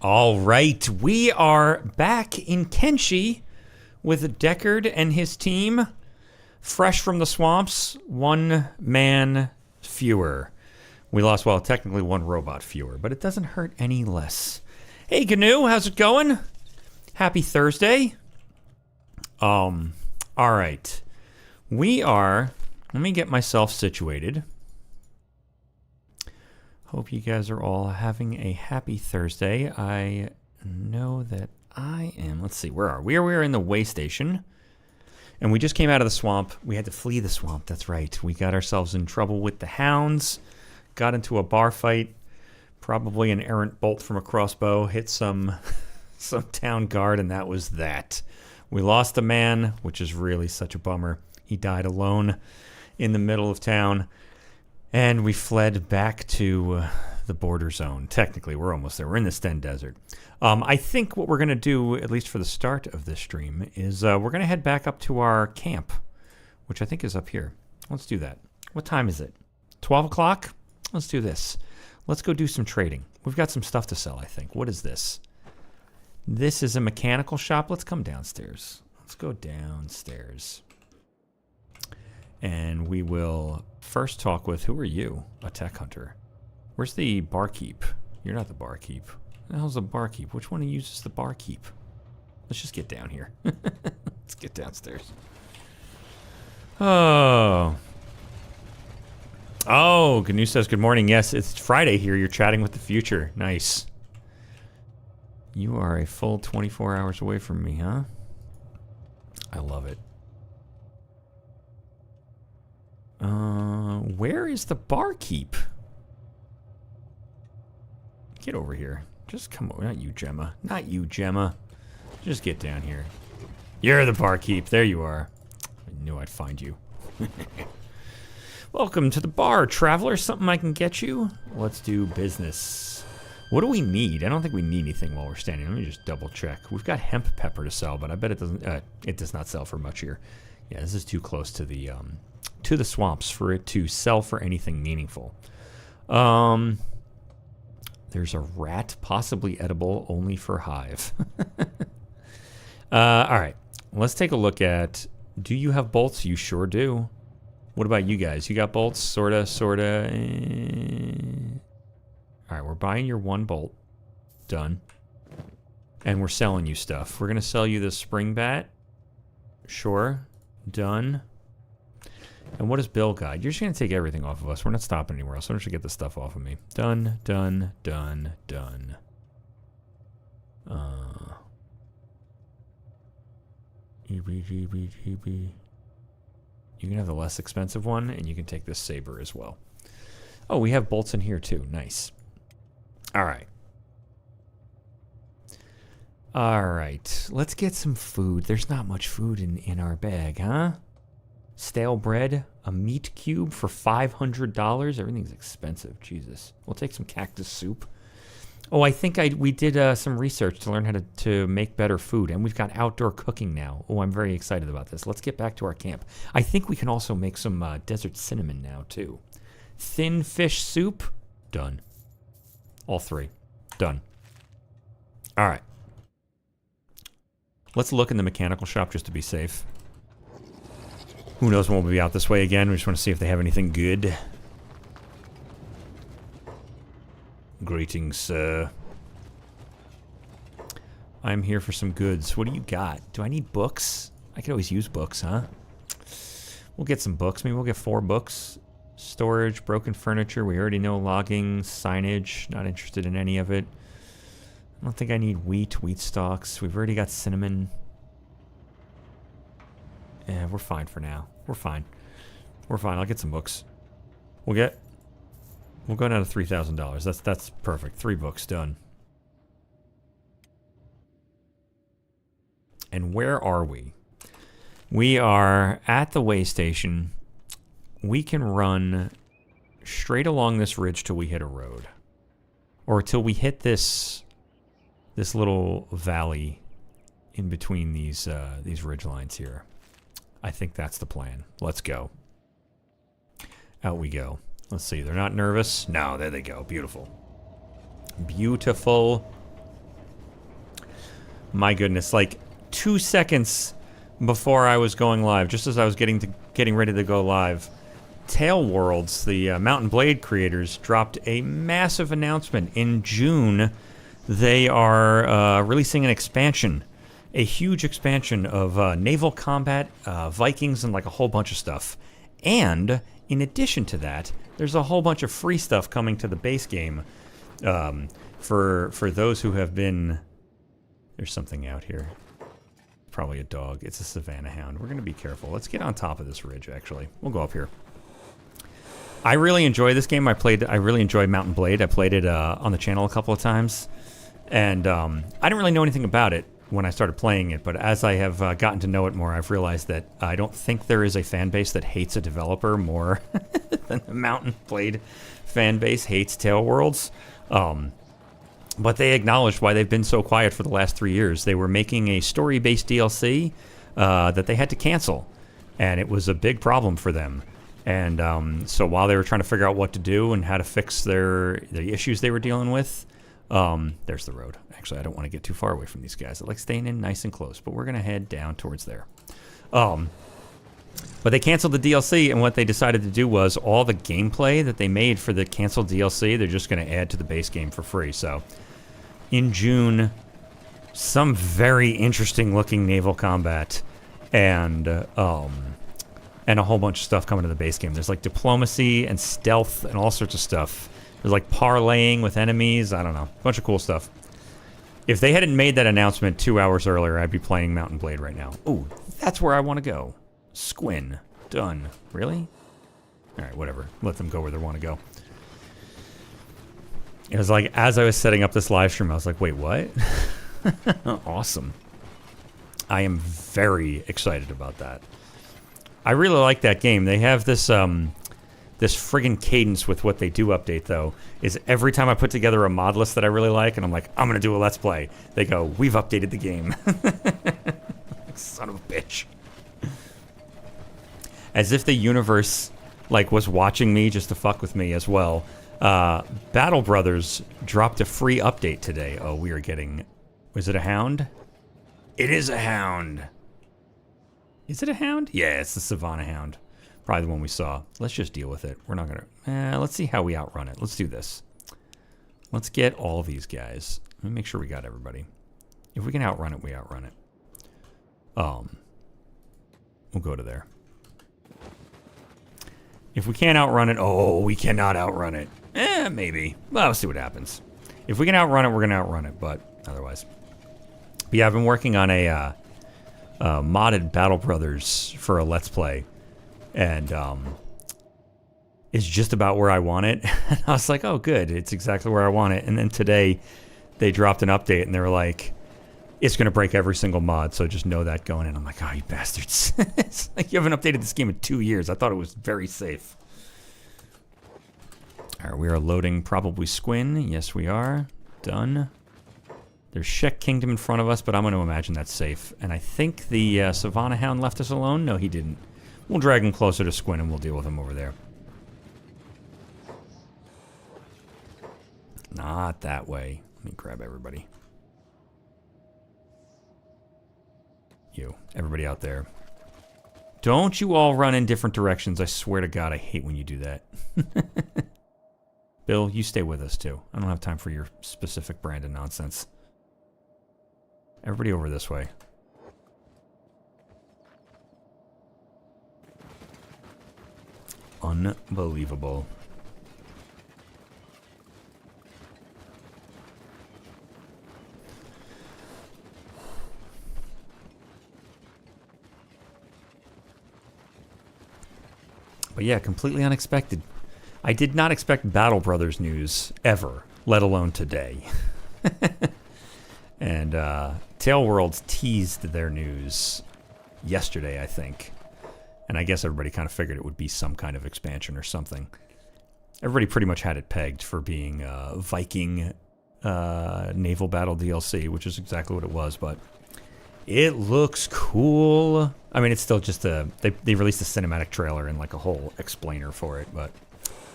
All right, we are back in Kenshi with Deckard and his team, fresh from the swamps, 1 man fewer. We lost, well, technically 1 robot fewer, but it doesn't hurt any less. Hey, Gnu, how's it going? Happy Thursday. All right. Let me get myself situated. Hope you guys are all having a happy Thursday. I know that I am. Let's see, where are we? We are in the way station. And we just came out of the swamp. We had to flee the swamp, that's right. We got ourselves in trouble with the hounds. Got into a bar fight. Probably an errant bolt from a crossbow. Hit some town guard, and that was that. We lost a man, which is really such a bummer. He died alone in the middle of town. And we fled back to the border zone. Technically, we're almost there. We're in the Sten Desert. I think what we're going to do, at least for the start of this stream, is we're going to head back up to our camp, which I think is up here. Let's do that. What time is it? 12 o'clock? Let's do this. Let's go do some trading. We've got some stuff to sell, I think. What is this? This is a mechanical shop. Let's come downstairs. Let's go downstairs. And we will first talk with, who are you? A tech hunter. Where's the barkeep? You're not the barkeep. What the hell's the barkeep? Which one of you uses the barkeep? Let's just get down here. Let's get downstairs. Oh, Gnu says, good morning. Yes, it's Friday here. You're chatting with the future. Nice. You are a full 24 hours away from me, huh? I love it. Where is the barkeep? Get over here. Just come over. Not you, Gemma. Not you, Gemma. Just get down here. You're the barkeep. There you are. I knew I'd find you. Welcome to the bar, traveler. Something I can get you? Let's do business. What do we need? I don't think we need anything while we're standing. Let me just double check. We've got hemp pepper to sell, but I bet it doesn't. It does not sell for much here. Yeah, this is too close to the swamps for it to sell for anything meaningful. There's a rat, possibly edible, only for hive. All right, let's take a look at. Do you have bolts? You sure do. What about you guys? You got bolts? Sorta. All right, we're buying your 1 bolt. Done. And we're selling you stuff. We're going to sell you the spring bat. Sure. Done. And what does Bill got? You're just going to take everything off of us. We're not stopping anywhere else. I'm just going to get this stuff off of me. Done. EBGBGB. You can have the less expensive one, and you can take this saber as well. Oh, we have bolts in here too. Nice. All right. All right. Let's get some food. There's not much food in our bag, huh? Stale bread, a meat cube for $500. Everything's expensive. Jesus. We'll take some cactus soup. Oh, I think we did some research to learn how to make better food, and we've got outdoor cooking now. Oh, I'm very excited about this. Let's get back to our camp. I think we can also make some desert cinnamon now, too. Thin fish soup. Done. All 3. Done. All right. Let's look in the mechanical shop just to be safe. Who knows when we'll be out this way again. We just want to see if they have anything good. Greetings, sir. I'm here for some goods. What do you got? Do I need books? I could always use books, huh? We'll get some books. Maybe we'll get 4 books. Storage, broken furniture. We already know logging, signage. Not interested in any of it. I don't think I need wheat stalks. We've already got cinnamon. Yeah, we're fine for now. We're fine. We're fine. I'll get some books. We'll go down to $3,000. That's perfect. 3 books done. And where are we? We are at the way station. We can run straight along this ridge till we hit a road, or till we hit this little valley in between these ridge lines here. I think that's the plan. Let's go. Out we go. Let's see. They're not nervous. No, there they go. Beautiful. Beautiful. My goodness, like 2 seconds before I was going live, just as I was getting ready to go live, Tail Worlds, the Mountain Blade creators, dropped a massive announcement. In June, they are releasing an expansion, a huge expansion of naval combat, Vikings, and like a whole bunch of stuff. And in addition to that, there's a whole bunch of free stuff coming to the base game for those who have been... There's something out here. Probably a dog. It's a Savannah Hound. We're going to be careful. Let's get on top of this ridge, actually. We'll go up here. I really enjoy this game. I really enjoy Mountain Blade. I played it on the channel a couple of times. And I didn't really know anything about it when I started playing it, but as I have gotten to know it more, I've realized that I don't think there is a fan base that hates a developer more than the Mountain Blade fan base hates Tail Worlds. But they acknowledged why they've been so quiet for the last 3 years. They were making a story-based DLC that they had to cancel, and it was a big problem for them. And so while they were trying to figure out what to do and how to fix the issues they were dealing with, there's the road. Actually, I don't want to get too far away from these guys. I like staying in nice and close, but we're going to head down towards there. But they canceled the DLC, and what they decided to do was all the gameplay that they made for the canceled DLC, they're just going to add to the base game for free. So in June, some very interesting looking naval combat and a whole bunch of stuff coming to the base game. There's like diplomacy and stealth and all sorts of stuff. There's like parlaying with enemies. I don't know. A bunch of cool stuff. If they hadn't made that announcement 2 hours earlier, I'd be playing Mountain Blade right now. Ooh, that's where I want to go. Squin. Done. Really? Alright, whatever. Let them go where they want to go. It was like, as I was setting up this live stream, I was like, wait, what? Awesome. I am very excited about that. I really like that game. They have this this friggin' cadence with what they do update, though, is every time I put together a mod list that I really like, and I'm like, I'm going to do a Let's Play, they go, we've updated the game. Son of a bitch. As if the universe, like, was watching me just to fuck with me as well. Battle Brothers dropped a free update today. Oh, we are getting... Was it a hound? It is a hound. Is it a hound? Yeah, it's the Savannah Hound. Probably the one we saw. Let's just deal with it. We're not going to... let's see how we outrun it. Let's do this. Let's get all these guys. Let me make sure we got everybody. If we can outrun it, we outrun it. We'll go to there. If we can't outrun it... Oh, we cannot outrun it. Maybe. Well, let's see what happens. If we can outrun it, we're going to outrun it, but otherwise... But yeah, I've been working on a modded Battle Brothers for a Let's Play. And it's just about where I want it. And I was like, oh, good. It's exactly where I want it. And then today, they dropped an update, and they were like, it's going to break every single mod, so just know that going in. I'm like, oh, you bastards. It's like you haven't updated this game in 2 years. I thought it was very safe. All right, we are loading probably Squin. Yes, we are. Done. There's Shek Kingdom in front of us, but I'm going to imagine that's safe. And I think the Savannah Hound left us alone. No, he didn't. We'll drag him closer to Squin, and we'll deal with him over there. Not that way. Let me grab everybody. You. Everybody out there. Don't you all run in different directions. I swear to God, I hate when you do that. Bill, you stay with us, too. I don't have time for your specific brand of nonsense. Everybody over this way. Unbelievable. But yeah, completely unexpected. I did not expect Battle Brothers news ever, let alone today. And Tail Worlds teased their news yesterday, I think. And I guess everybody kind of figured it would be some kind of expansion or something. Everybody pretty much had it pegged for being Viking naval battle DLC, which is exactly what it was, but it looks cool. I mean, it's still just a... They released a cinematic trailer and like a whole explainer for it, but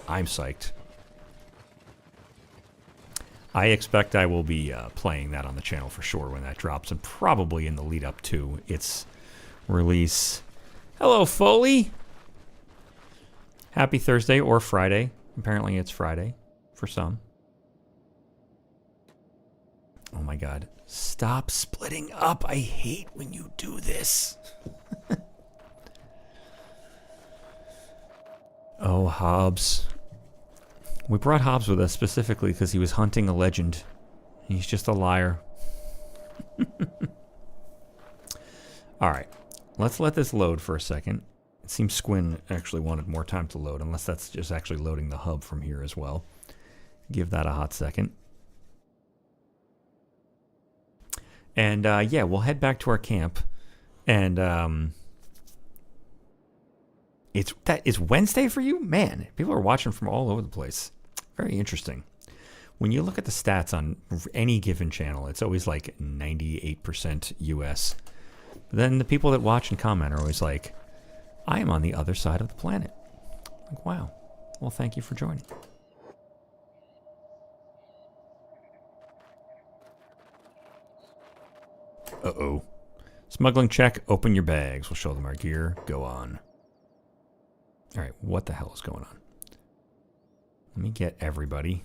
I'm psyched. I expect I will be playing that on the channel for sure when that drops, and probably in the lead up to its release. Hello, Foley! Happy Thursday or Friday. Apparently it's Friday for some. Oh my god. Stop splitting up. I hate when you do this. Oh, Hobbs. We brought Hobbs with us specifically because he was hunting a legend. He's just a liar. Alright. Let's let this load for a second. It seems Squin actually wanted more time to load, unless that's just actually loading the hub from here as well. Give that a hot second. And yeah, we'll head back to our camp. And it's Wednesday for you? Man, people are watching from all over the place. Very interesting. When you look at the stats on any given channel, it's always like 98% US. But then the people that watch and comment are always like, I am on the other side of the planet. Like, wow. Well, thank you for joining. Uh-oh. Smuggling check. Open your bags. We'll show them our gear. Go on. All right, what the hell is going on? Let me get everybody.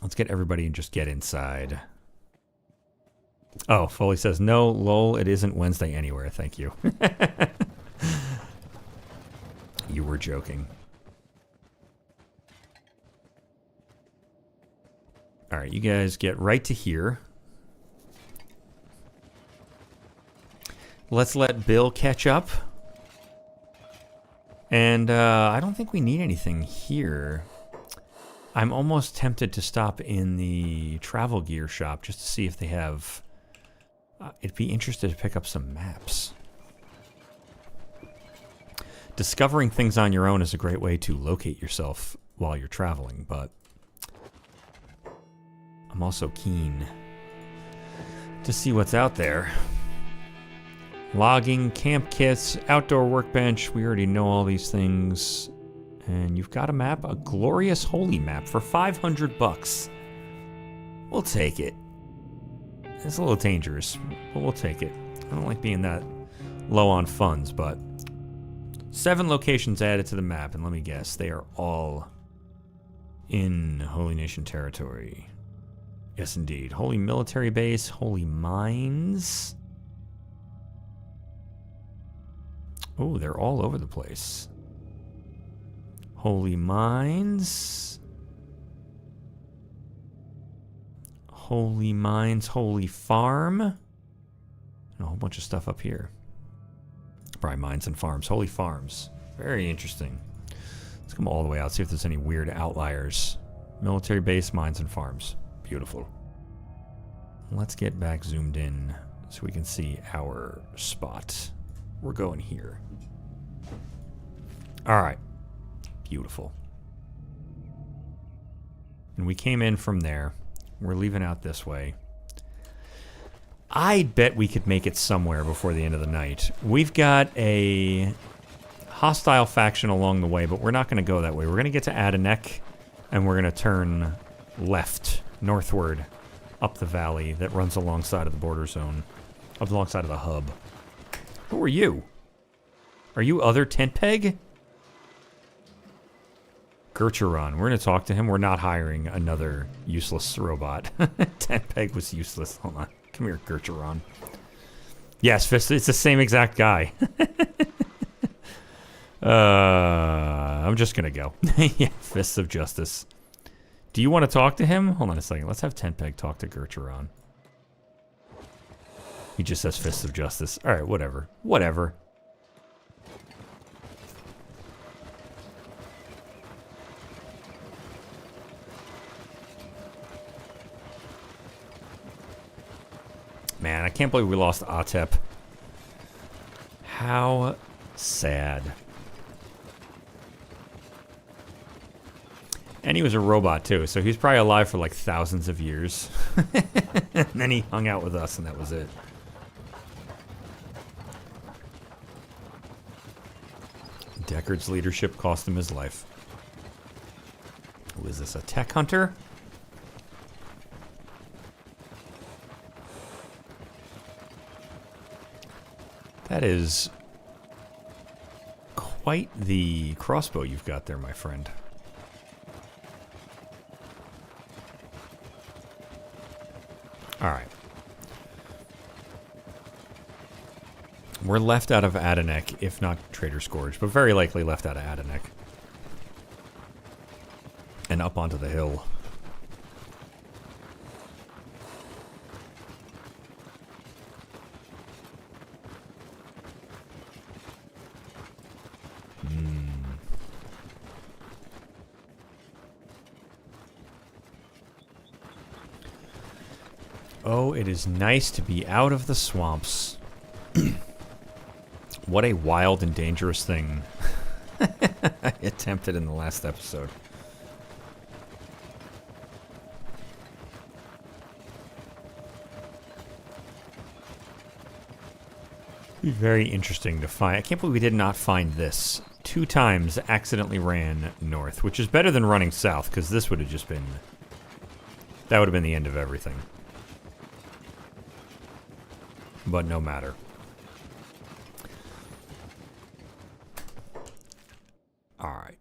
Let's get everybody and just get inside. Oh, Foley says, no, lol, it isn't Wednesday anywhere. Thank you. You were joking. All right, you guys get right to here. Let's let Bill catch up. And I don't think we need anything here. I'm almost tempted to stop in the travel gear shop just to see if they have... I'd be interested to pick up some maps. Discovering things on your own is a great way to locate yourself while you're traveling, but I'm also keen to see what's out there. Logging, camp kits, outdoor workbench. We already know all these things. And you've got a map, a glorious holy map for 500 bucks. We'll take it. It's a little dangerous, but we'll take it. I don't like being that low on funds, but 7 locations added to the map, and let me guess, they are all in Holy Nation territory. Yes, indeed. Holy military base, holy mines. Oh, they're all over the place. Holy mines. Holy mines, holy farm. And a whole bunch of stuff up here. Probably mines and farms. Holy farms. Very interesting. Let's come all the way out, see if there's any weird outliers. Military base, mines, and farms. Beautiful. Let's get back zoomed in so we can see our spot. We're going here. Alright. Beautiful. And we came in from there. We're leaving out this way. I bet we could make it somewhere before the end of the night. We've got a hostile faction along the way, but we're not going to go that way. We're going to get to Adanek, and we're going to turn left, northward, up the valley that runs alongside of the border zone, up alongside of the hub. Who are you? Are you other Tent Peg? Gertruron. We're going to talk to him. We're not hiring another useless robot. Tent Peg was useless. Hold on. Come here, Gertruron. Yes, Fist. It's the same exact guy. I'm just going to go. Yeah, Fists of Justice. Do you want to talk to him? Hold on a second. Let's have Tent Peg talk to Gertruron. He just says Fists of Justice. All right, whatever. Whatever. Man, I can't believe we lost Atep. How sad. And he was a robot too, so he was probably alive for like thousands of years. And then he hung out with us and that was it. Deckard's leadership cost him his life. Who is this, a tech hunter? That is quite the crossbow you've got there, my friend. Alright. We're left out of Adanek, if not Trader Scourge, but very likely left out of Adanek. And up onto the hill. Oh, it is nice to be out of the swamps. What a wild and dangerous thing I attempted in the last episode. Very interesting to find. I can't believe we did not find this. 2 times accidentally ran north, which is better than running south, because this would have just been... That would have been the end of everything. But no matter. Alright.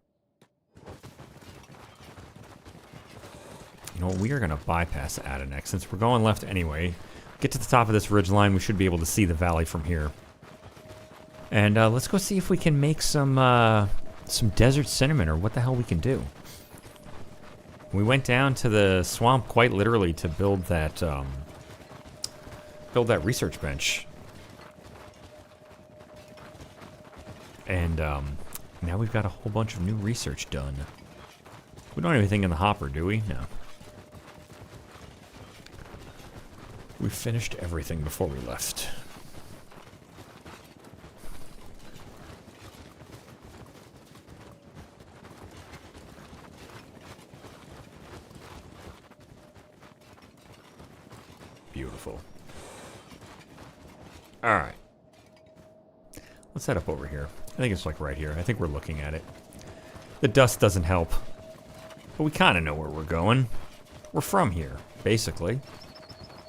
You know what, we are going to bypass Adanek, since we're going left anyway. Get to the top of this ridgeline, we should be able to see the valley from here. And let's go see if we can make some desert cinnamon, or what the hell we can do. We went down to the swamp quite literally to build that research bench. And now we've got a whole bunch of new research done. We don't have anything in the hopper, do we? No. We finished everything before we left. Beautiful. Alright. Let's head up over here. I think it's like right here. I think we're looking at it. The dust doesn't help. But we kind of know where we're going. We're from here, basically.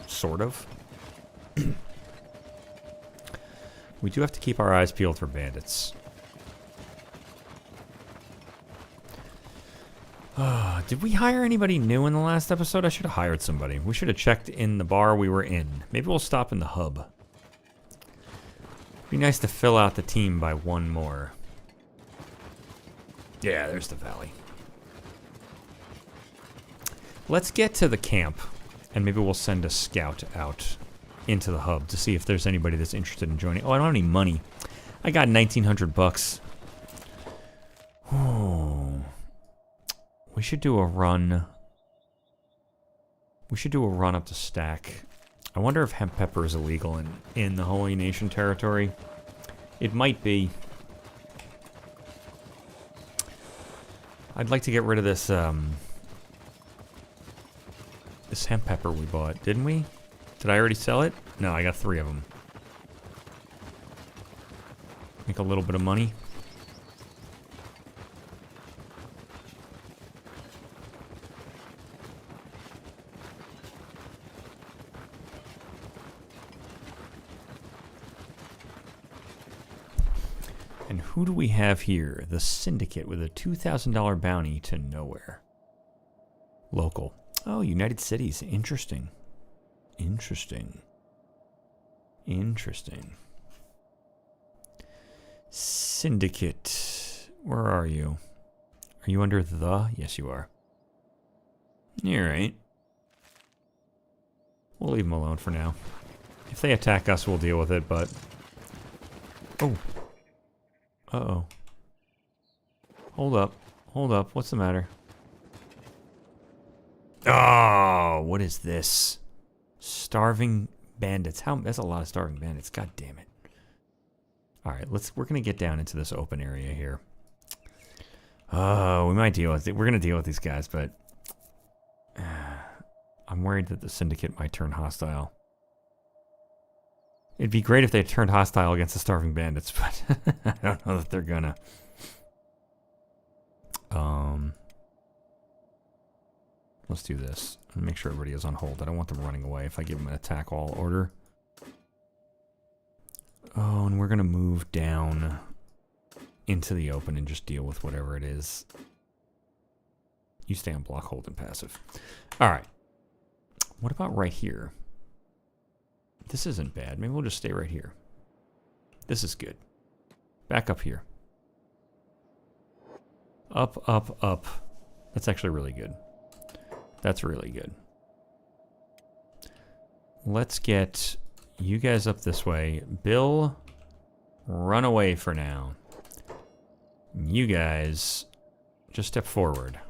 Sort of. We do have to keep our eyes peeled for bandits. Did we hire anybody new in the last episode? I should have hired somebody. We should have checked in the bar we were in. Maybe we'll stop in the hub. Be nice to fill out the team by one more. Yeah, there's the valley. Let's get to the camp, and maybe we'll send a scout out into the hub to see if there's anybody that's interested in joining. Oh, I don't have any money. I got 1,900 bucks. Oh. We should do a run. We should do a run up to Stack. I wonder if hemp pepper is illegal in the Holy Nation territory. It might be. I'd like to get rid of this, this hemp pepper we bought. Didn't we? Did I already sell it? No, I got 3 of them. Make a little bit of money. And who do we have here? The Syndicate with a $2,000 bounty to nowhere. Local. Oh, United Cities. Interesting. Interesting. Interesting. Syndicate. Where are you? Are you under the? Yes, you are. Alright. We'll leave them alone for now. If they attack us, we'll deal with it, but... Oh. Uh-oh. Hold up. Hold up. What's the matter? Oh, what is this? Starving bandits. That's a lot of starving bandits. God damn it. Alright, we're gonna get down into this open area here. Oh, we might deal with it. We're gonna deal with these guys, but... I'm worried that the Syndicate might turn hostile. It'd be great if they turned hostile against the starving bandits, but I don't know that they're gonna. Let's do this. Make sure everybody is on hold. I don't want them running away if I give them an attack all order. Oh, and we're going to move down into the open and just deal with whatever it is. You stay on block, hold, and passive. All right. What about right here? This isn't bad. Maybe we'll just stay right here. This is good. Back up here. Up, up, up. That's actually really good. That's really good. Let's get you guys up this way. Bill, run away for now. You guys, just step forward.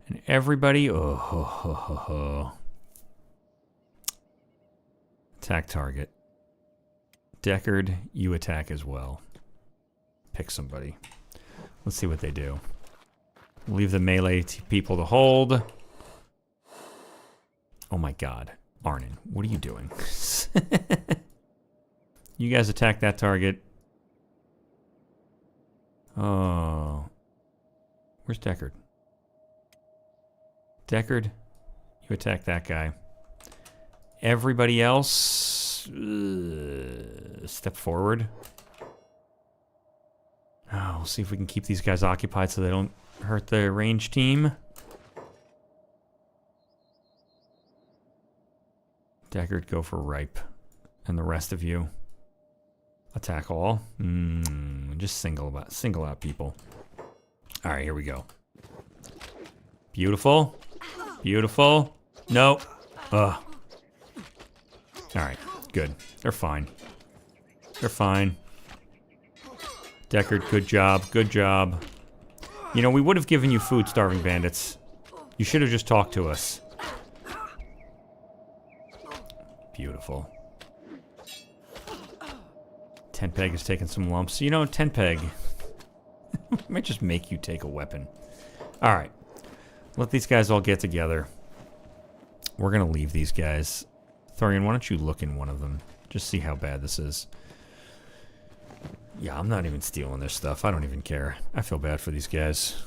And everybody, attack target. Deckard, you attack as well. Pick somebody. Let's see what they do. Leave the melee people to hold. Oh my god. Arnon, what are you doing? You guys attack that target. Oh. Where's Deckard? Deckard, you attack that guy. Everybody else, step forward. Oh, we'll see if we can keep these guys occupied so they don't hurt the range team. Deckard, go for ripe. And the rest of you, attack all. Just single out people. All right, here we go. Beautiful. Beautiful. Nope. Ugh. Alright, good. They're fine. They're fine. Deckard, good job. Good job. You know, we would have given you food, starving bandits. You should have just talked to us. Beautiful. Tenpeg is taking some lumps. You know, Tenpeg might just make you take a weapon. Alright. Let these guys all get together. We're gonna leave these guys. Thorian, why don't you look in one of them? Just see how bad this is. Yeah, I'm not even stealing their stuff. I don't even care. I feel bad for these guys.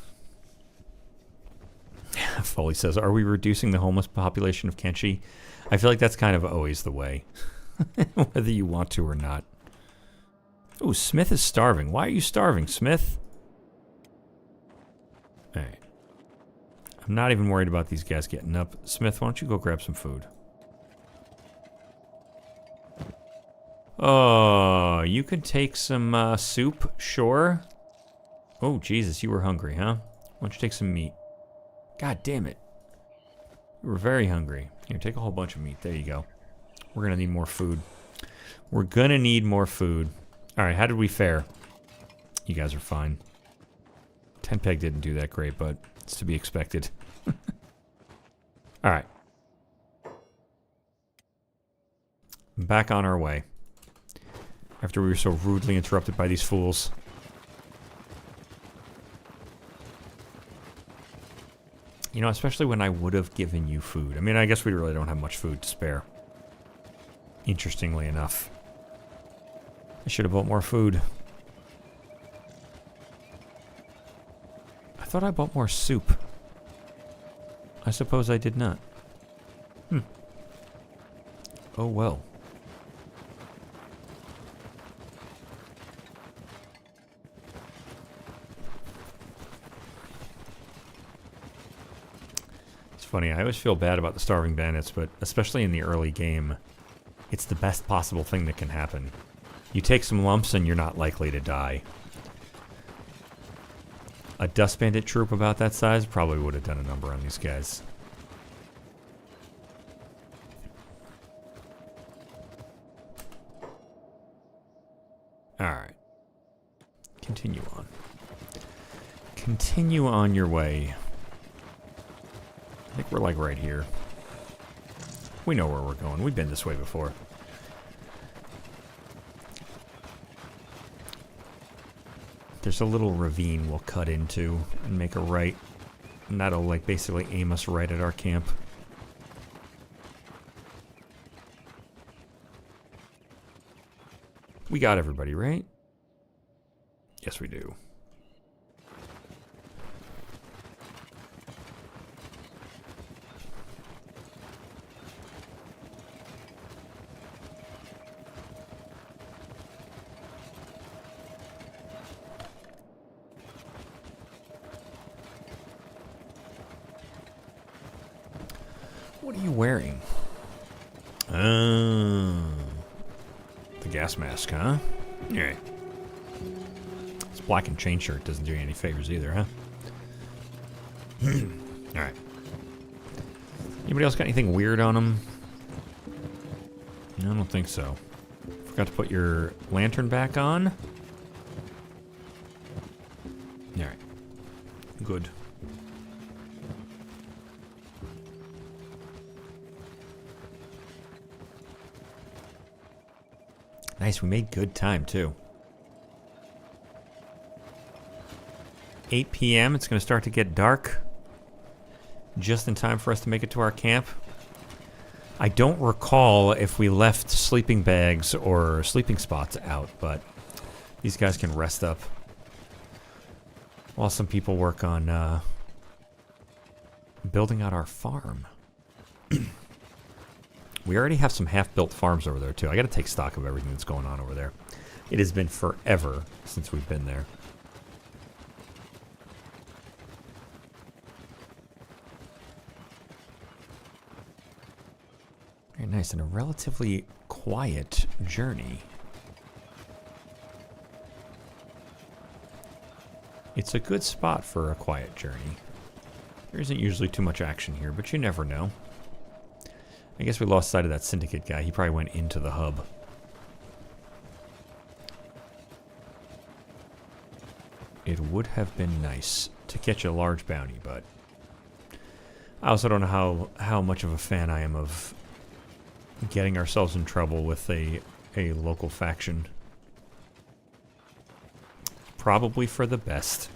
Foley says, are we reducing the homeless population of Kenshi? I feel like that's kind of always the way. Whether you want to or not. Ooh, Smith is starving. Why are you starving, Smith? Alright. I'm not even worried about these guys getting up. Smith, why don't you go grab some food? Oh, you could take some soup, sure. Oh, Jesus, you were hungry, huh? Why don't you take some meat? God damn it. You were very hungry. Here, take a whole bunch of meat. There you go. We're gonna need more food. We're gonna need more food. Alright, how did we fare? You guys are fine. Tenpeg didn't do that great, but it's to be expected. Alright. Back on our way. After we were so rudely interrupted by these fools. You know, especially when I would have given you food. I mean, I guess we really don't have much food to spare. Interestingly enough. I should have bought more food. I thought I bought more soup. I suppose I did not. Oh well. It's funny, I always feel bad about the starving bandits, but especially in the early game, it's the best possible thing that can happen. You take some lumps and you're not likely to die. A dust bandit troop about that size probably would have done a number on these guys. Alright. Continue on. Continue on your way. I think we're like right here. We know where we're going. We've been this way before. There's a little ravine we'll cut into and make a right. And that'll like basically aim us right at our camp. We got everybody, right? Yes, we do. What are you wearing? The gas mask, huh? Alright. This black and chain shirt doesn't do you any favors either, huh? Alright. Anybody else got anything weird on them? No, I don't think so. Forgot to put your lantern back on. Alright. Good. Nice, we made good time too. 8 p.m. It's going to start to get dark. Just in time for us to make it to our camp. I don't recall if we left sleeping bags or sleeping spots out, but these guys can rest up while some people work on building out our farm. We already have some half-built farms over there, too. I got to take stock of everything that's going on over there. It has been forever since we've been there. Very nice, and a relatively quiet journey. It's a good spot for a quiet journey. There isn't usually too much action here, but you never know. I guess we lost sight of that syndicate guy. He probably went into the hub. It would have been nice to catch a large bounty, but I also don't know how much of a fan I am of getting ourselves in trouble with a local faction. Probably for the best.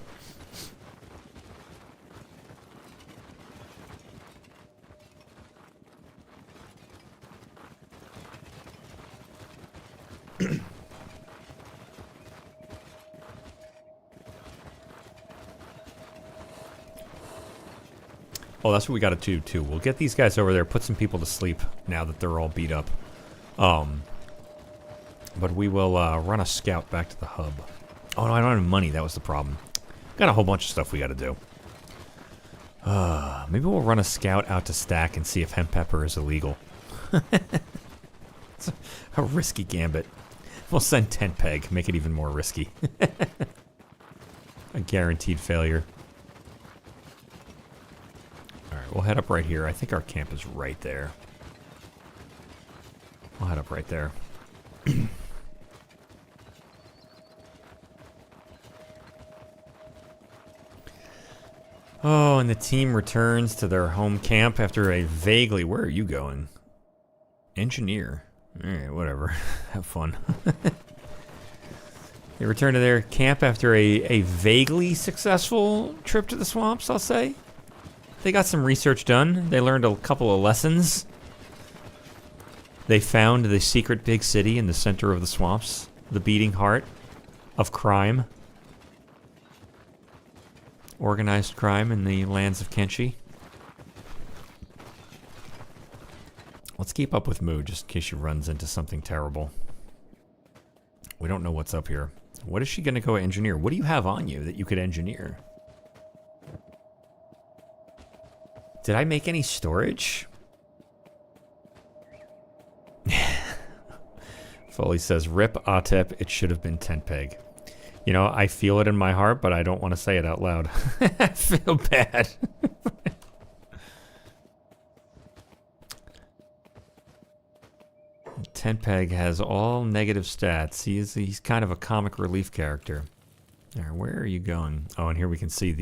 Oh, that's what we got to do, too. We'll get these guys over there, put some people to sleep now that they're all beat up. But we will run a scout back to the hub. Oh, no, I don't have money. That was the problem. Got a whole bunch of stuff we got to do. Maybe we'll run a scout out to Stack and see if hemp pepper is illegal. It's a risky gambit. We'll send Tent Peg, make it even more risky. A guaranteed failure. Alright, we'll head up right here. I think our camp is right there. We'll head up right there. Oh, and the team returns to their home camp after a vaguely... Where are you going? Engineer. Alright, whatever. Have fun. They return to their camp after a vaguely successful trip to the swamps, I'll say. They got some research done. They learned a couple of lessons. They found the secret big city in the center of the swamps. The beating heart of crime. Organized crime in the lands of Kenshi. Let's keep up with Moo, just in case she runs into something terrible. We don't know what's up here. What is she going to go engineer? What do you have on you that you could engineer? Did I make any storage? Foley says, rip Atep, it should have been Tent Peg. You know, I feel it in my heart, but I don't want to say it out loud. I feel bad. Tent Peg has all negative stats. He's kind of a comic relief character. Right, where are you going? Oh, and here we can see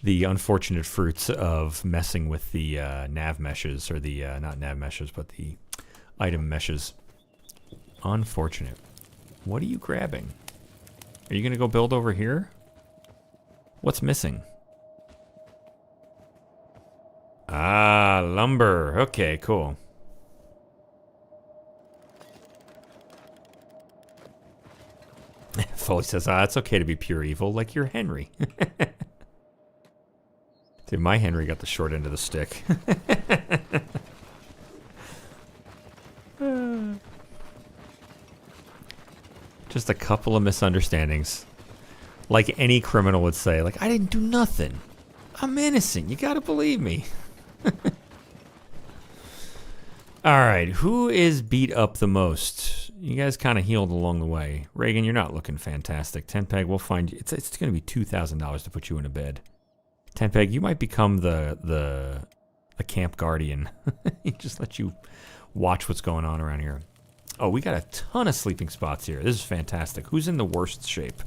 the unfortunate fruits of messing with the nav meshes, or the not nav meshes, but the item meshes. Unfortunate. What are you grabbing? Are you going to go build over here? What's missing? Ah, lumber. Okay, cool. Foley says, it's okay to be pure evil, like you're Henry. Dude, my Henry got the short end of the stick. Just a couple of misunderstandings. Like any criminal would say, like, I didn't do nothing. I'm innocent. You gotta believe me. Alright, who is beat up the most? You guys kind of healed along the way. Reagan, you're not looking fantastic. Tenpeg, we'll find you. It's going to be $2,000 to put you in a bed. Tenpeg, you might become the camp guardian. Just let you watch what's going on around here. Oh, we got a ton of sleeping spots here. This is fantastic. Who's in the worst shape?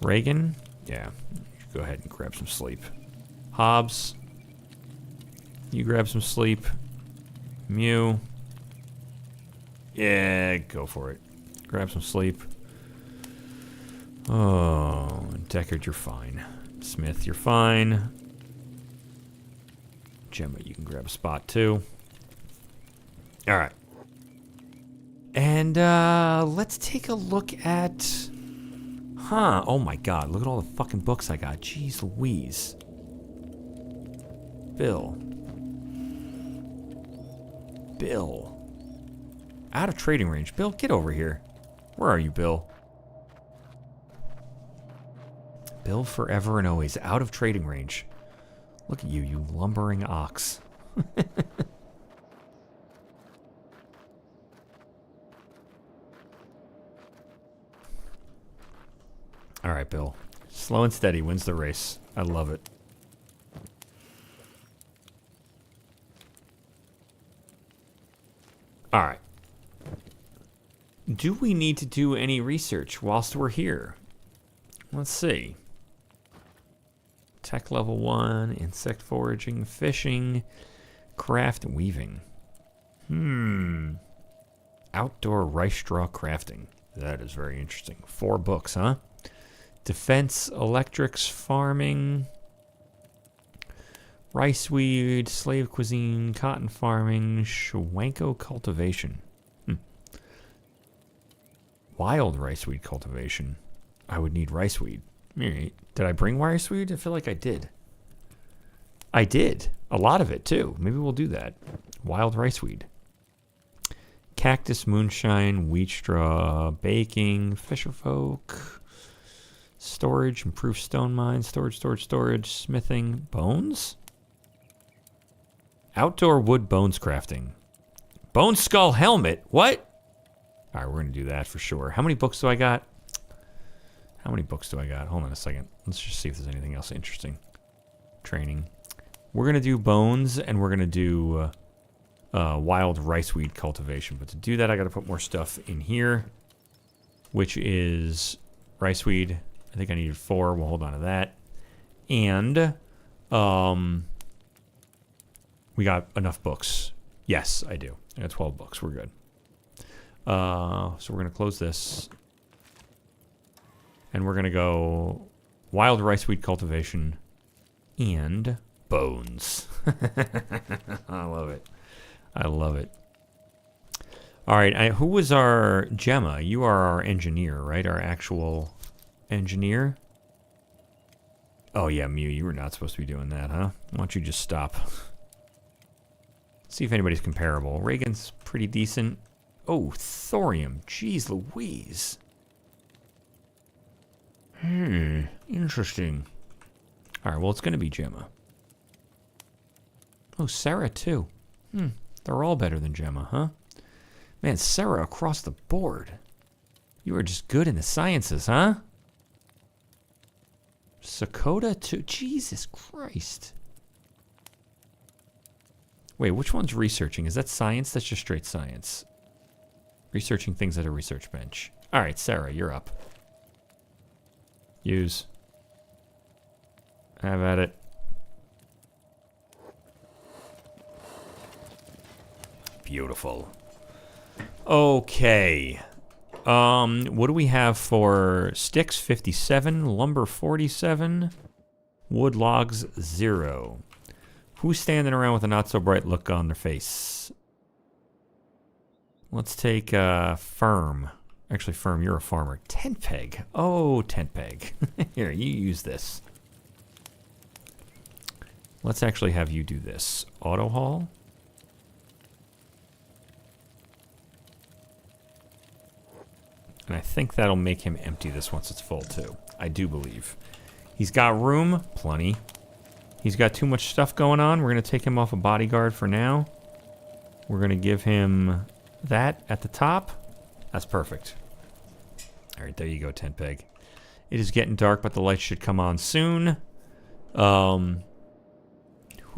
Reagan? Yeah, go ahead and grab some sleep. Hobbs, you grab some sleep. Mew. Yeah, go for it. Grab some sleep. Oh, Deckard, you're fine. Smith, you're fine. Gemma, you can grab a spot too. Alright. And let's take a look at... Huh, oh my god, look at all the fucking books I got. Jeez Louise. Bill. Out of trading range. Bill, get over here. Where are you, Bill? Bill forever and always. Out of trading range. Look at you, you lumbering ox. Alright, Bill. Slow and steady wins the race. I love it. Alright. Do we need to do any research whilst we're here? Let's see. Tech level 1, insect foraging, fishing, craft and weaving. Outdoor rice straw crafting. That is very interesting. 4 books, huh? Defense, electrics, farming, rice weed, slave cuisine, cotton farming, Schwanko cultivation. Wild rice weed cultivation. I would need rice weed. Did I bring rice weed? I feel like I did. I did. A lot of it, too. Maybe we'll do that. Wild rice weed. Cactus, moonshine, wheat straw, baking, fisher folk, storage, improved stone mine, storage, smithing, bones? Outdoor wood bones crafting. Bone skull helmet? What? Alright, we're going to do that for sure. How many books do I got? Hold on a second. Let's just see if there's anything else interesting. Training. We're going to do bones, and we're going to do wild rice weed cultivation. But to do that, I got to put more stuff in here, which is rice weed. I think I needed 4. We'll hold on to that. And we got enough books. Yes, I do. I got 12 books. We're good. So we're going to close this. And we're going to go wild rice weed cultivation and bones. I love it. I love it. All right. Who was our Gemma? You are our engineer, right? Our actual engineer. Oh, yeah, Mew. You were not supposed to be doing that, huh? Why don't you just stop? See if anybody's comparable. Reagan's pretty decent. Oh, thorium. Jeez Louise. Interesting. Alright, well, it's going to be Gemma. Oh, Sarah, too. They're all better than Gemma, huh? Man, Sarah across the board. You are just good in the sciences, huh? Sakota, too. Jesus Christ. Wait, which one's researching? Is that science? That's just straight science. Researching things at a research bench. Alright, Sarah, you're up. Use. Have at it. Beautiful. Okay. What do we have for sticks? 57, lumber 47, wood logs 0. Who's standing around with a not so bright look on their face? Let's take Firm. Actually, Firm, you're a farmer. Tent peg. Oh, tent peg. Here, you use this. Let's actually have you do this. Auto haul. And I think that'll make him empty this once it's full, too. I do believe. He's got room. Plenty. He's got too much stuff going on. We're going to take him off a bodyguard for now. We're going to give him that at the top. That's perfect. All right, there you go, tent peg. It is getting dark, but the lights should come on soon. Who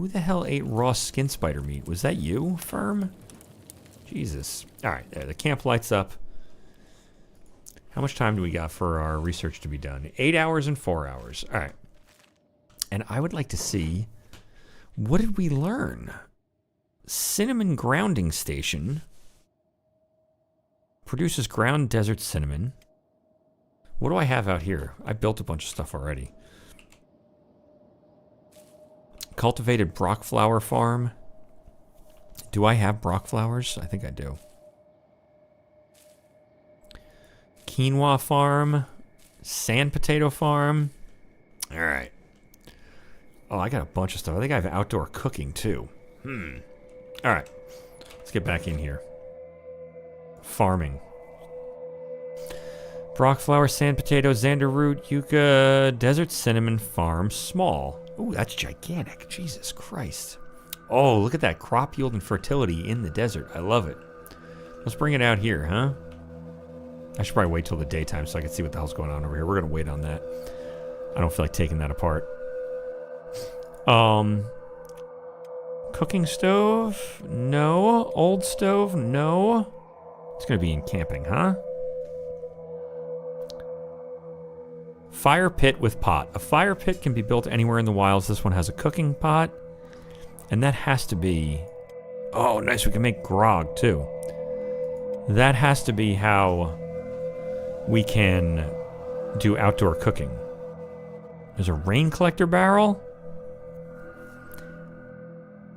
the hell ate raw skin spider meat? Was that you, Firm? Jesus. All right, there. The camp lights up. How much time do we got for our research to be done? 8 hours and 4 hours. All right. And I would like to see, what did we learn? Cinnamon grounding station produces ground desert cinnamon. What do I have out here? I built a bunch of stuff already. Cultivated Brock flower farm. Do I have Brock flowers? I think I do. Quinoa farm. Sand potato farm. All right. Oh, I got a bunch of stuff. I think I have outdoor cooking too. All right. Let's get back in here. Farming. Brock flower, sand potato, xander root, yucca, desert cinnamon farm, small. Ooh, that's gigantic. Jesus Christ. Oh, look at that crop yield and fertility in the desert. I love it. Let's bring it out here, huh? I should probably wait till the daytime so I can see what the hell's going on over here. We're going to wait on that. I don't feel like taking that apart. Cooking stove? No. Old stove? No. It's going to be in camping, huh? Fire pit with pot. A fire pit can be built anywhere in the wilds. This one has a cooking pot. And that has to be... Oh, nice. We can make grog, too. That has to be how we can do outdoor cooking. There's a rain collector barrel.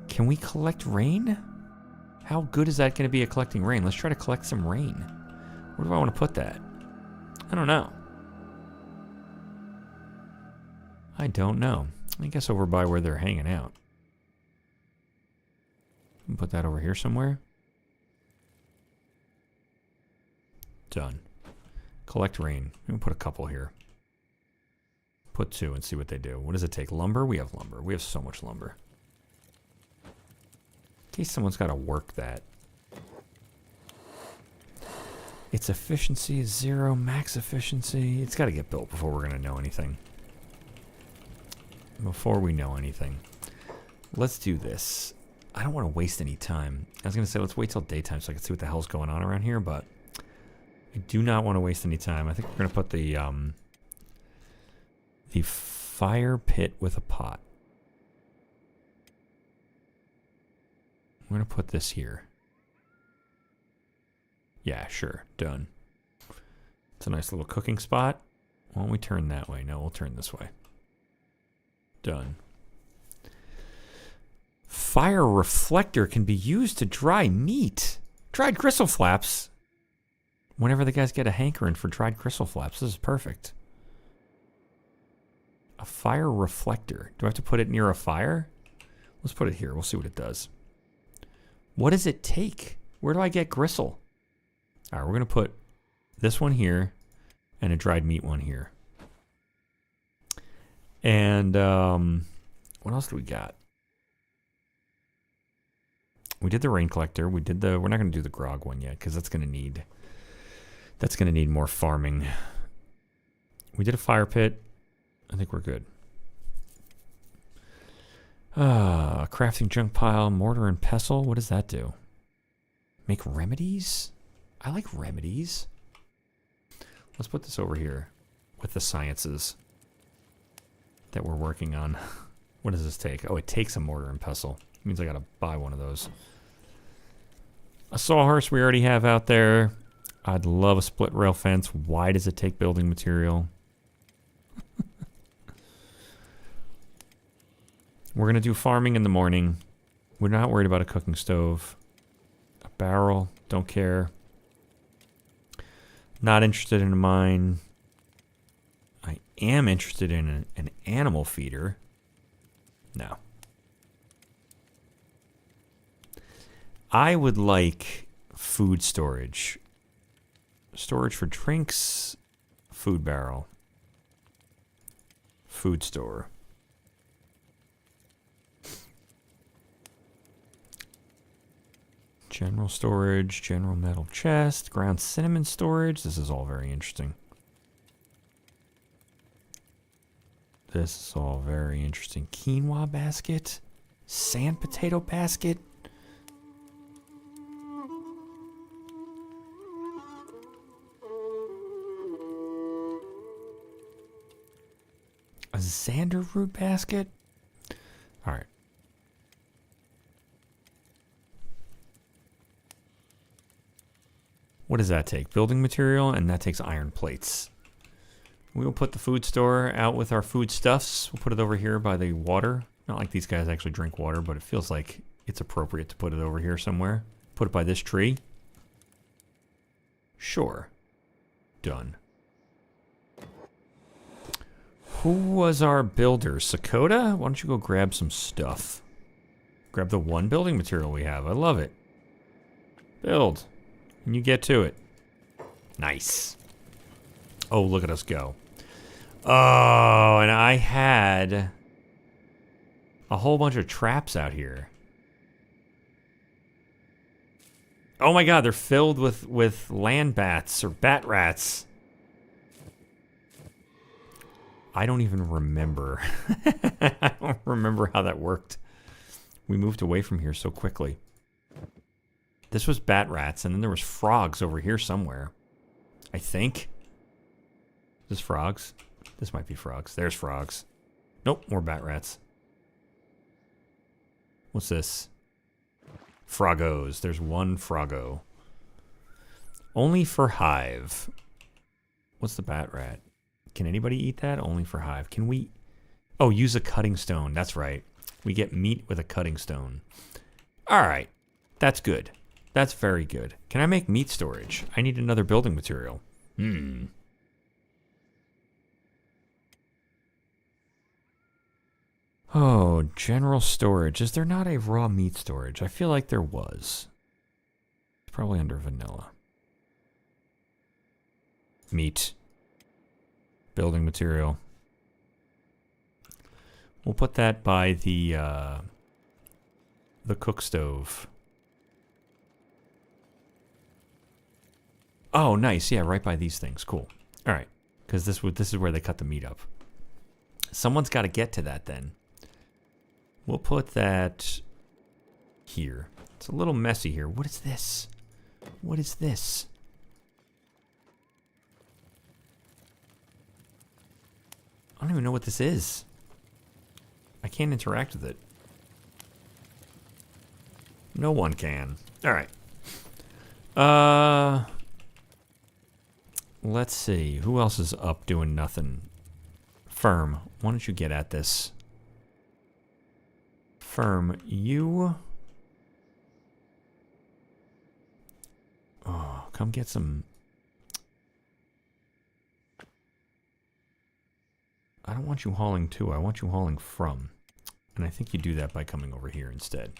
Can we collect rain? How good is that going to be at collecting rain? Let's try to collect some rain. Where do I want to put that? I don't know. I don't know. I guess over by where they're hanging out. Put that over here somewhere. Done. Collect rain. I'm going to put a couple here. Put 2 and see what they do. What does it take? Lumber? We have lumber. We have so much lumber. In case someone's got to work that. Its efficiency is 0. Max efficiency. It's got to get built before we're going to know anything. Before we know anything. Let's do this. I don't want to waste any time. I was going to say let's wait till daytime so I can see what the hell's going on around here, but I do not want to waste any time. I think we're going to put the fire pit with a pot. I'm going to put this here. Yeah, sure. Done. It's a nice little cooking spot. Why don't we turn that way? No, we'll turn this way. Done. Fire reflector can be used to dry meat. Dried gristle flaps. Whenever the guys get a hankering for dried gristle flaps, this is perfect. A fire reflector. Do I have to put it near a fire? Let's put it here. We'll see what it does. What does it take? Where do I get gristle? All right, we're going to put this one here and a dried meat one here. And what else do we got? We did the rain collector. We did the. We're not going to do the grog one yet because that's going to need more farming. We did a fire pit. I think we're good. Crafting junk pile, mortar and pestle. What does that do? Make remedies? I like remedies. Let's put this over here with the sciences that we're working on. What does this take? Oh, it takes a mortar and pestle. It means I gotta buy one of those. A sawhorse we already have out there. I'd love a split rail fence. Why does it take building material? We're going to do farming in the morning. We're not worried about a cooking stove. A barrel. Don't care. Not interested in a mine. I am interested in an animal feeder. No. I would like food storage. Storage for drinks. Food barrel. Food store. General storage, general metal chest, ground cinnamon storage. This is all very interesting. This is all very interesting. Quinoa basket, sand potato basket. A xander root basket. All right. What does that take? Building material, and that takes iron plates. We'll put the food store out with our foodstuffs. We'll put it over here by the water. Not like these guys actually drink water, but it feels like it's appropriate to put it over here somewhere. Put it by this tree. Sure. Done. Who was our builder? Sakota? Why don't you go grab some stuff? Grab the one building material we have. I love it. Build. And you get to it. Nice. Oh, look at us go. Oh, and I had a whole bunch of traps out here. Oh my god, they're filled with land bats or bat rats. I don't even remember. I don't remember how that worked. We moved away from here so quickly. This was bat rats, and then there was frogs over here somewhere. I think. Is this frogs? This might be frogs. There's frogs. Nope, more bat rats. What's this? Froggos. There's one froggo. Only for hive. What's the bat rat? Can anybody eat that? Only for hive. Can we... Oh, use a cutting stone. That's right. We get meat with a cutting stone. All right. That's good. That's very good. Can I make meat storage? I need another building material. Oh, general storage. Is there not a raw meat storage? I feel like there was. It's probably under vanilla. Meat. Building material. We'll put that by the cook stove. Oh, nice. Yeah, right by these things. Cool. All right. Because this is where they cut the meat up. Someone's got to get to that then. We'll put that here. It's a little messy here. What is this? What is this? I don't even know what this is. I can't interact with it. No one can. All right. Let's see. Who else is up doing nothing? Firm, why don't you get at this? Firm, you... Oh, come get some... I don't want you hauling to, I want you hauling from. And I think you do that by coming over here instead.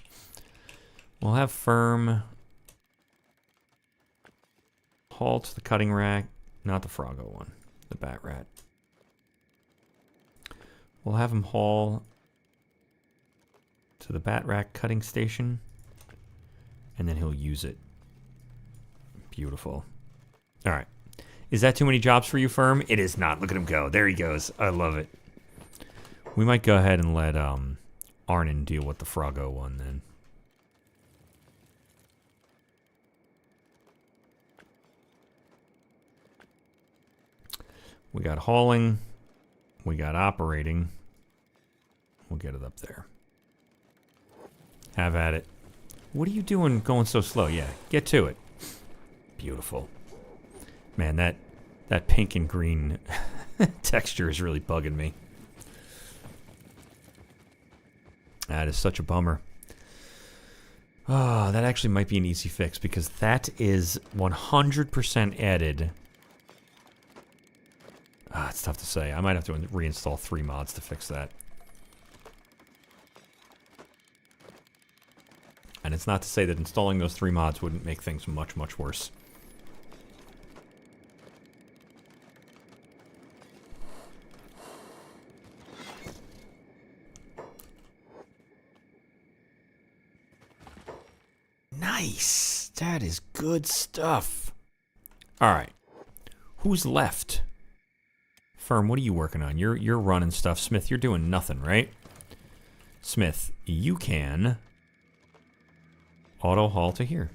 We'll have Firm haul to the cutting rack. Not the Froggo one, the Bat Rat. We'll have him haul to the Bat Rat cutting station, and then he'll use it. Beautiful. All right. Is that too many jobs for you, Firm? It is not. Look at him go. There he goes. I love it. We might go ahead and let Arnon deal with the Froggo one then. We got hauling. We got operating. We'll get it up there. Have at it. What are you doing going so slow? Yeah, get to it. Beautiful. Man, that pink and green texture is really bugging me. That is such a bummer. Oh, that actually might be an easy fix because that is 100% added. It's tough to say. I might have to reinstall 3 mods to fix that. And it's not to say that installing those 3 mods wouldn't make things much, much worse. Nice! That is good stuff. All right. Who's left? Firm, what are you working on? You're running stuff. Smith, you're doing nothing, right? Smith, you can auto haul to here.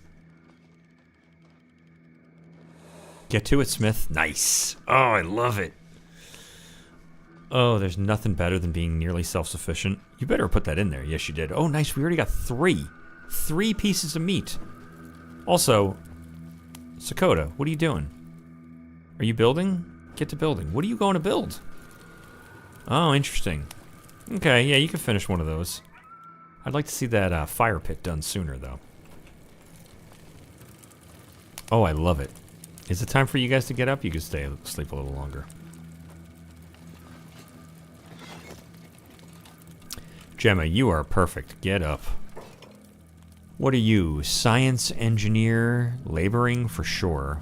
Get to it, Smith. Nice. Oh, I love it. Oh, there's nothing better than being nearly self-sufficient. You better put that in there. Yes, you did. Oh, nice. We already got 3. 3 pieces of meat. Also, Sakota, what are you doing? Are you building? Get to building. What are you going to build? Oh, interesting. Okay, yeah, you can finish one of those. I'd like to see that fire pit done sooner, though. Oh, I love it. Is it time for you guys to get up? You can stay sleep a little longer. Gemma, you are perfect. Get up. What are you? Science engineer? Laboring for sure.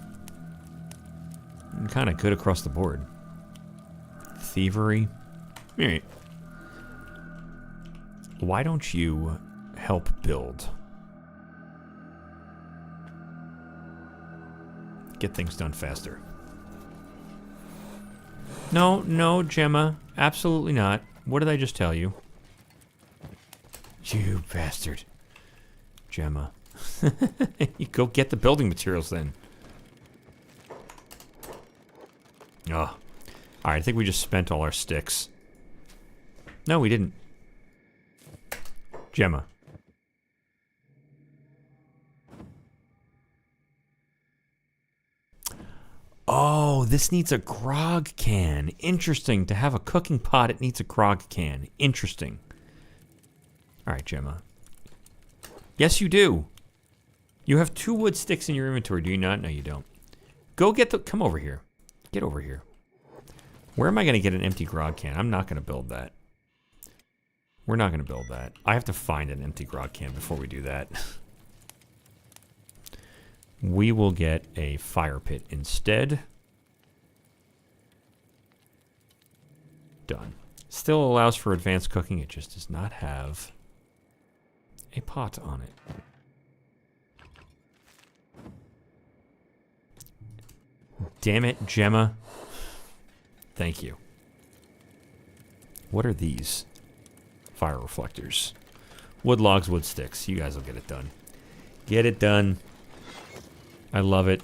Kind of good across the board. Thievery. Alright. Why don't you help build? Get things done faster. No, Gemma. Absolutely not. What did I just tell you? You bastard. Gemma. You go get the building materials then. Oh. Alright, I think we just spent all our sticks. No, we didn't. Gemma. Oh, this needs a grog can. Interesting. To have a cooking pot, it needs a grog can. Interesting. Alright, Gemma. Yes, you do. You have 2 wood sticks in your inventory, do you not? No, you don't. Go get the... Come over here. Get over here. Where am I going to get an empty grog can? I'm not going to build that. We're not going to build that. I have to find an empty grog can before we do that. We will get a fire pit instead. Done. Still allows for advanced cooking. It just does not have a pot on it. Damn it, Gemma. Thank you. What are these? Fire reflectors. Wood logs, wood sticks. You guys will get it done. Get it done. I love it.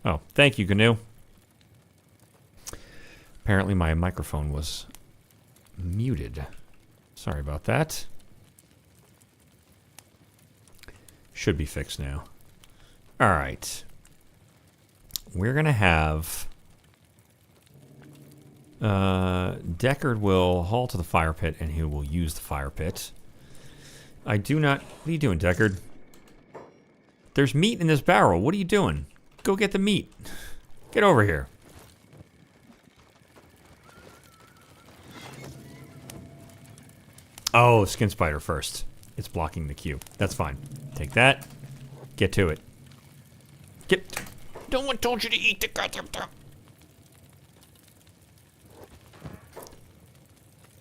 Oh, thank you, Gnu. Apparently my microphone was muted. Sorry about that. Should be fixed now. All right. We're going to have... Deckard will haul to the fire pit, and he will use the fire pit. I do not... What are you doing, Deckard? There's meat in this barrel. What are you doing? Go get the meat. Get over here. Oh, skin spider first. It's blocking the queue. That's fine. Take that. Get to it. Get. No one told you to eat the goddamn thing.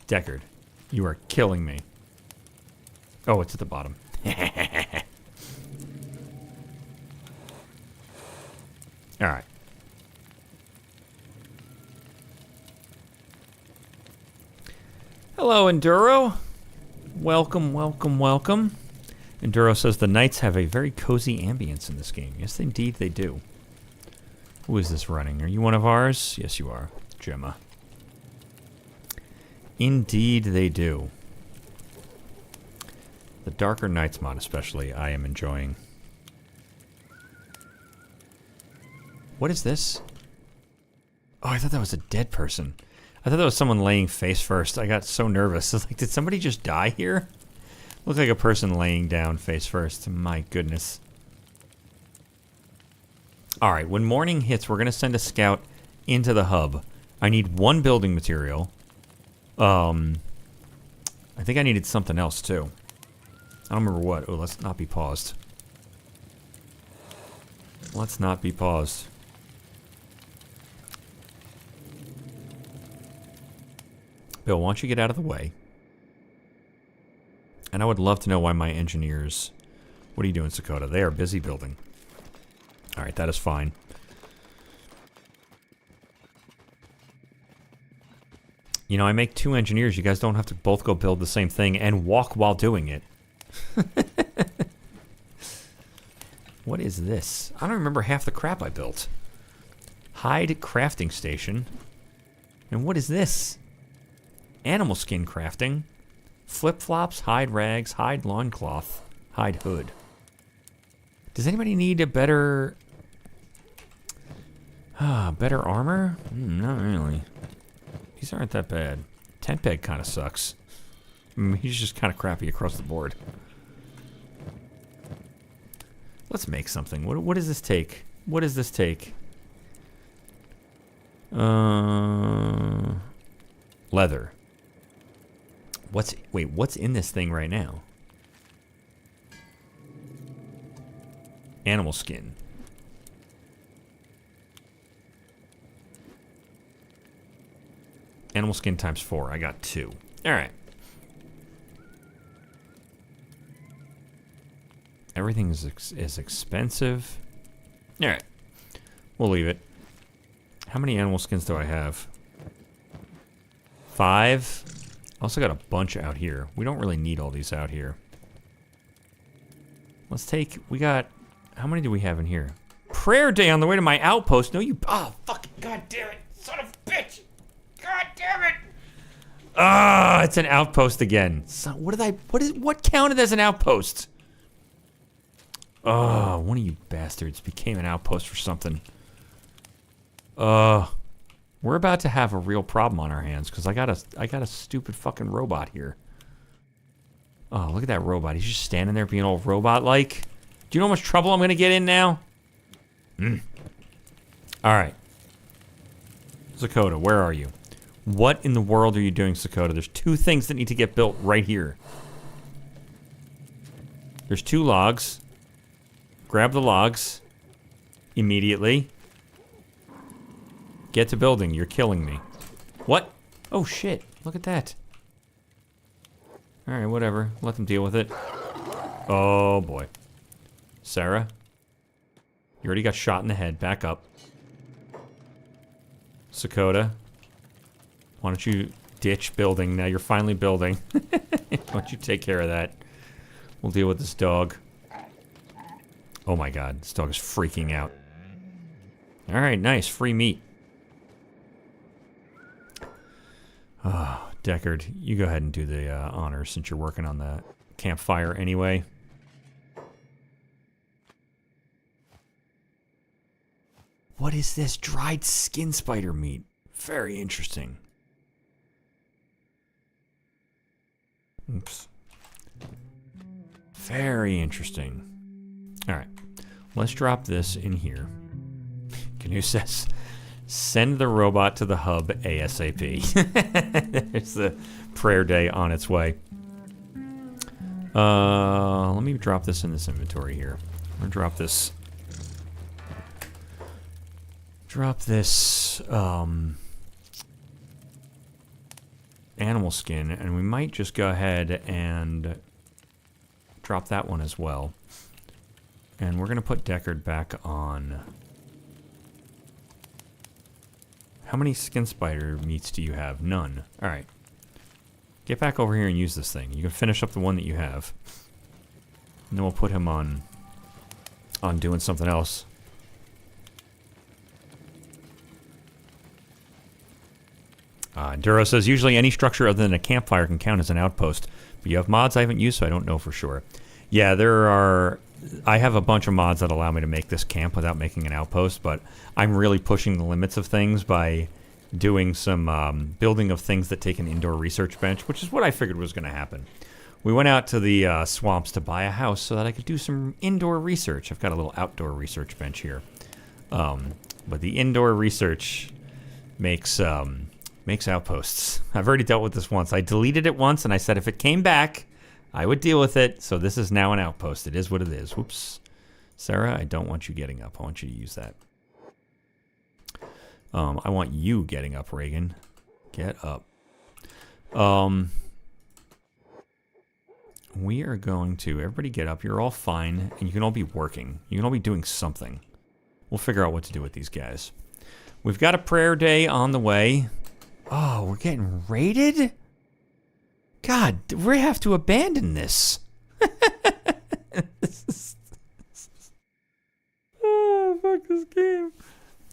Deckard, you are killing me. Oh, it's at the bottom. All right. Hello, Enduro. Welcome, welcome, welcome. Enduro says the knights have a very cozy ambience in this game. Yes, indeed they do. Who is this running? Are you one of ours? Yes, you are. Gemma. Indeed they do. The Darker Knights mod especially, I am enjoying. What is this? Oh, I thought that was a dead person. I thought that was someone laying face first. I got so nervous. I was like, did somebody just die here? Looked like a person laying down face first. My goodness. Alright, when morning hits, we're going to send a scout into the hub. I need one building material. I think I needed something else, too. I don't remember what. Oh, let's not be paused. Let's not be paused. Bill, why don't you get out of the way? And I would love to know why my engineers... What are you doing, Sakota? They are busy building. Alright, that is fine. You know, I make 2 engineers. You guys don't have to both go build the same thing and walk while doing it. What is this? I don't remember half the crap I built. Hide crafting station. And what is this? Animal skin crafting. Flip-flops, hide rags, hide loincloth, hide hood. Does anybody need a better... better armor? Not really. These aren't that bad. Tent peg kind of sucks. He's just kind of crappy across the board. Let's make something. What does this take? What does this take? Leather. What's in this thing right now? Animal skin. Animal skin times 4. I got 2. Alright. Everything is expensive. Alright. We'll leave it. How many animal skins do I have? 5. Also got a bunch out here. We don't really need all these out here. Let's take... We got... How many do we have in here? Prayer day on the way to my outpost. No, you... Oh, fucking god damn it. Son of a bitch. God damn it. Ah, it's an outpost again. So what counted as an outpost? Oh, one of you bastards became an outpost for something. We're about to have a real problem on our hands because I got a stupid fucking robot here. Oh, look at that robot. He's just standing there being all robot-like. Do you know how much trouble I'm gonna get in now? Alright. Sakota, where are you? What in the world are you doing, Sakota? There's 2 things that need to get built right here. There's 2 logs. Grab the logs. Immediately. Get to building. You're killing me. What? Oh, shit. Look at that. Alright, whatever. Let them deal with it. Oh, boy. Sarah? You already got shot in the head. Back up. Sakota? Why don't you ditch building? Now you're finally building. Why don't you take care of that? We'll deal with this dog. Oh my god. This dog is freaking out. Alright, nice. Free meat. Oh, Deckard, you go ahead and do the honors since you're working on the campfire anyway. What is this? Dried skin spider meat. Very interesting. Oops. Very interesting. Alright. let's drop this in here. Canoe says, send the robot to the hub ASAP. There's the prayer day on its way. Let me drop this in this inventory here. I'm gonna drop this. Animal skin, and we might just go ahead and drop that one as well. And we're gonna put Deckard back on. How many skin spider meats do you have? None. All right. Get back over here and use this thing. You can finish up the one that you have. And then we'll put him on doing something else. Duro says, usually any structure other than a campfire can count as an outpost. But you have mods I haven't used, so I don't know for sure. Yeah, I have a bunch of mods that allow me to make this camp without making an outpost, but I'm really pushing the limits of things by doing some building of things that take an indoor research bench, which is what I figured was going to happen. We went out to the swamps to buy a house so that I could do some indoor research. I've got a little outdoor research bench here. But the indoor research makes outposts. I've already dealt with this once. I deleted it once, and I said if it came back, I would deal with it. So this is now an outpost. It is what it is. Whoops. Sarah, I don't want you getting up. I want you to use that. I want you getting up, Reagan. Get up. We are going to... Everybody get up. You're all fine, and you can all be working. You can all be doing something. We'll figure out what to do with these guys. We've got a prayer day on the way. Oh, we're getting raided? God, we have to abandon this. Oh, fuck this game.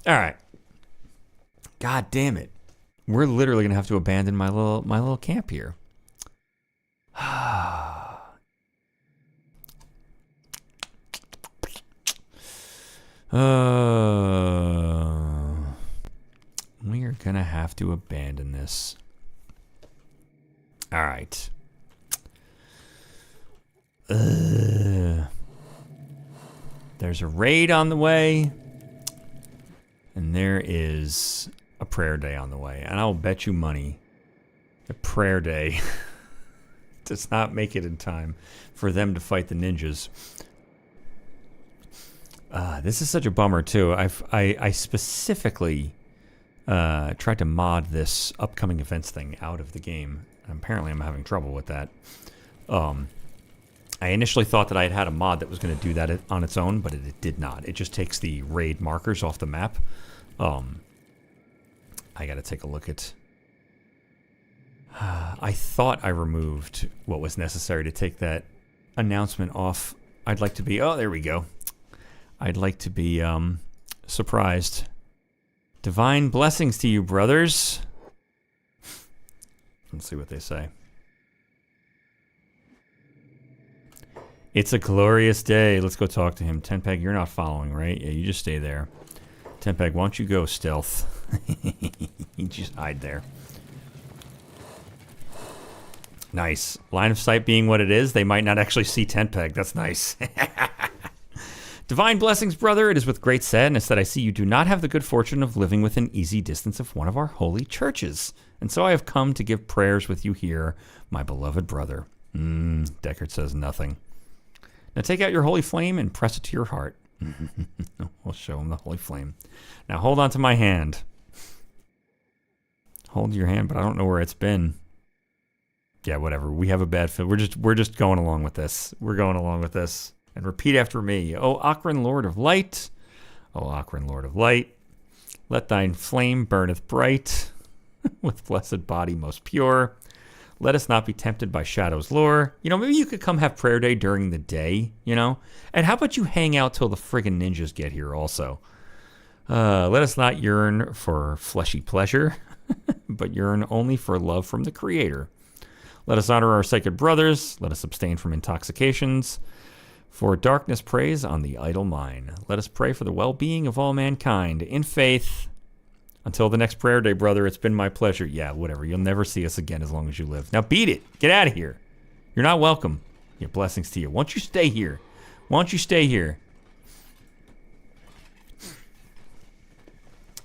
All right. God damn it. We're literally going to have to abandon my little camp here. We are going to have to abandon this. All right. There's a raid on the way. And there is a prayer day on the way. And I'll bet you money the prayer day does not make it in time for them to fight the ninjas. This is such a bummer, too. I specifically tried to mod this upcoming events thing out of the game. Apparently, I'm having trouble with that. I initially thought that I had a mod that was going to do that on its own, but it did not. It just takes the raid markers off the map. I got to take a look at... I thought I removed what was necessary to take that announcement off. I'd like to be... Oh, there we go. I'd like to be surprised. Divine blessings to you, brothers. Let's see what they say. It's a glorious day. Let's go talk to him. Tenpeg, you're not following, right? Yeah, you just stay there. Tenpeg, why don't you go stealth? You just hide there. Nice. Line of sight being what it is, they might not actually see Tenpeg. That's nice. Divine blessings, brother. It is with great sadness that I see you do not have the good fortune of living within easy distance of one of our holy churches. And so I have come to give prayers with you here, my beloved brother. Deckard says nothing. Now take out your holy flame and press it to your heart. We'll show him the holy flame. Now hold on to my hand. Hold your hand, but I don't know where it's been. Yeah, whatever. We have a bad feel. We're just going along with this. We're going along with this. And repeat after me. O Akron, Lord of Light. O Akron, Lord of Light. Let thine flame burneth bright. With blessed body most pure. Let us not be tempted by shadow's lure. You know, maybe you could come have prayer day during the day, you know? And how about you hang out till the friggin' ninjas get here also? Let us not yearn for fleshy pleasure, but yearn only for love from the Creator. Let us honor our sacred brothers. Let us abstain from intoxications. For darkness preys on the idle mind. Let us pray for the well-being of all mankind in faith. Until the next prayer day, brother, it's been my pleasure. Yeah, whatever. You'll never see us again as long as you live. Now beat it. Get out of here. You're not welcome. Your blessings to you. Why don't you stay here? Why don't you stay here?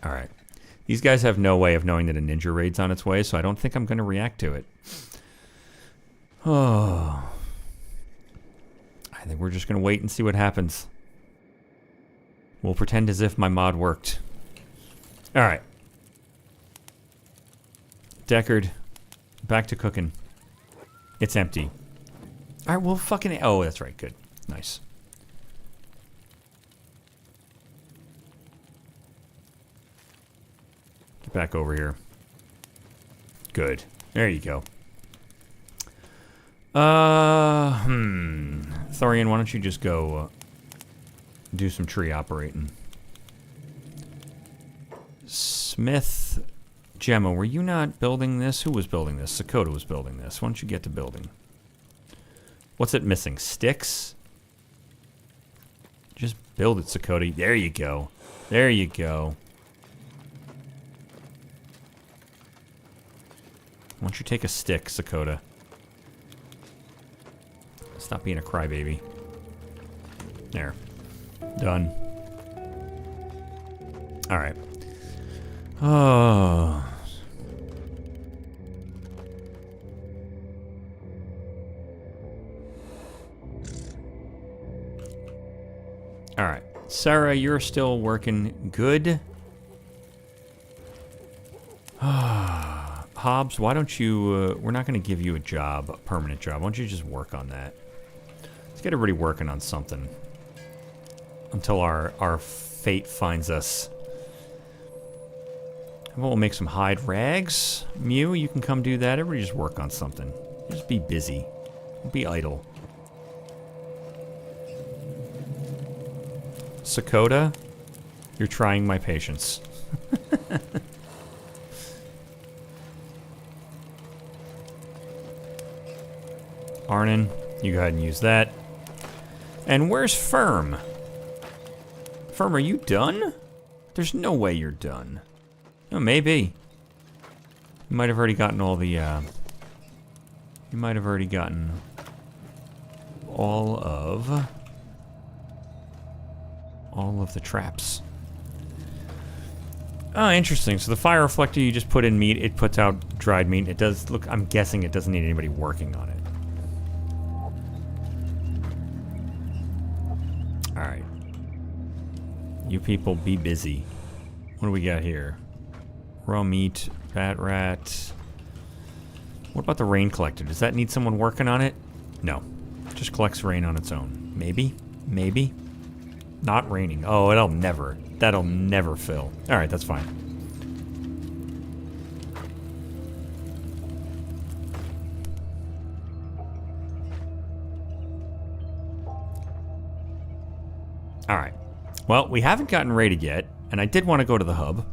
Alright. These guys have no way of knowing that a ninja raid's on its way, so I don't think I'm going to react to it. Oh. I think we're just going to wait and see what happens. We'll pretend as if my mod worked. Alright. Deckard. Back to cooking. It's empty. Alright, well fucking... Oh, that's right. Good. Nice. Get back over here. Good. There you go. Thorian, why don't you just go do some tree operating? Smith, Gemma, were you not building this? Who was building this? Sakota was building this. Why don't you get to building? What's it missing? Sticks? Just build it, Sakota. There you go. There you go. Why don't you take a stick, Sakota? Stop being a crybaby. There. Done. Alright. Oh. Alright. Sarah, you're still working good. Hobbs, why don't you... we're not going to give you a job, a permanent job. Why don't you just work on that? Let's get everybody working on something. Until our fate finds us. We'll make some hide rags. Mew, you can come do that. Everybody just work on something. Just be busy. Don't be idle. Sakota, you're trying my patience. Arnon, you go ahead and use that. And where's Firm? Firm, are you done? There's no way you're done. Oh, maybe. You might have already gotten all the, You might have already gotten all of the traps. Oh, interesting. So the fire reflector, you just put in meat, it puts out dried meat. It does look, I'm guessing it doesn't need anybody working on it. Alright. You people be busy. What do we got here? Raw meat, bat rat. What about the rain collector? Does that need someone working on it? No. It just collects rain on its own. Maybe? Maybe? Not raining. Oh, that'll never fill. Alright, that's fine. Alright. Well, we haven't gotten raided yet, and I did want to go to the hub.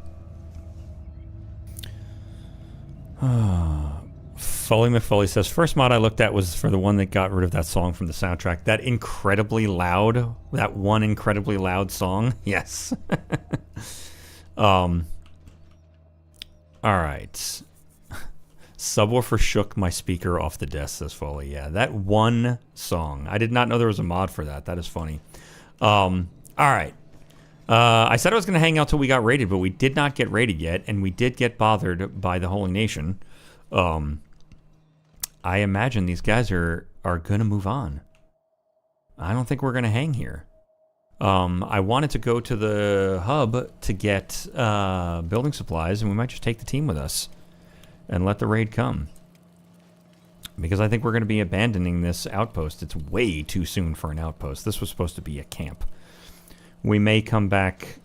Foley McFoley says, first mod I looked at was for the one that got rid of that song from the soundtrack. That one incredibly loud song. Yes. Alright. Subwoofer shook my speaker off the desk, says Foley. Yeah, that one song. I did not know there was a mod for that. That is funny. Alright. I said I was going to hang out till we got raided, but we did not get raided yet, and we did get bothered by the Holy Nation. I imagine these guys are going to move on. I don't think we're going to hang here. I wanted to go to the hub to get building supplies, and we might just take the team with us and let the raid come. Because I think we're going to be abandoning this outpost. It's way too soon for an outpost. This was supposed to be a camp. We may come back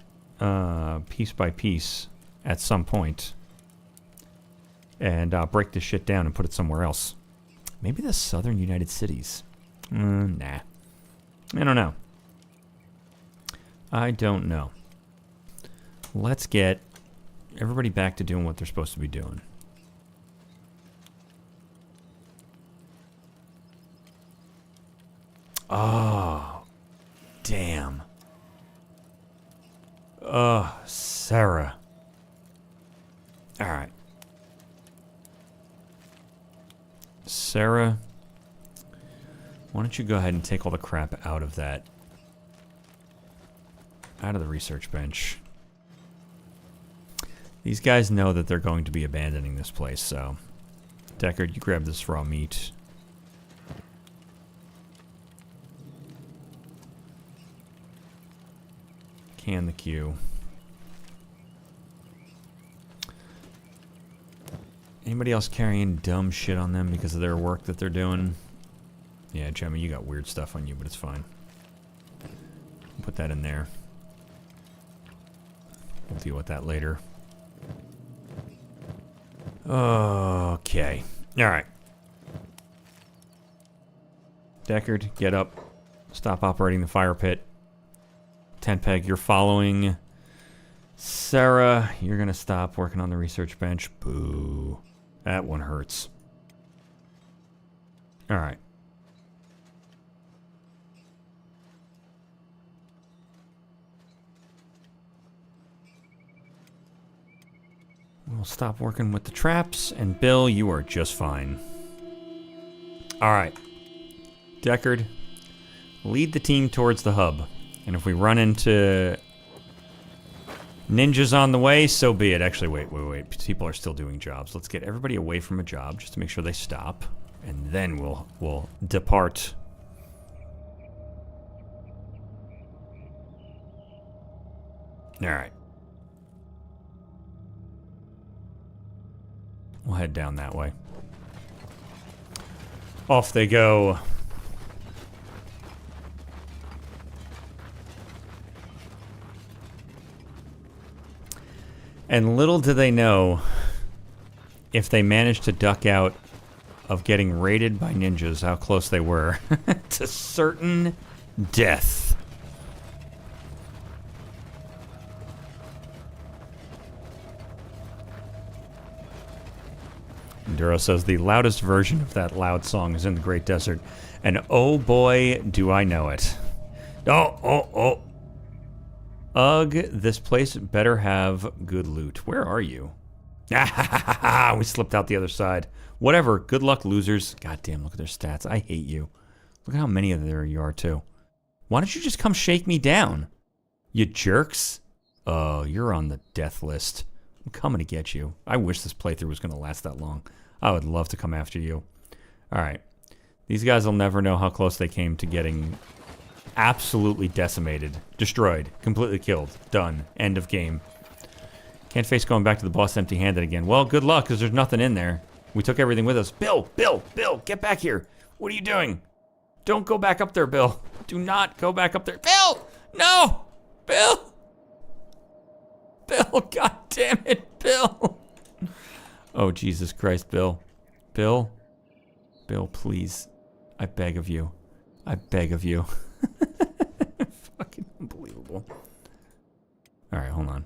piece by piece at some point and break this shit down and put it somewhere else. Maybe the southern United Cities. Nah. I don't know. I don't know. Let's get everybody back to doing what they're supposed to be doing. Oh, damn. Sarah. Alright. Sarah, why don't you go ahead and take all the crap out of that. Out of the research bench. These guys know that they're going to be abandoning this place, so... Deckard, you grab this raw meat. Can the queue. Anybody else carrying dumb shit on them because of their work that they're doing? Yeah, Gemma, you got weird stuff on you, but it's fine. Put that in there. We'll deal with that later. Okay. Alright. Deckard, get up. Stop operating the fire pit. Tenpeg, you're following. Sarah, you're gonna stop working on the research bench. Boo. That one hurts. Alright. We'll stop working with the traps, and Bill, you are just fine. Alright. Deckard, lead the team towards the hub. And if we run into ninjas on the way, so be it. Actually, wait. People are still doing jobs. Let's get everybody away from a job just to make sure they stop. And then we'll depart. Alright. We'll head down that way. Off they go. And little do they know, if they managed to duck out of getting raided by ninjas, how close they were to certain death. Duro says the loudest version of that loud song is in the Great Desert. And oh boy, do I know it. Oh. Ugh, this place better have good loot. Where are you? We slipped out the other side. Whatever, good luck, losers. Goddamn, look at their stats. I hate you. Look at how many of there you are, too. Why don't you just come shake me down? You jerks. Oh, you're on the death list. I'm coming to get you. I wish this playthrough was going to last that long. I would love to come after you. Alright. These guys will never know how close they came to getting absolutely decimated. Destroyed. Completely killed. Done. End of game. Can't face going back to the boss empty-handed again. Well, good luck, because there's nothing in there. We took everything with us. Bill! Get back here! What are you doing? Don't go back up there, Bill. Do not go back up there. Bill! No! Bill! God damn it, Bill! Oh, Jesus Christ, Bill. Bill, please. I beg of you. Fucking unbelievable. Alright, hold on.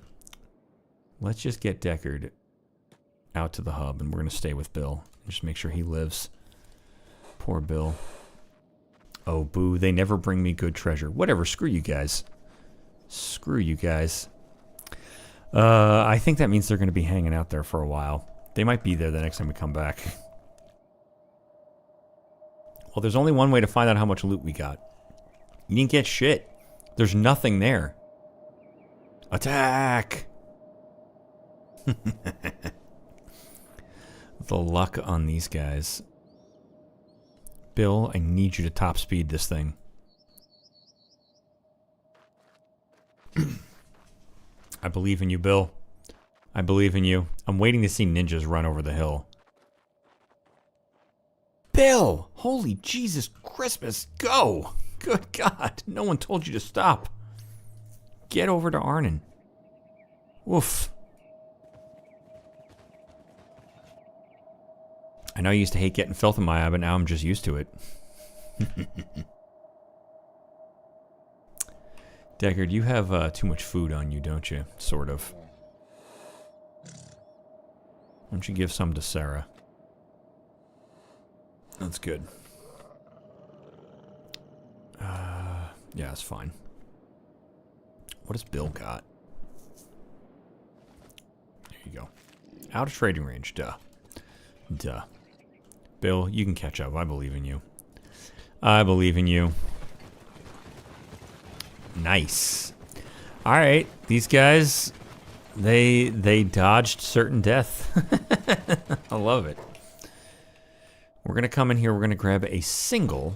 Let's just get Deckard out to the hub, and we're going to stay with Bill. Just make sure he lives. Poor Bill. Oh, boo. They never bring me good treasure. Whatever. Screw you guys. I think that means they're going to be hanging out there for a while. They might be there the next time we come back. Well, there's only one way to find out how much loot we got. You didn't get shit. There's nothing there. Attack! The luck on these guys. Bill, I need you to top speed this thing. I believe in you, Bill. I believe in you. I'm waiting to see ninjas run over the hill. Bill! Holy Jesus Christmas, go! Good God, no one told you to stop. Get over to Arnon. Woof. I know I used to hate getting filth in my eye, but now I'm just used to it. Deckard, you have too much food on you, don't you? Sort of. Why don't you give some to Sarah? That's good. Yeah, it's fine. What has Bill got? There you go. Out of trading range, duh. Bill, you can catch up. I believe in you. Nice. Alright, these guys They dodged certain death. I love it. We're gonna come in here, we're gonna grab a single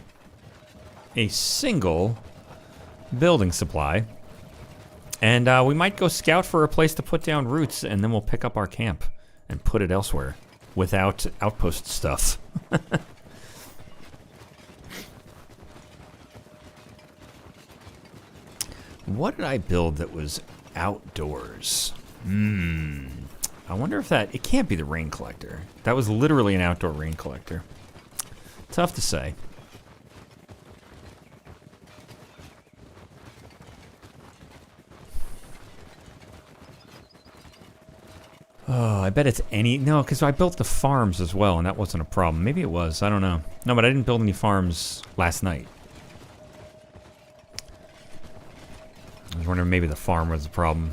building supply. And we might go scout for a place to put down roots, and then we'll pick up our camp and put it elsewhere without outpost stuff. What did I build that was outdoors? I wonder if that... It can't be the rain collector. That was literally an outdoor rain collector. Tough to say. Oh, I bet it's any... No, because I built the farms as well, and that wasn't a problem. Maybe it was. I don't know. No, but I didn't build any farms last night. I was wondering maybe the farm was the problem.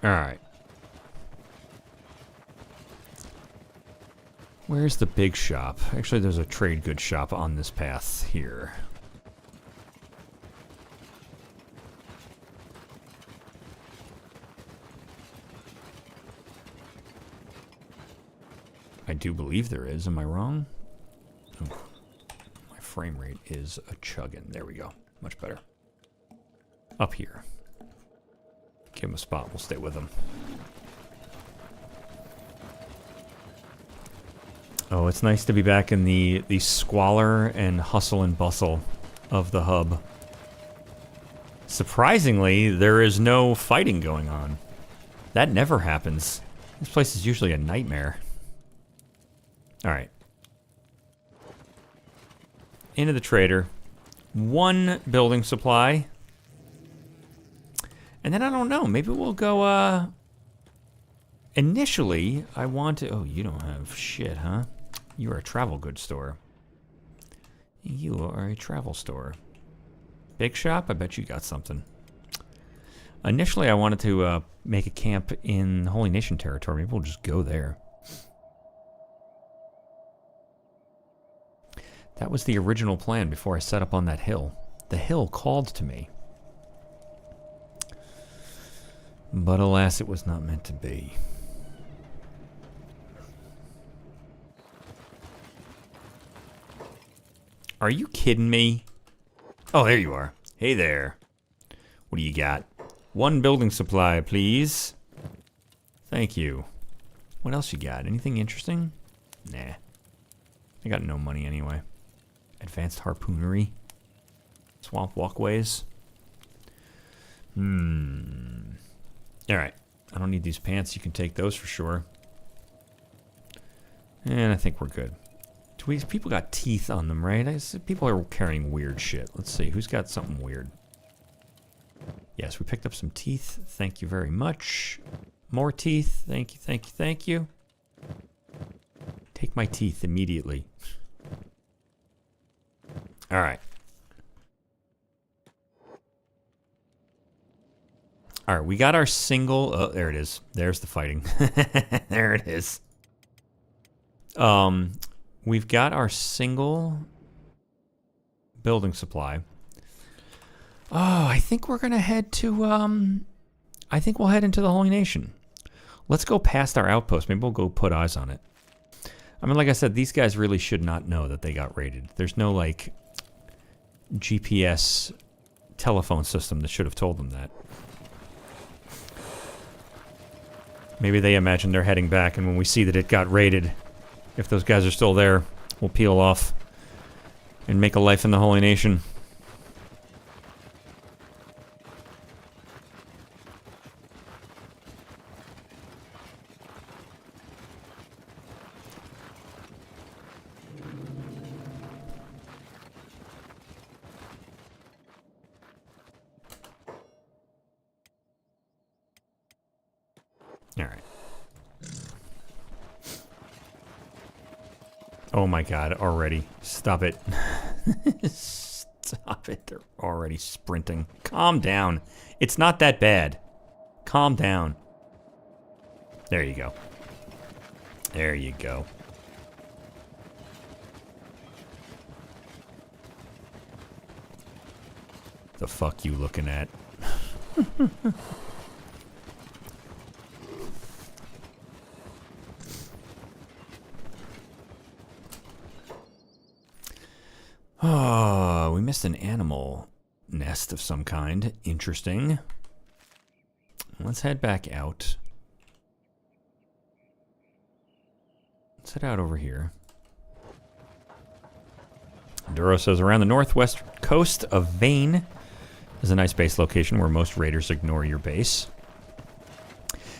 Alright. Where's the big shop? Actually, there's a trade goods shop on this path here. I do believe there is. Am I wrong? Oh, my frame rate is a chugging. There we go. Much better. Up here. Give him a spot. We'll stay with him. Oh, it's nice to be back in the squalor and hustle and bustle of the hub. Surprisingly, there is no fighting going on. That never happens. This place is usually a nightmare. Alright. Into the trader. One building supply. And then I don't know. Maybe we'll go, initially, I want to... Oh, you don't have shit, huh? You are a travel goods store. You are a travel store. Big shop? I bet you got something. Initially, I wanted to, make a camp in Holy Nation territory. Maybe we'll just go there. That was the original plan before I set up on that hill. The hill called to me. But alas, it was not meant to be. Are you kidding me? Oh, there you are. Hey there. What do you got? One building supply, please. Thank you. What else you got? Anything interesting? Nah. I got no money anyway. Advanced harpoonery. Swamp walkways. Alright. I don't need these pants. You can take those for sure. And I think we're good. People got teeth on them, right? People are carrying weird shit. Let's see. Who's got something weird? Yes, we picked up some teeth. Thank you very much. More teeth. Thank you, thank you, thank you. Take my teeth immediately. Alright. Alright, we got our single... Oh, there it is. There's the fighting. There it is. We've got our single building supply. Oh, I think we're gonna head to, I think we'll head into the Holy Nation. Let's go past our outpost. Maybe we'll go put eyes on it. I mean, like I said, these guys really should not know that they got raided. There's no, like, GPS telephone system that should have told them that. Maybe they imagine they're heading back, and when we see that it got raided, if those guys are still there, we'll peel off and make a life in the Holy Nation. Alright. Oh my god, already. Stop it. Stop it. They're already sprinting. Calm down. It's not that bad. Calm down. There you go. There you go. The fuck you looking at? Oh, we missed an animal nest of some kind. Interesting. Let's head back out. Let's head out over here. Duro says, around the northwest coast of Vane is a nice base location where most raiders ignore your base.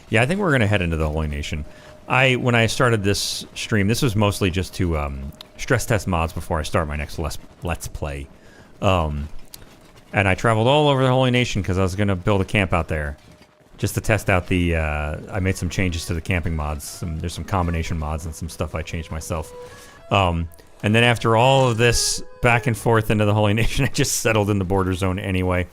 Yeah, I think we're going to head into the Holy Nation. When I started this stream, this was mostly just to stress test mods before I start my next Let's Play. And I traveled all over the Holy Nation because I was going to build a camp out there. Just to test out the... I made some changes to the camping mods. There's some combination mods and some stuff I changed myself. And then after all of this back and forth into the Holy Nation, I just settled in the border zone anyway.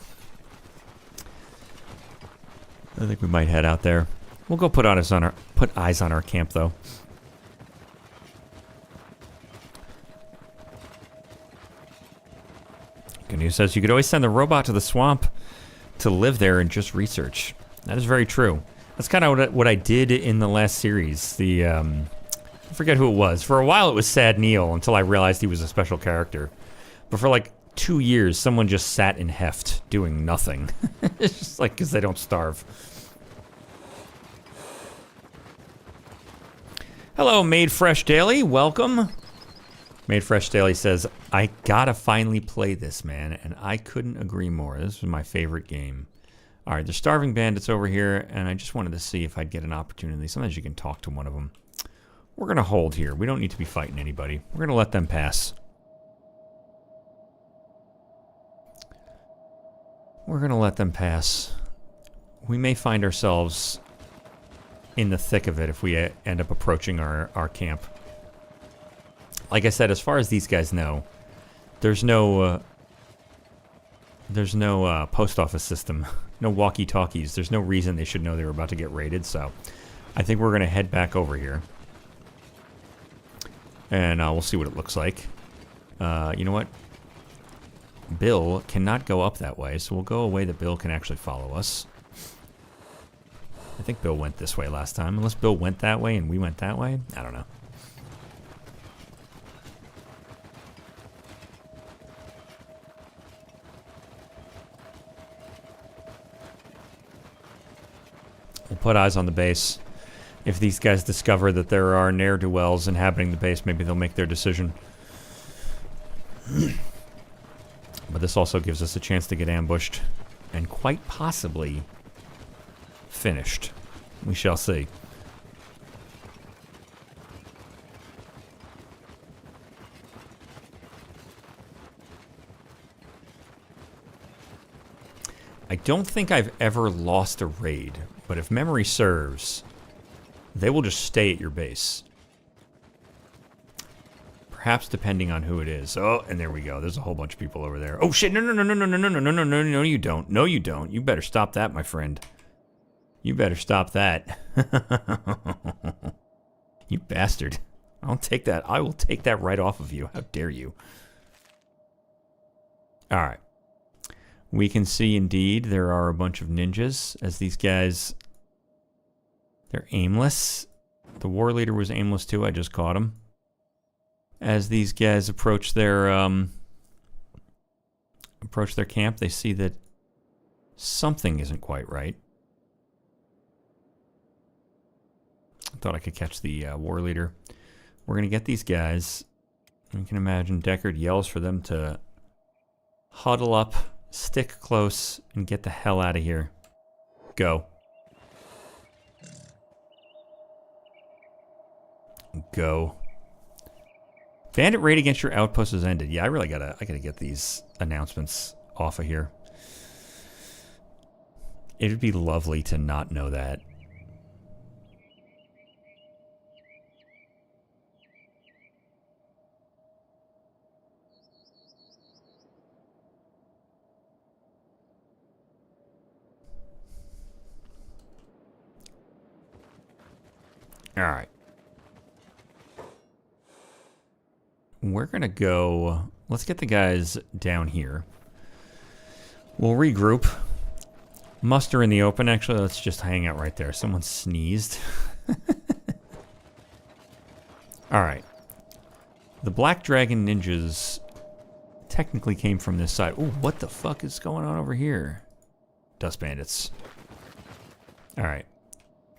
I think we might head out there. We'll go put eyes on our camp, though. Canoe says you could always send the robot to the swamp to live there and just research. That is very true. That's kind of what I did in the last series. I forget who it was. For a while it was Sad Neil until I realized he was a special character. But for like 2 years, someone just sat in heft doing nothing. It's just like because they don't starve. Hello, Made Fresh Daily. Welcome. Made Fresh Daily says, I gotta finally play this, man, and I couldn't agree more. This was my favorite game. All right, there's starving bandits over here, and I just wanted to see if I'd get an opportunity. Sometimes you can talk to one of them. We're gonna hold here. We don't need to be fighting anybody. We're gonna let them pass. We're gonna let them pass. We may find ourselves in the thick of it if we end up approaching our camp. Like I said, as far as these guys know, there's no post office system, no walkie-talkies. There's no reason they should know they were about to get raided, so I think we're going to head back over here. And we'll see what it looks like. You know what? Bill cannot go up that way, so we'll go a way that Bill can actually follow us. I think Bill went this way last time. Unless Bill went that way and we went that way? I don't know. We'll put eyes on the base. If these guys discover that there are ne'er-do-wells inhabiting the base, maybe they'll make their decision. But this also gives us a chance to get ambushed and quite possibly finished. We shall see. I don't think I've ever lost a raid, but if memory serves, they will just stay at your base. Perhaps depending on who it is. Oh, and there we go. There's a whole bunch of people over there. Oh shit, no, no, you don't. No, you don't. You better stop that, my friend. You better stop that. You bastard. I'll take that. I will take that right off of you. How dare you? Alright. We can see indeed there are a bunch of ninjas as these guys... They're aimless. The war leader was aimless too. I just caught him. As these guys approach their camp, they see that something isn't quite right. I thought I could catch the war leader. We're going to get these guys. You can imagine Deckard yells for them to huddle up, stick close, and get the hell out of here. Go. Go. Bandit raid against your outpost has ended. Yeah, I gotta get these announcements off of here. It would be lovely to not know that. All right. We're going to go... Let's get the guys down here. We'll regroup. Muster in the open. Actually, let's just hang out right there. Someone sneezed. Alright. The Black Dragon Ninjas technically came from this side. Ooh, what the fuck is going on over here? Dust Bandits. Alright.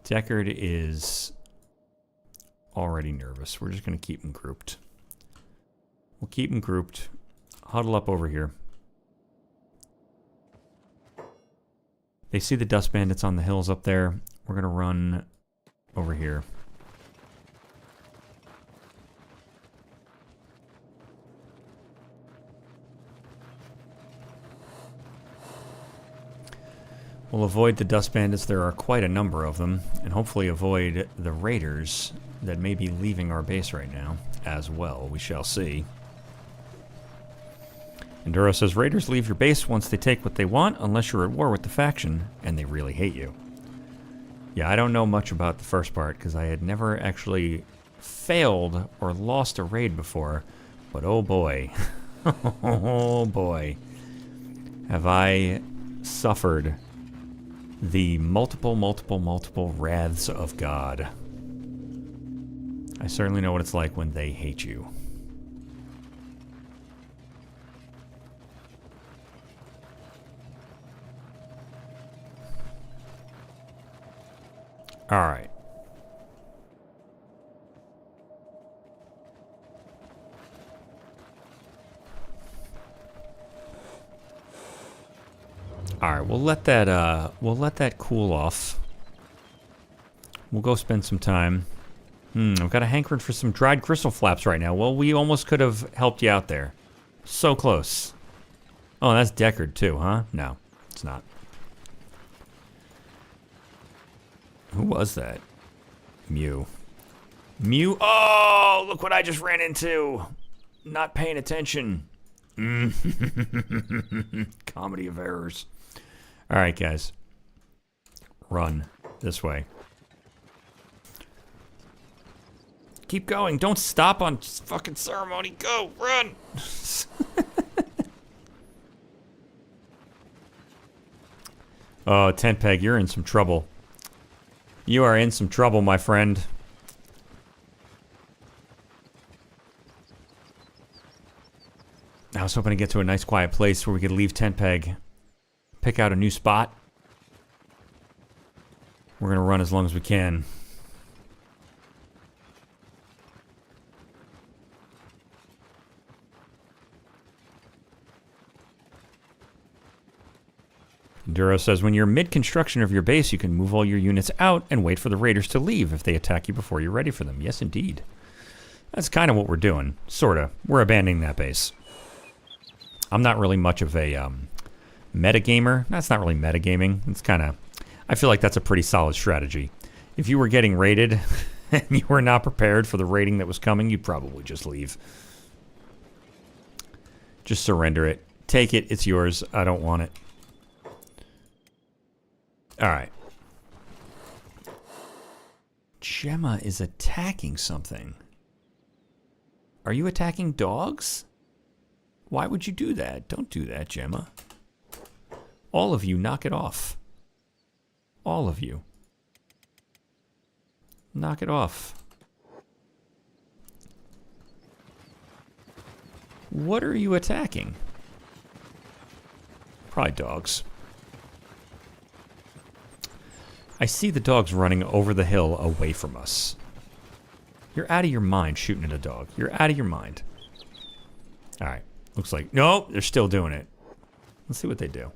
Deckard is already nervous. We're just going to keep them grouped. We'll keep them grouped. Huddle up over here. They see the Dust Bandits on the hills up there. We're going to run over here. We'll avoid the Dust Bandits. There are quite a number of them. And hopefully avoid the raiders that may be leaving our base right now as well. We shall see. Enduro says, raiders leave your base once they take what they want, unless you're at war with the faction, and they really hate you. Yeah, I don't know much about the first part, because I had never actually failed or lost a raid before. But oh boy. Oh boy. Have I suffered the multiple wraths of God. I certainly know what it's like when they hate you. All right. All right, we'll let that cool off. We'll go spend some time. I've got a hankering for some dried crystal flaps right now. Well, we almost could have helped you out there. So close. Oh, that's Deckard too, huh? No, it's not. Who was that? Mew. Mew. Oh, look what I just ran into. Not paying attention. Comedy of errors. All right, guys. Run this way. Keep going. Don't stop on fucking ceremony. Go. Run. Oh, Tent Peg, you're in some trouble. You are in some trouble, my friend. I was hoping to get to a nice quiet place where we could leave Tent Peg. Pick out a new spot. We're going to run as long as we can. Duro says, when you're mid-construction of your base, you can move all your units out and wait for the raiders to leave if they attack you before you're ready for them. Yes, indeed. That's kind of what we're doing. Sort of. We're abandoning that base. I'm not really much of a metagamer. That's not really metagaming. It's kind of... I feel like that's a pretty solid strategy. If you were getting raided and you were not prepared for the raiding that was coming, you'd probably just leave. Just surrender it. Take it. It's yours. I don't want it. Alright. Gemma is attacking something. Are you attacking dogs? Why would you do that? Don't do that, Gemma. All of you, knock it off. All of you. Knock it off. What are you attacking? Probably dogs. I see the dogs running over the hill away from us. You're out of your mind shooting at a dog. You're out of your mind. Alright. Looks like... No, they're still doing it. Let's see what they do.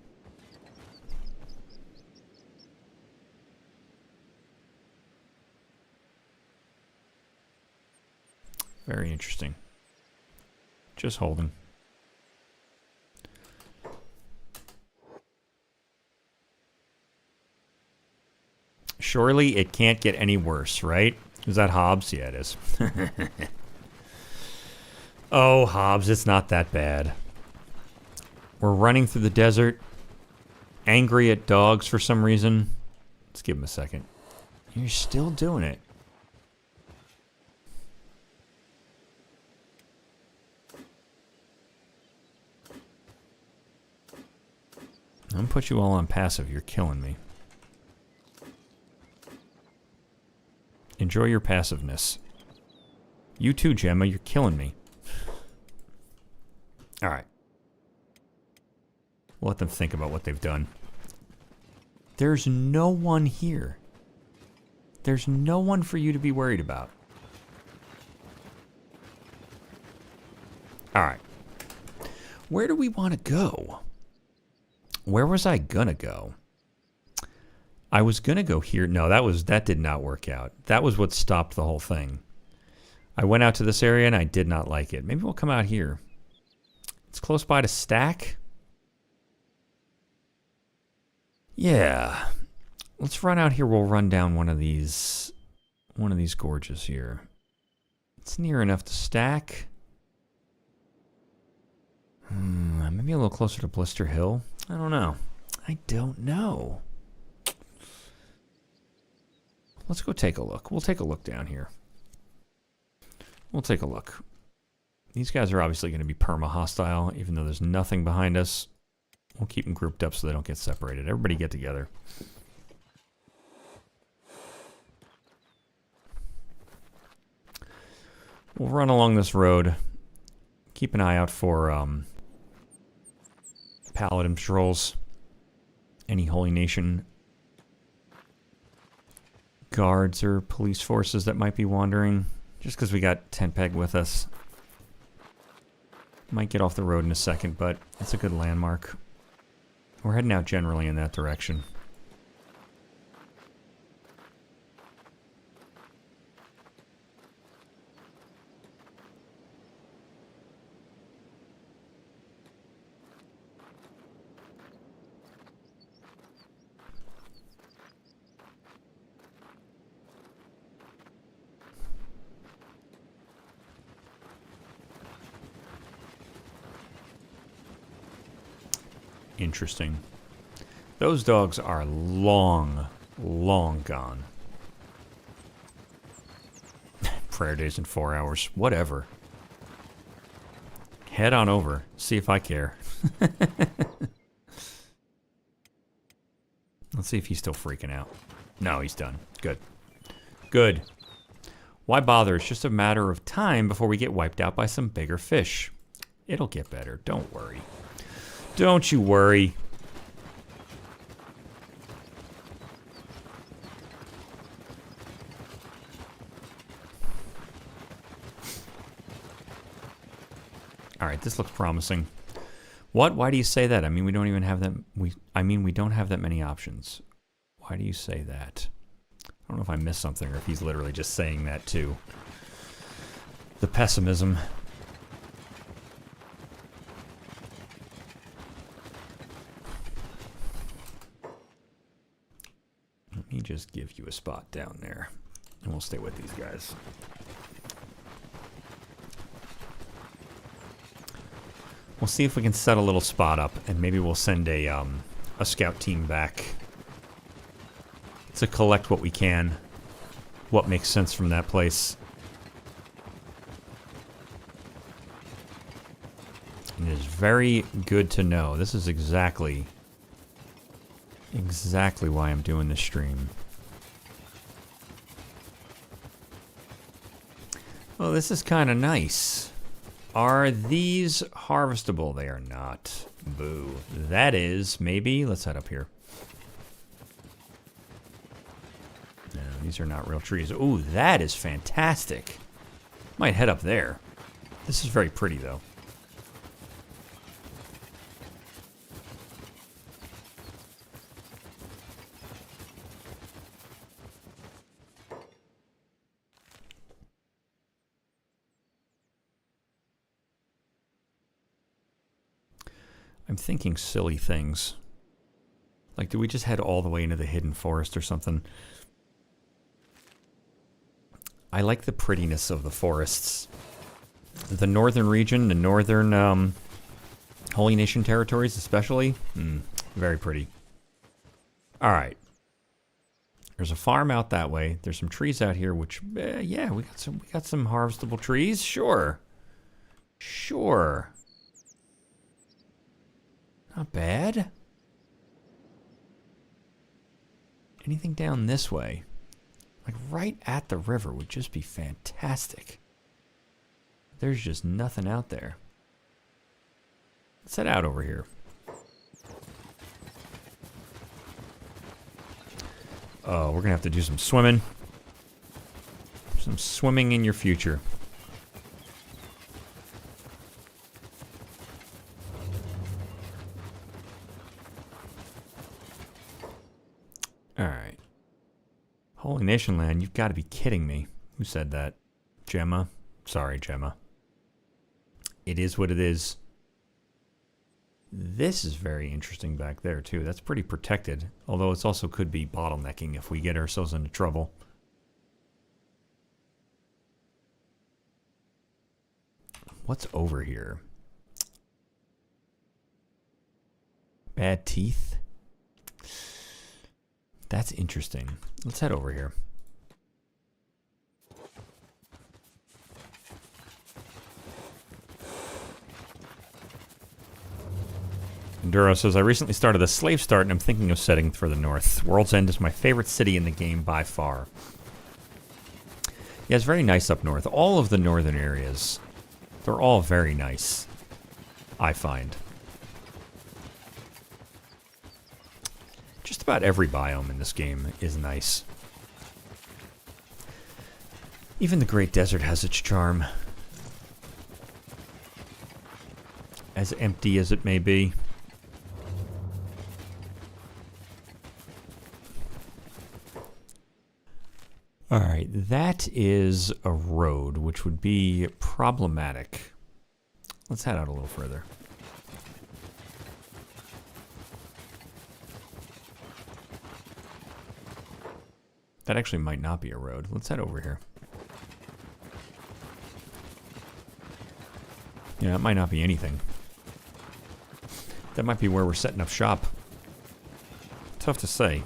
Very interesting. Just holding. Surely it can't get any worse, right? Is that Hobbs? Yeah, it is. Oh, Hobbs, it's not that bad. We're running through the desert, angry at dogs for some reason. Let's give him a second. You're still doing it. I'm gonna put you all on passive. You're killing me. Enjoy your passiveness. You too, Gemma. You're killing me. Alright. We'll let them think about what they've done. There's no one here. There's no one for you to be worried about. Alright. Where do we want to go? Where was I gonna go? I was gonna go here. No, that did not work out. That was what stopped the whole thing. I went out to this area and I did not like it. Maybe we'll come out here. It's close by to stack. Yeah. Let's run out here. We'll run down one of these gorges here. It's near enough to stack. Maybe a little closer to Blister Hill. I don't know. I don't know. Let's go take a look. We'll take a look down here. We'll take a look. These guys are obviously going to be perma-hostile, even though there's nothing behind us. We'll keep them grouped up so they don't get separated. Everybody get together. We'll run along this road. Keep an eye out for paladin patrols. Any Holy Nation guards or police forces that might be wandering. Just because we got Tent Peg with us. Might get off the road in a second, but it's a good landmark. We're heading out generally in that direction. Interesting. Those dogs are long, long gone. Prayer days in 4 hours. Whatever. Head on over. See if I care. Let's see if he's still freaking out. No, he's done. Good. Good. Why bother? It's just a matter of time before we get wiped out by some bigger fish. It'll get better. Don't worry. Don't you worry. Alright, this looks promising. What? Why do you say that? I mean, we don't even have that... we don't have that many options. Why do you say that? I don't know if I missed something or if he's literally just saying that too. The pessimism. Let me just give you a spot down there, and we'll stay with these guys. We'll see if we can set a little spot up, and maybe we'll send a scout team back to collect what we can, what makes sense from that place. And it is very good to know. This is exactly why I'm doing this stream. Well, this is kind of nice. Are these harvestable? They are not. Boo. That is, maybe. Let's head up here. No, these are not real trees. Ooh, that is fantastic. Might head up there. This is very pretty, though. I'm thinking silly things. Like, do we just head all the way into the hidden forest or something? I like the prettiness of the forests. The northern region, the northern Holy Nation territories especially. Very pretty. Alright. There's a farm out that way. There's some trees out here, which, yeah, we got some harvestable trees. Sure. Sure. Not bad. Anything down this way? Like right at the river would just be fantastic. There's just nothing out there. Let's head out over here. Oh, we're gonna have to do some swimming. Some swimming in your future. Alright. Holy Nation Land, you've got to be kidding me. Who said that? Gemma? Sorry, Gemma. It is what it is. This is very interesting back there, too. That's pretty protected. Although it also could be bottlenecking if we get ourselves into trouble. What's over here? Bad teeth? That's interesting. Let's head over here. Enduro says, I recently started a slave start and I'm thinking of setting for the north. World's End is my favorite city in the game by far. Yeah, it's very nice up north. All of the northern areas, they're all very nice, I find. Just about every biome in this game is nice. Even the Great Desert has its charm. As empty as it may be. Alright, that is a road, which would be problematic. Let's head out a little further. That actually might not be a road. Let's head over here. Yeah, it might not be anything. That might be where we're setting up shop. Tough to say.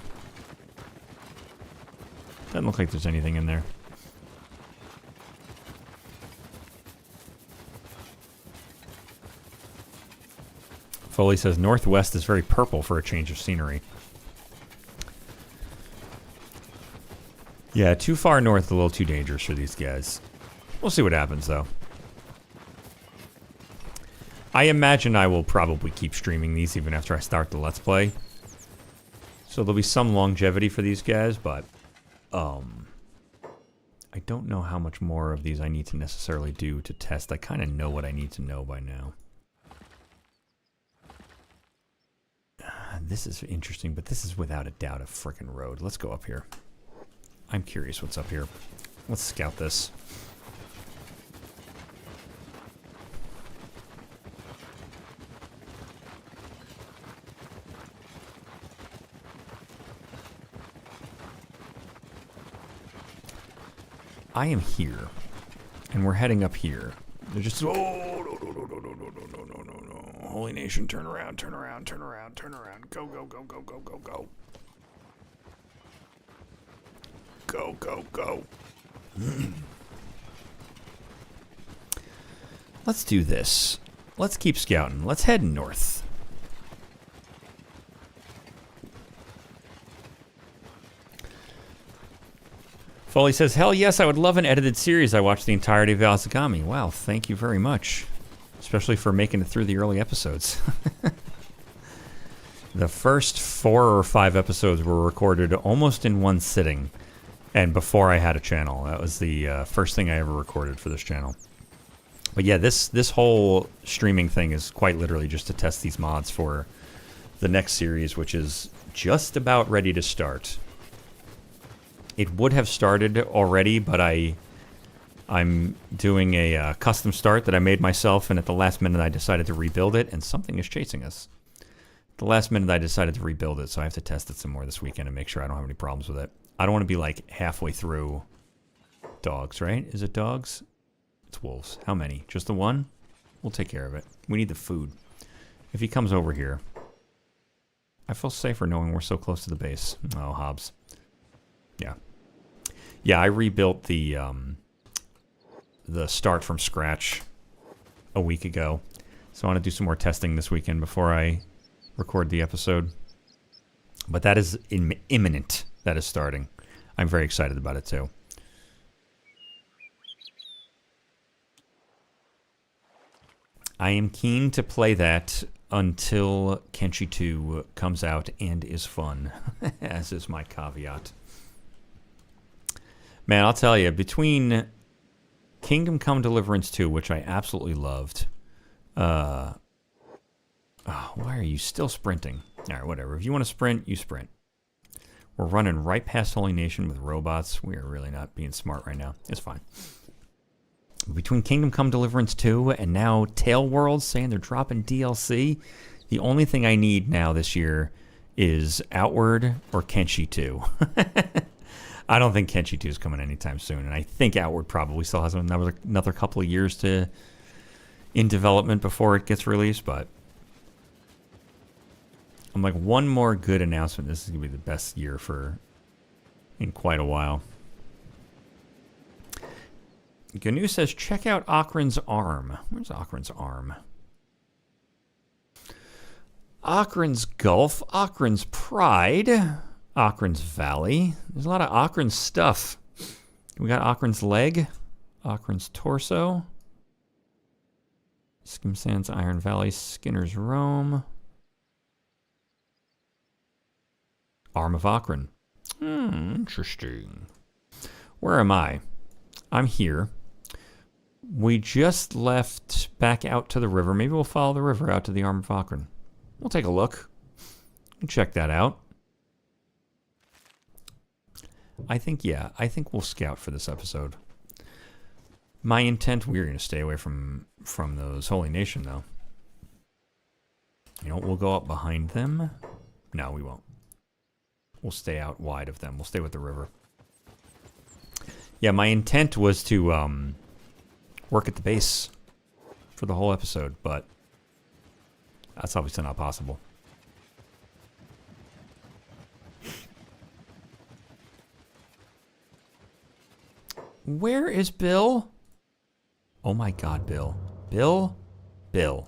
Doesn't look like there's anything in there. Foley says northwest is very purple for a change of scenery. Yeah, too far north is a little too dangerous for these guys. We'll see what happens, though. I imagine I will probably keep streaming these even after I start the Let's Play. So there'll be some longevity for these guys, but... I don't know how much more of these I need to necessarily do to test. I kind of know what I need to know by now. This is interesting, but this is without a doubt a frickin' road. Let's go up here. I'm curious what's up here. Let's scout this. I am here, and we're heading up here. They're just, oh, no. Holy Nation, turn around, turn around, turn around, turn around. Go, go, go, go, go, go, go. Go, go, go. Let's do this. Let's keep scouting. Let's head north. Foley says, hell yes, I would love an edited series. I watched the entirety of Azagami. Wow, thank you very much. Especially for making it through the early episodes. The first 4 or 5 episodes were recorded almost in one sitting. And before I had a channel. That was the first thing I ever recorded for this channel. But yeah, this whole streaming thing is quite literally just to test these mods for the next series, which is just about ready to start. It would have started already, but I'm doing a custom start that I made myself, and at the last minute I decided to rebuild it, and something is chasing us. At the last minute I decided to rebuild it, so I have to test it some more this weekend and make sure I don't have any problems with it. I don't want to be like halfway through. Dogs, right? Is it dogs? It's wolves. How many? Just the one? We'll take care of it. We need the food. If he comes over here, I feel safer knowing we're so close to the base. Oh, Hobbs. Yeah. Yeah, I rebuilt the start from scratch a week ago. So I want to do some more testing this weekend before I record the episode. But that is imminent. that is starting. I'm very excited about it too. I am keen to play that until Kenshi 2 comes out and is fun, as is my caveat. Man, I'll tell you, between Kingdom Come Deliverance 2, which I absolutely loved, oh, why are you still sprinting? All right, whatever. If you want to sprint, you sprint. We're running right past Holy Nation with robots. We are really not being smart right now. It's fine. Between Kingdom Come Deliverance 2 and now Tail World saying they're dropping DLC, the only thing I need now this year is Outward or Kenshi 2. I don't think Kenshi 2 is coming anytime soon, and I think Outward probably still has another couple of years in development before it gets released, but I'm like, one more good announcement. This is going to be the best year in quite a while. Gnu says, check out Ocarin's Arm. Where's Ocarin's Arm? Ocarin's Gulf, Ocarin's Pride, Ocarin's Valley. There's a lot of Ocarin's stuff. We got Ocarin's Leg, Ocarin's Torso, Skim Sands, Iron Valley, Skinner's Rome, Arm of Ocarin. Interesting. Where am I? I'm here. We just left back out to the river. Maybe we'll follow the river out to the Arm of Ocarin. We'll take a look. Check that out. I think we'll scout for this episode. My intent, we're going to stay away from those Holy Nation, though. You know, we'll go up behind them. No, we won't. We'll stay out wide of them. We'll stay with the river. Yeah, my intent was to work at the base for the whole episode, but that's obviously not possible. Where is Bill? Oh my God, Bill. Bill? Bill.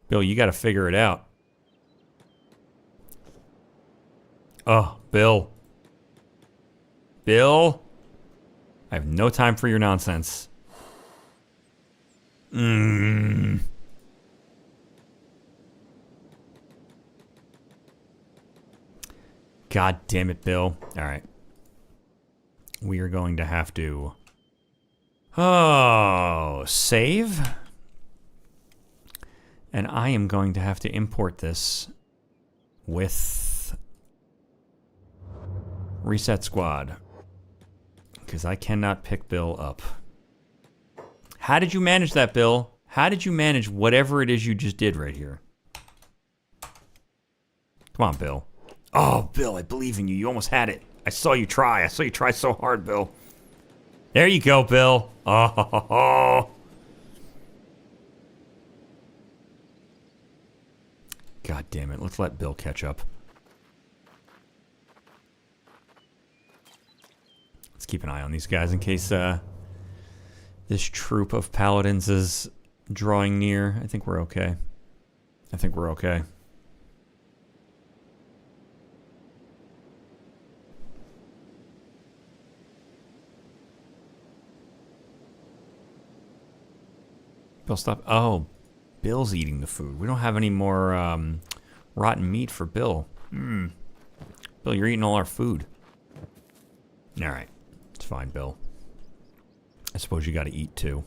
Bill, you got to figure it out. Oh, Bill. Bill? I have no time for your nonsense. God damn it, Bill. All right. We are going to have to... save. And I am going to have to import this with Reset Squad. Because I cannot pick Bill up. How did you manage that, Bill? How did you manage whatever it is you just did right here? Come on, Bill. Oh, Bill, I believe in you. You almost had it. I saw you try. I saw you try so hard, Bill. There you go, Bill. Oh. God damn it. Let's let Bill catch up. Let's keep an eye on these guys in case this troop of paladins is drawing near. I think we're okay. I think we're okay. Bill, stop. Oh, Bill's eating the food. We don't have any more rotten meat for Bill. Bill, you're eating all our food. All right. It's fine, Bill. I suppose you got to eat, too.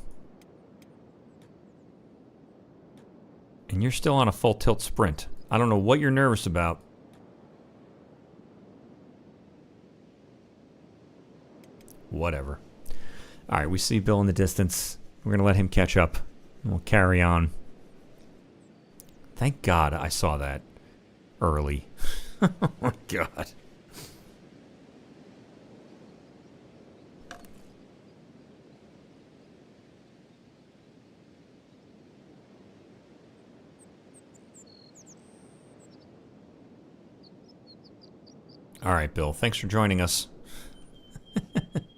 And you're still on a full tilt sprint. I don't know what you're nervous about. Whatever. All right, we see Bill in the distance. We're going to let him catch up. And we'll carry on. Thank God I saw that early. Oh, my God. All right, Bill. Thanks for joining us.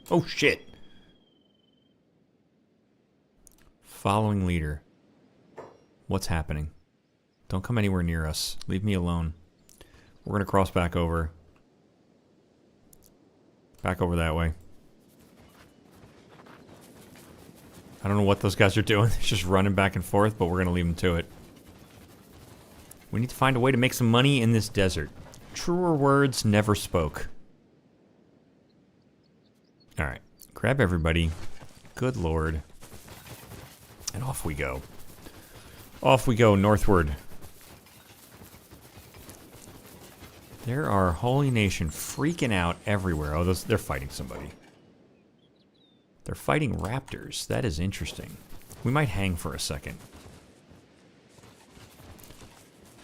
Oh, shit. Following leader. What's happening? Don't come anywhere near us. Leave me alone. We're going to cross back over. Back over that way. I don't know what those guys are doing. They're just running back and forth, but we're going to leave them to it. We need to find a way to make some money in this desert. Truer words never spoke. Alright. Grab everybody. Good lord. And off we go. Off we go northward. There are Holy Nation freaking out everywhere. Oh, they're fighting somebody. They're fighting raptors. That is interesting. We might hang for a second.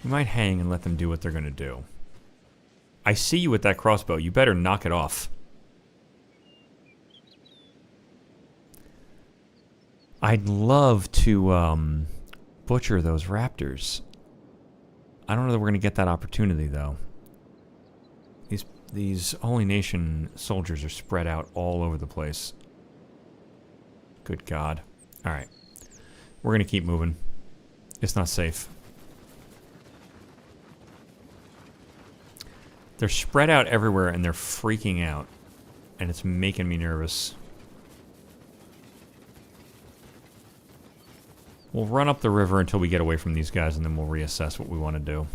We might hang and let them do what they're going to do. I see you with that crossbow. You better knock it off. I'd love to butcher those raptors. I don't know that we're going to get that opportunity, though. These Holy Nation soldiers are spread out all over the place. Good God. Alright. We're going to keep moving. It's not safe. They're spread out everywhere and they're freaking out. And it's making me nervous. We'll run up the river until we get away from these guys and then we'll reassess what we want to do.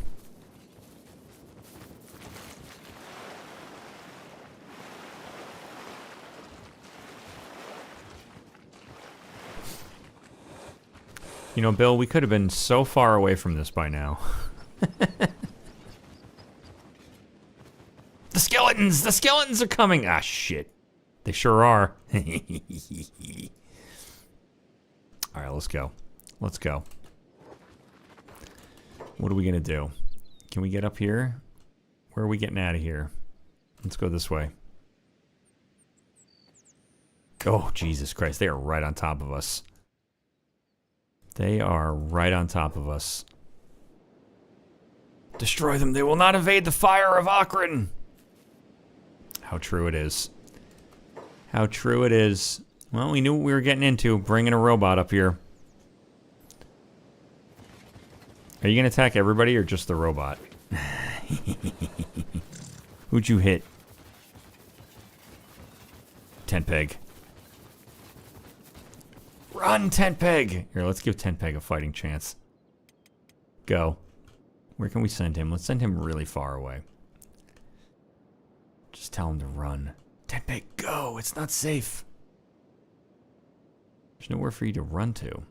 You know, Bill, we could have been so far away from this by now. The skeletons! The skeletons are coming! Ah, shit. They sure are. Alright, let's go. Let's go. What are we gonna do? Can we get up here? Where are we getting out of here? Let's go this way. Oh, Jesus Christ. They are right on top of us. They are right on top of us. Destroy them. They will not evade the fire of Akron. How true it is. How true it is. Well, we knew what we were getting into, bringing a robot up here. Are you going to attack everybody or just the robot? Who'd you hit? Tent Peg. Run, Tent Peg! Here, let's give Tent Peg a fighting chance. Go. Where can we send him? Let's send him really far away. Just tell him to run. Tent Peg, go! It's not safe. There's nowhere for you to run to.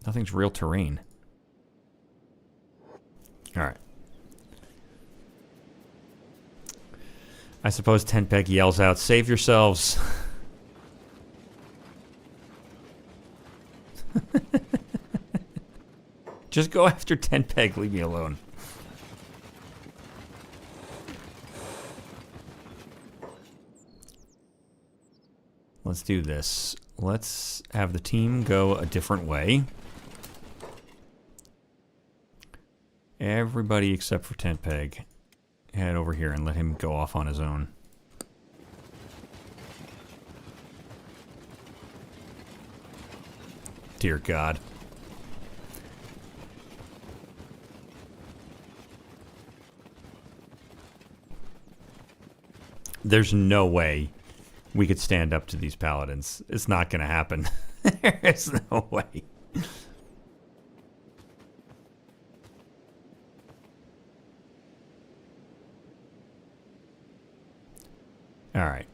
Nothing's real terrain. Alright. I suppose Tent Peg yells out, "Save yourselves!" Just go after Tent Peg, leave me alone. Let's do this. Let's have the team go a different way. Everybody except for Tent Peg head over here and let him go off on his own. Dear God. There's no way we could stand up to these paladins. It's not going to happen. There's no way. Alright.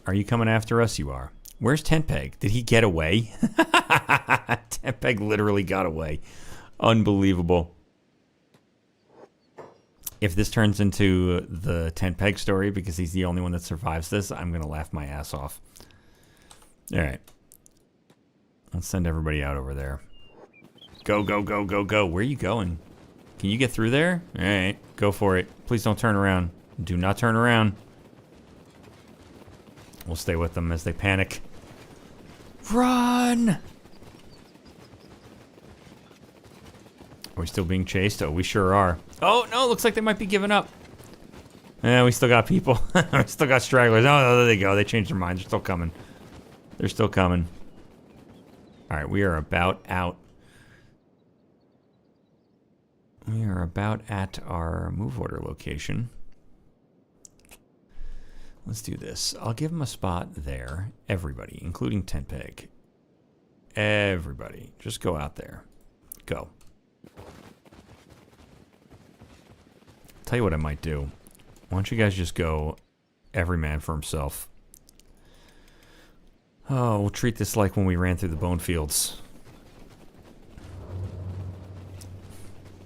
Are you coming after us? You are. Where's Tent Peg? Did he get away? Tent Peg literally got away. Unbelievable. If this turns into the Tent Peg story because he's the only one that survives this, I'm going to laugh my ass off. Alright. Let's send everybody out over there. Go, go, go, go, go. Where are you going? Can you get through there? Alright, go for it. Please don't turn around. Do not turn around. We'll stay with them as they panic. Run! Are we still being chased? Oh, we sure are. Oh, no, looks like they might be giving up. Yeah, we still got people. We still got stragglers. Oh, there they go. They changed their minds. They're still coming. They're still coming. All right, we are about out. We are about at our move order location. Let's do this. I'll give him a spot there. Everybody, including Tent Peg. Everybody, just go out there. Go. Tell you what I might do. Why don't you guys just go every man for himself. Oh, we'll treat this like when we ran through the bone fields.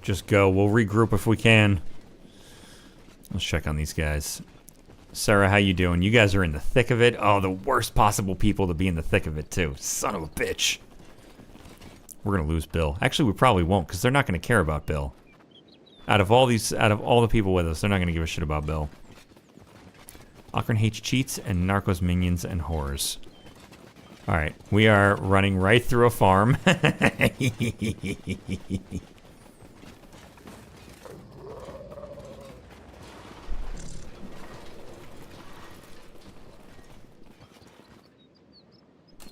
Just go. We'll regroup if we can. Let's check on these guys. Sarah, how you doing? You guys are in the thick of it. Oh, the worst possible people to be in the thick of it, too. Son of a bitch. We're going to lose Bill. Actually, we probably won't, because they're not going to care about Bill. Out of all the people with us, they're not going to give a shit about Bill. Akron hates cheats and Narcos minions and whores. Alright, we are running right through a farm.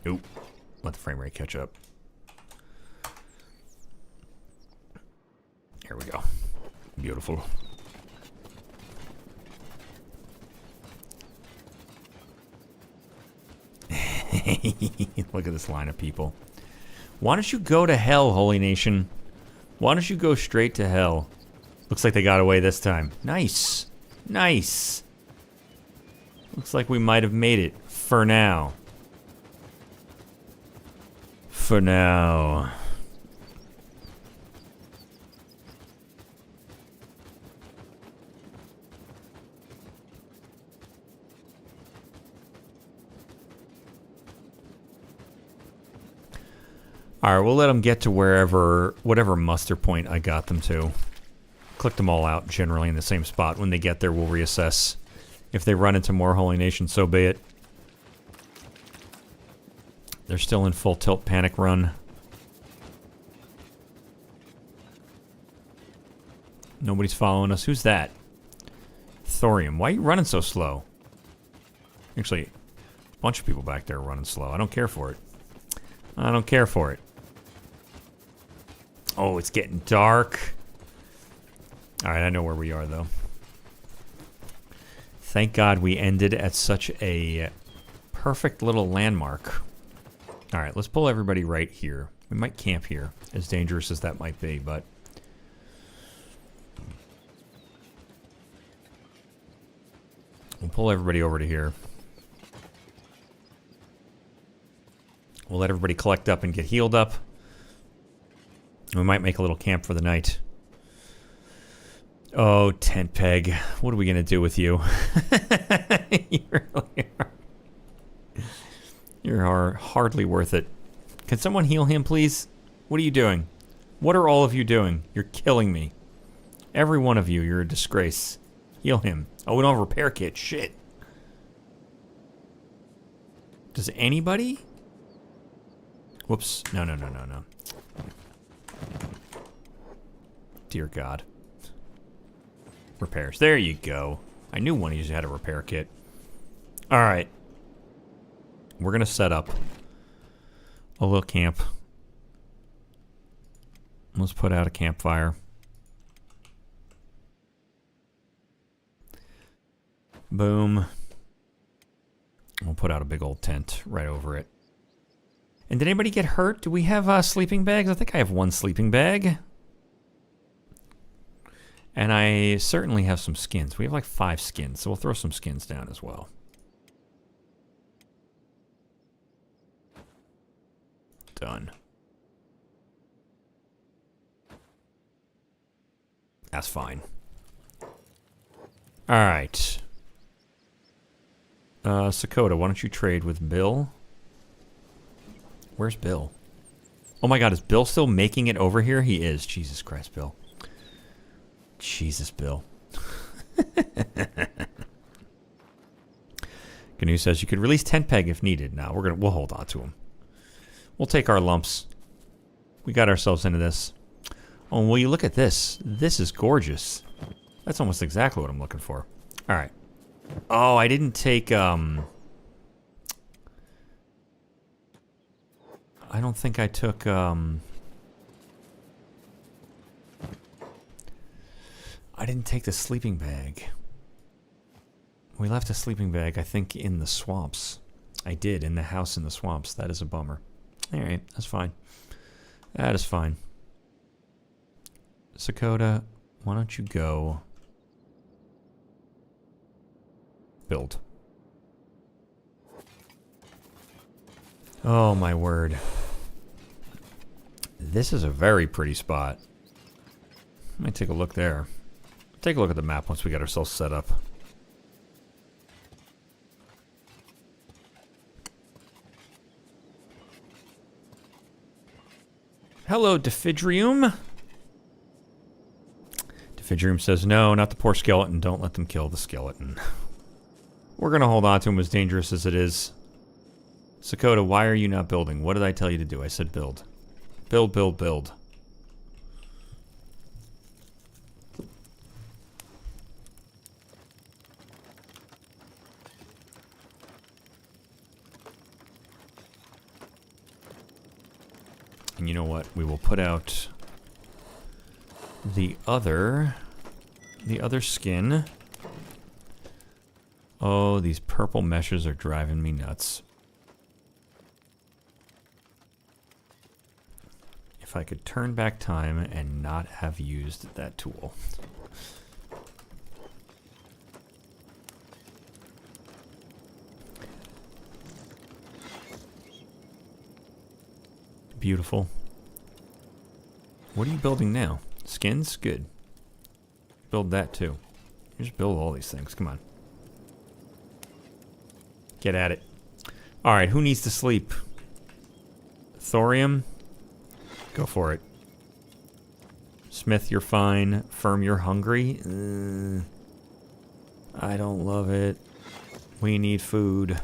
Oop. Let the frame rate catch up. Here we go. Beautiful. Look at this line of people. Why don't you go to hell, Holy Nation? Why don't you go straight to hell? Looks like they got away this time. Nice. Nice. Looks like we might have made it. For now. For now. Alright, we'll let them get to whatever muster point I got them to. Click them all out generally in the same spot. When they get there, we'll reassess. If they run into more Holy Nation, so be it. They're still in full tilt panic run. Nobody's following us. Who's that? Thorium. Why are you running so slow? Actually, a bunch of people back there are running slow. I don't care for it. I don't care for it. Oh, it's getting dark. Alright, I know where we are, though. Thank God we ended at such a perfect little landmark. Alright, let's pull everybody right here. We might camp here, as dangerous as that might be, but... we'll pull everybody over to here. We'll let everybody collect up and get healed up. We might make a little camp for the night. Oh, Tent Peg. What are we going to do with you? You really are. You're hardly worth it. Can someone heal him, please? What are you doing? What are all of you doing? You're killing me. Every one of you, you're a disgrace. Heal him. Oh, we don't have a repair kit. Shit. Does anybody? Whoops. No. Dear God. Repairs. There you go. I knew one of you had a repair kit. Alright. We're going to set up a little camp. Let's put out a campfire. Boom. We'll put out a big old tent right over it. And did anybody get hurt? Do we have sleeping bags? I think I have one sleeping bag. And I certainly have some skins. We have like 5 skins, so we'll throw some skins down as well. Done. That's fine. Alright. Sakota, why don't you trade with Bill? Where's Bill? Oh my God, is Bill still making it over here? He is. Jesus Christ, Bill. Jesus, Bill. Gnu says you could release Tent Peg if needed. No, we'll hold on to him. We'll take our lumps. We got ourselves into this. Oh, will you look at this? This is gorgeous. That's almost exactly what I'm looking for. All right. Oh, I didn't take I don't think I took I didn't take the sleeping bag. We left a sleeping bag, I think, in the swamps. I did, in the house in the swamps. That is a bummer. Alright, that's fine. That is fine. Sakota, why don't you go build. Oh my word. This is a very pretty spot. Let me take a look there. Take a look at the map once we get ourselves set up. Hello, Defidrium. Defidrium says, no, not the poor skeleton. Don't let them kill the skeleton. We're going to hold on to him as dangerous as it is. Sakota, why are you not building? What did I tell you to do? I said build. Build, build, build. And you know what? We will put out the other skin. Oh, these purple meshes are driving me nuts. If I could turn back time and not have used that tool. Beautiful. What are you building now? Skins? Good. Build that too. Just build all these things. Come on. Get at it. Alright, who needs to sleep? Thorium? Go for it. Smith, you're fine. Firm, you're hungry? I don't love it. We need food.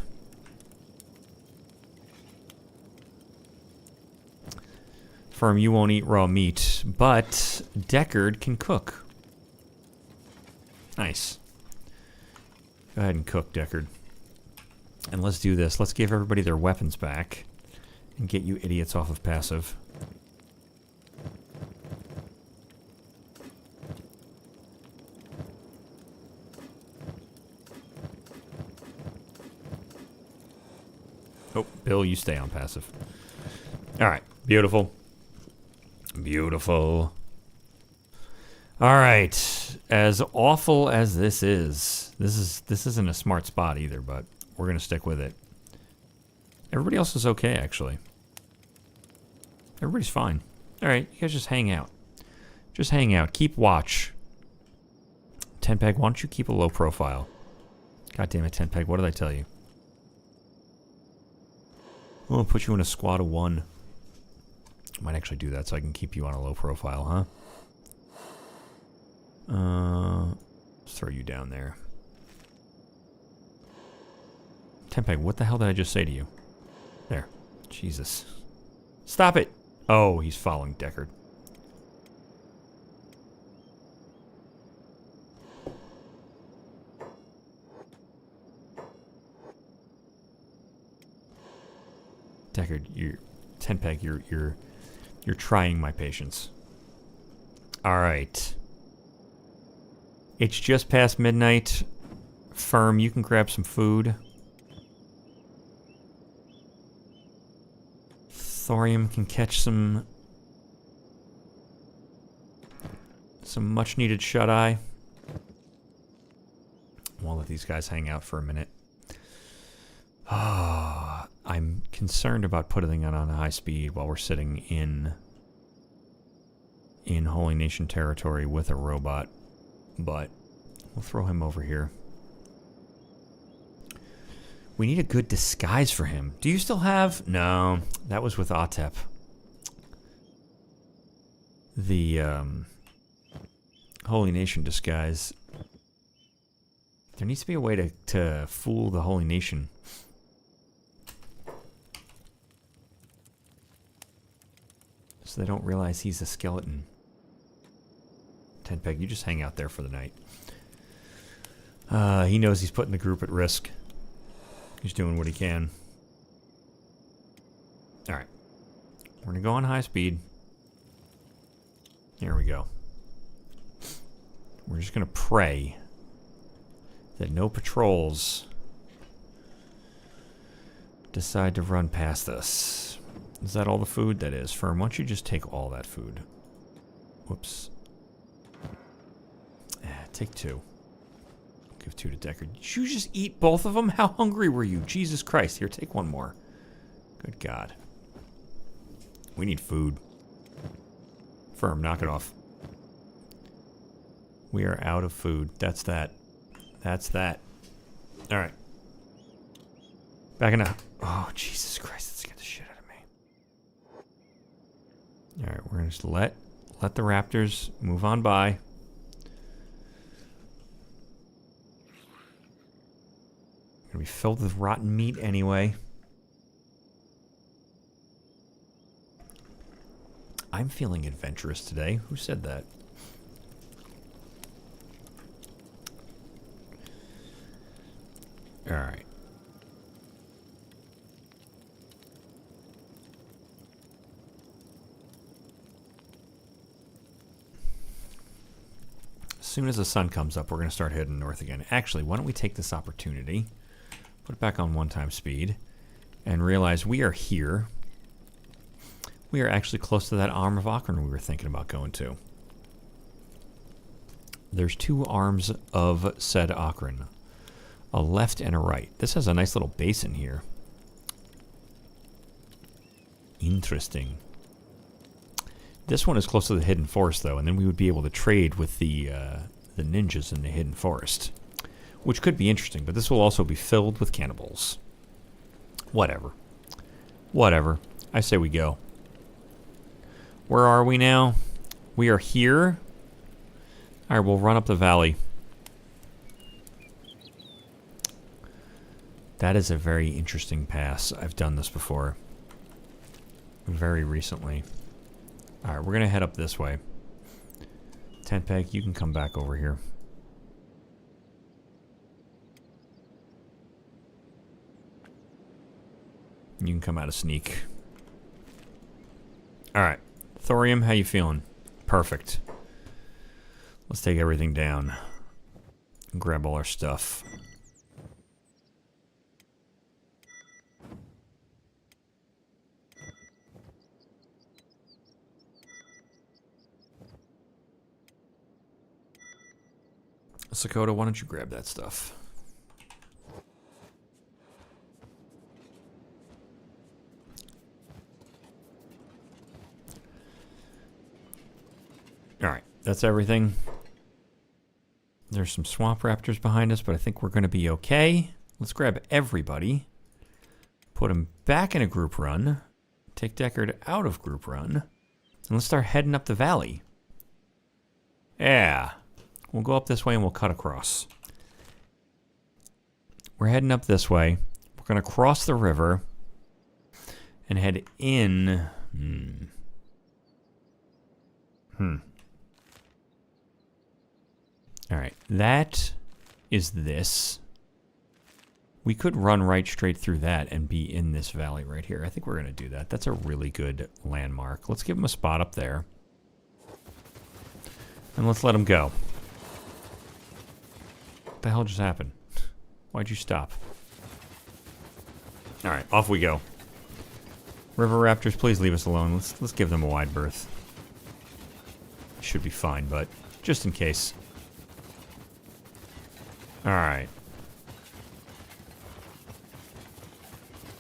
Firm, you won't eat raw meat, but Deckard can cook. Nice. Go ahead and cook, Deckard. And let's do this. Let's give everybody their weapons back and get you idiots off of passive. Oh, Bill, you stay on passive. All right, beautiful. Beautiful. All right, as awful as this isn't a smart spot either, but we're gonna stick with it. Everybody else is okay, actually. Everybody's fine. All right, you guys just hang out. Just hang out. Keep watch. Tenpeg, why don't you keep a low profile? God damn it, Tenpeg, what did I tell you? I'm gonna put you in a squad of 1. Might actually do that so I can keep you on a low profile, huh? Let's throw you down there. Tenpeg, what the hell did I just say to you? There. Jesus. Stop it! Oh, he's following Deckard. Deckard, Tenpeg, you're trying my patience. Alright. It's just past midnight. Firm, you can grab some food. Thorium can catch some much needed shut-eye. We'll let these guys hang out for a minute. I'm concerned about putting it on high speed while we're sitting in Holy Nation territory with a robot, but we'll throw him over here. We need a good disguise for him. Do you still have? No, that was with Atep. The Holy Nation disguise. There needs to be a way to fool the Holy Nation. So they don't realize he's a skeleton. Tenpeg, you just hang out there for the night. He knows he's putting the group at risk. He's doing what he can. Alright. We're gonna go on high speed. Here we go. We're just going to pray that no patrols decide to run past us. Is that all the food? That is. Firm, why don't you just take all that food? Whoops. Take 2. Give 2 to Decker. Did you just eat both of them? How hungry were you? Jesus Christ. Here, take 1 more. Good God. We need food. Firm, knock it off. We are out of food. That's that. That's that. Alright. Backing up. Oh, Jesus Christ. That scared the shit out of me. Alright, we're going to just let the raptors move on by. Gonna be filled with rotten meat anyway. I'm feeling adventurous today. Who said that? All right. As soon as the sun comes up, we're going to start heading north again. Actually, why don't we take this opportunity, put it back on 1x speed, and realize we are here. We are actually close to that arm of Akron we were thinking about going to. There's 2 arms of said Akron, a left and a right. This has a nice little basin here. Interesting. This one is close to the hidden forest, though, and then we would be able to trade with the ninjas in the hidden forest, which could be interesting, but this will also be filled with cannibals. Whatever. Whatever. I say we go. Where are we now? We are here. Alright, we'll run up the valley. That is a very interesting pass. I've done this before. Very recently. Alright, we're going to head up this way. Tent Peg, you can come back over here. You can come out of sneak. Alright. Thorium, how you feeling? Perfect. Let's take everything down. And grab all our stuff. Sakota, why don't you grab that stuff? Alright, that's everything. There's some swamp raptors behind us, but I think we're going to be okay. Let's grab everybody. Put them back in a group run. Take Deckard out of group run. And let's start heading up the valley. Yeah. We'll go up this way and we'll cut across. We're heading up this way. We're going to cross the river and head in. Alright, that is this. We could run right straight through that and be in this valley right here. I think we're going to do that. That's a really good landmark. Let's give him a spot up there. And let's let him go. What the hell just happened? Why'd you stop? Alright, off we go. River raptors, please leave us alone. Let's give them a wide berth. Should be fine, but just in case. Alright.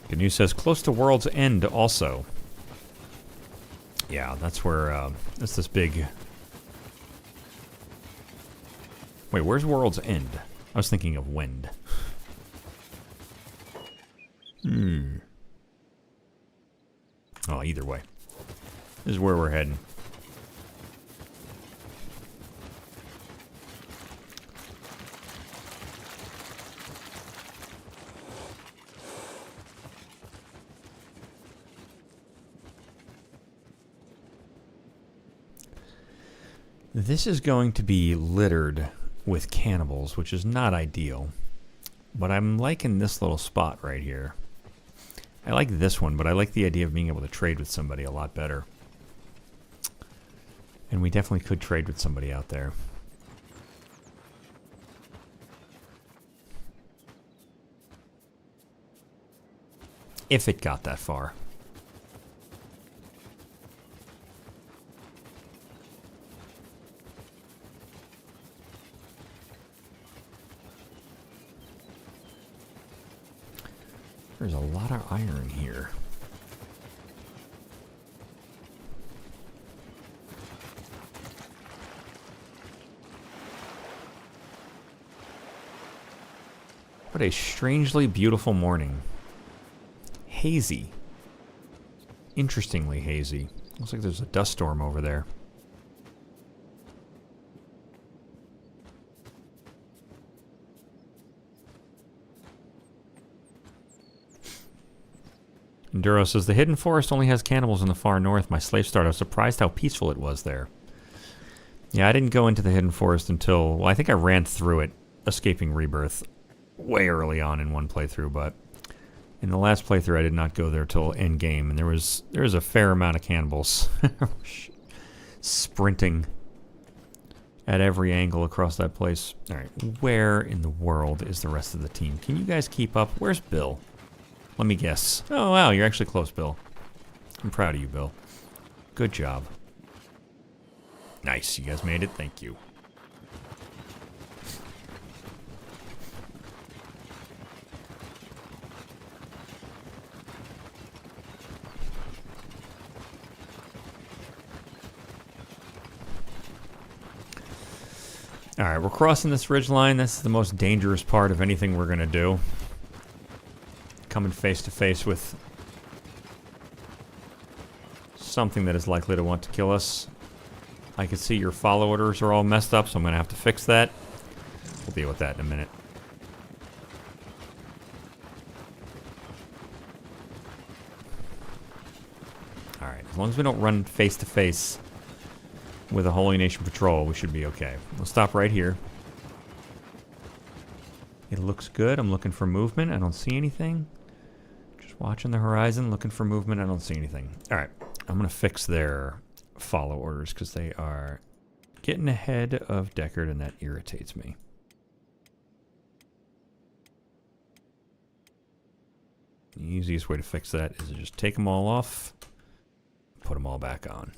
Good news says close to World's End also. Yeah, that's where, that's this big... Wait, where's World's End? I was thinking of Wind. Oh, either way. This is where we're heading. This is going to be littered with cannibals, which is not ideal. But I'm liking this little spot right here. I like this one, but I like the idea of being able to trade with somebody a lot better. And we definitely could trade with somebody out there. If it got that far. There's a lot of iron here. What a strangely beautiful morning. Hazy. Interestingly hazy. Looks like there's a dust storm over there. Enduro says, the hidden forest only has cannibals in the far north. My slave start. I was surprised how peaceful it was there. Yeah, I didn't go into the hidden forest until... Well, I think I ran through it, escaping Rebirth, way early on in one playthrough, but in the last playthrough I did not go there till end game, and there was a fair amount of cannibals sprinting at every angle across that place. Alright, where in the world is the rest of the team? Can you guys keep up? Where's Bill? Let me guess. Oh, wow, you're actually close, Bill. I'm proud of you, Bill. Good job. Nice, you guys made it. Thank you. Alright, we're crossing this ridge line. This is the most dangerous part of anything we're going to do. Coming face to face with something that is likely to want to kill us. I can see your follow orders are all messed up, so I'm going to have to fix that. We'll deal with that in a minute. Alright, as long as we don't run face to face with a Holy Nation patrol, we should be okay. We'll stop right here. It looks good. I'm looking for movement. I don't see anything. Just watching the horizon, looking for movement. I don't see anything. Alright, I'm going to fix their follow orders because they are getting ahead of Deckard, and that irritates me. The easiest way to fix that is to just take them all off, put them all back on.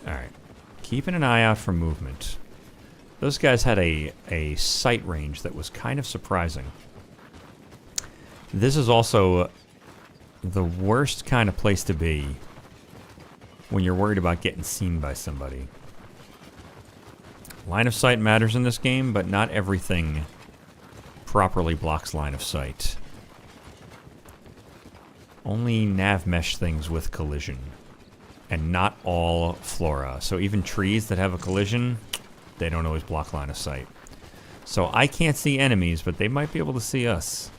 Alright, keeping an eye out for movement. Those guys had a sight range that was kind of surprising. This is also the worst kind of place to be when you're worried about getting seen by somebody. Line of sight matters in this game, but not everything properly blocks line of sight. Only nav mesh things with collision. And not all flora. So even trees that have a collision, they don't always block line of sight. So I can't see enemies, but they might be able to see us.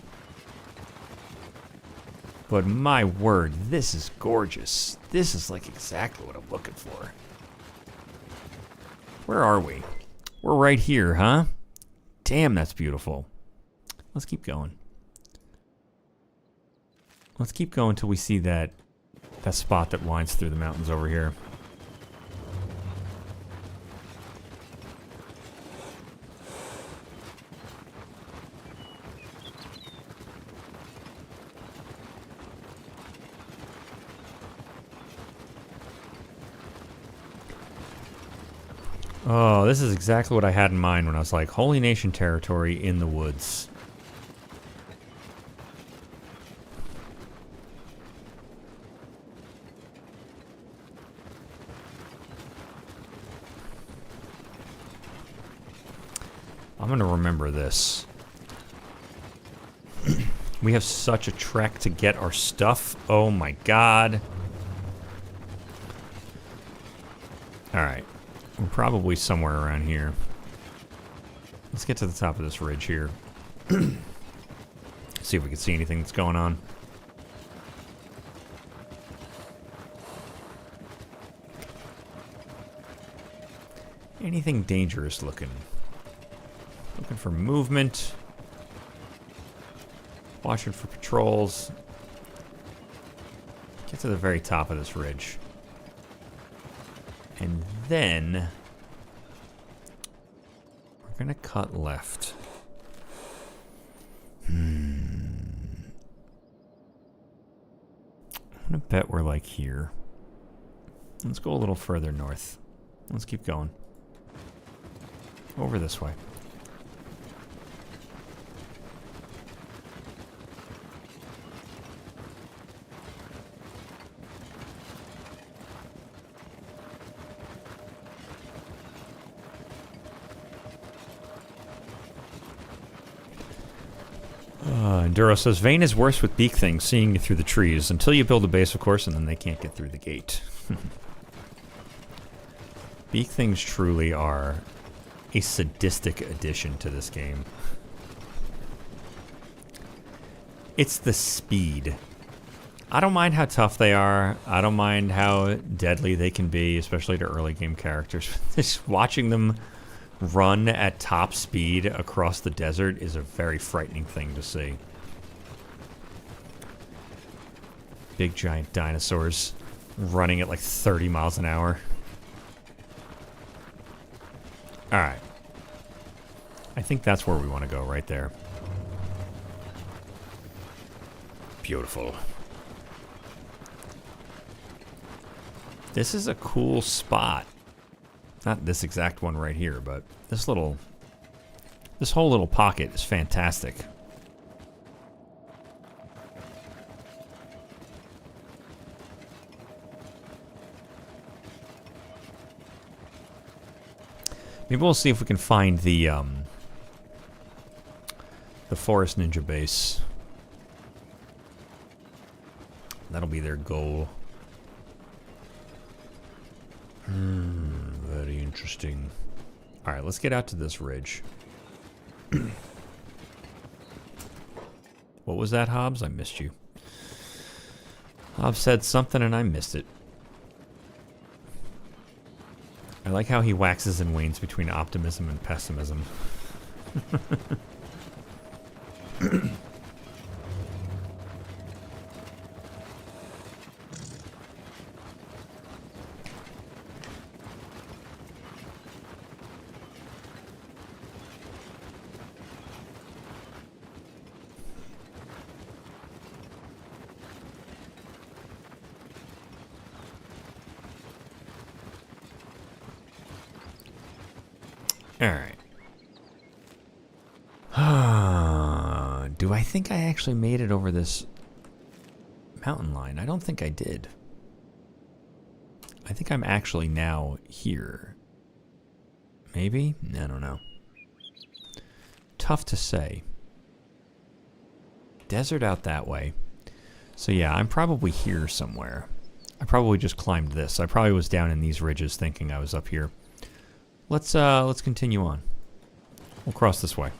But my word, this is gorgeous. This is like exactly what I'm looking for. Where are we? We're right here, huh? Damn, that's beautiful. Let's keep going. Let's keep going until we see that spot that winds through the mountains over here. Oh, this is exactly what I had in mind when I was like, Holy Nation territory in the woods. I'm gonna remember this. We have such a trek to get our stuff. Oh my god. Alright. We're probably somewhere around here. Let's get to the top of this ridge here. See if we can see anything that's going on. Anything dangerous looking? Looking for movement. Watching for patrols. Get to the very top of this ridge. And then we're We're gonna cut left. I'm gonna bet we're like here. Let's go a little further north. Let's keep going. Over this way. Enduro says, Vane is worse with beak things, seeing you through the trees. Until you build a base, of course, and then they can't get through the gate. Beak things truly are a sadistic addition to this game. It's the speed. I don't mind how tough they are. I don't mind how deadly they can be, especially to early game characters. Just watching them run at top speed across the desert is a very frightening thing to see. Big giant dinosaurs running at like 30 miles an hour. Alright. I think that's where we want to go, right there. Beautiful. This is a cool spot. Not this exact one right here, but this whole little pocket is fantastic. Maybe we'll see if we can find the Forest Ninja base. That'll be their goal. Very interesting. Alright, let's get out to this ridge. What was that, Hobbs? I missed you. Hobbs said something and I missed it. I like how he waxes and wanes between optimism and pessimism. Alright. Do I think I actually made it over this mountain line? I don't think I did. I think I'm actually now here. Maybe? I don't know. Tough to say. Desert out that way. So yeah, I'm probably here somewhere. I probably just climbed this. I probably was down in these ridges thinking I was up here. Let's continue on. We'll cross this way.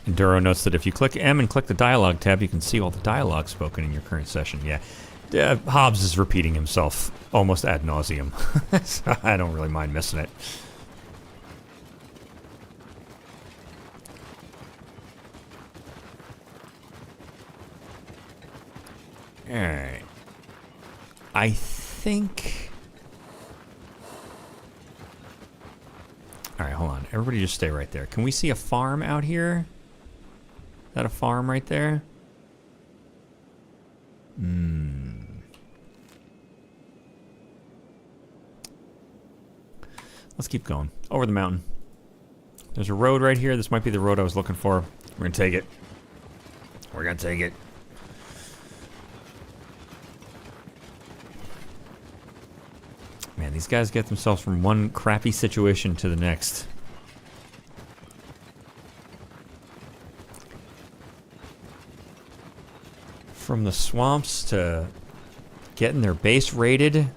Enduro notes that if you click M and click the dialogue tab, you can see all the dialogue spoken in your current session. Yeah, Hobbs is repeating himself almost ad nauseum, so I don't really mind missing it. Alright. I think... Alright, hold on. Everybody just stay right there. Can we see a farm out here? Is that a farm right there? Let's keep going. Over the mountain. There's a road right here. This might be the road I was looking for. We're gonna take it. We're gonna take it. Man, these guys get themselves from one crappy situation to the next. From the swamps to getting their base raided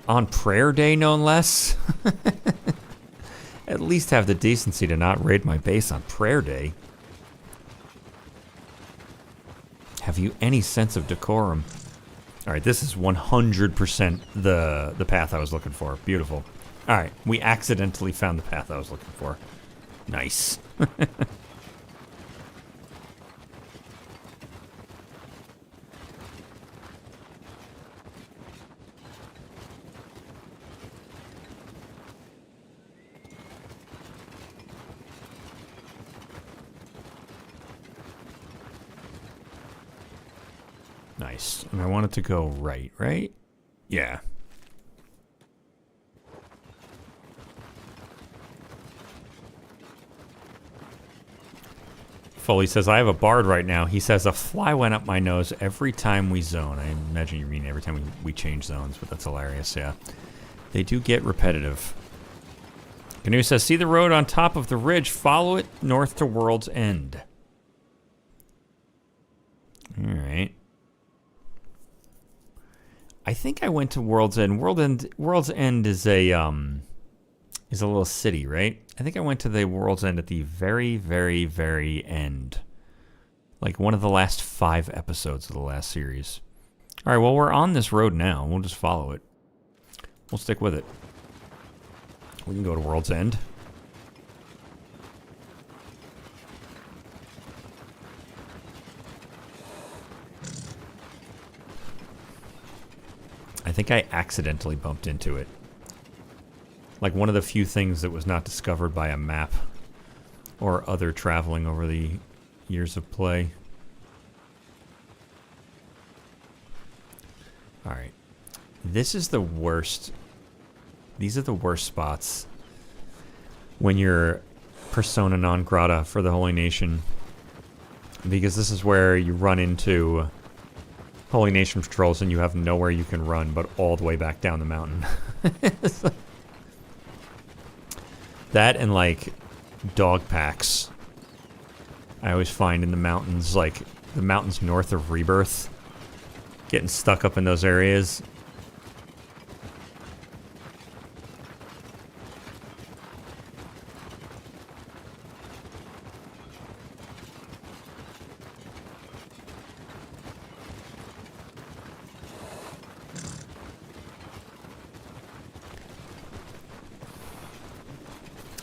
on prayer day, no less. At least have the decency to not raid my base on prayer day. Have you any sense of decorum? Alright, this is 100% the path I was looking for. Beautiful. Alright, we accidentally found the path I was looking for. Nice. Nice. And I want it to go right? Yeah. Foley says, I have a bard right now. He says, a fly went up my nose every time we zone. I imagine you mean every time we change zones, but that's hilarious, yeah. They do get repetitive. Canoe says, see the road on top of the ridge. Follow it north to World's End. Alright. I think I went to World's End. World's End is a little city, right? I think I went to the World's End at the very, very, very end. Like one of the last 5 episodes of the last series. Alright, well, we're on this road now. We'll just follow it. We'll stick with it. We can go to World's End. I think I accidentally bumped into it. Like one of the few things that was not discovered by a map or other traveling over the years of play. Alright. This is the worst. These are the worst spots when you're persona non grata for the Holy Nation. Because this is where you run into Holy Nation patrols and you have nowhere you can run but all the way back down the mountain. That and like dog packs. I always find in the mountains, like the mountains north of Rebirth, getting stuck up in those areas.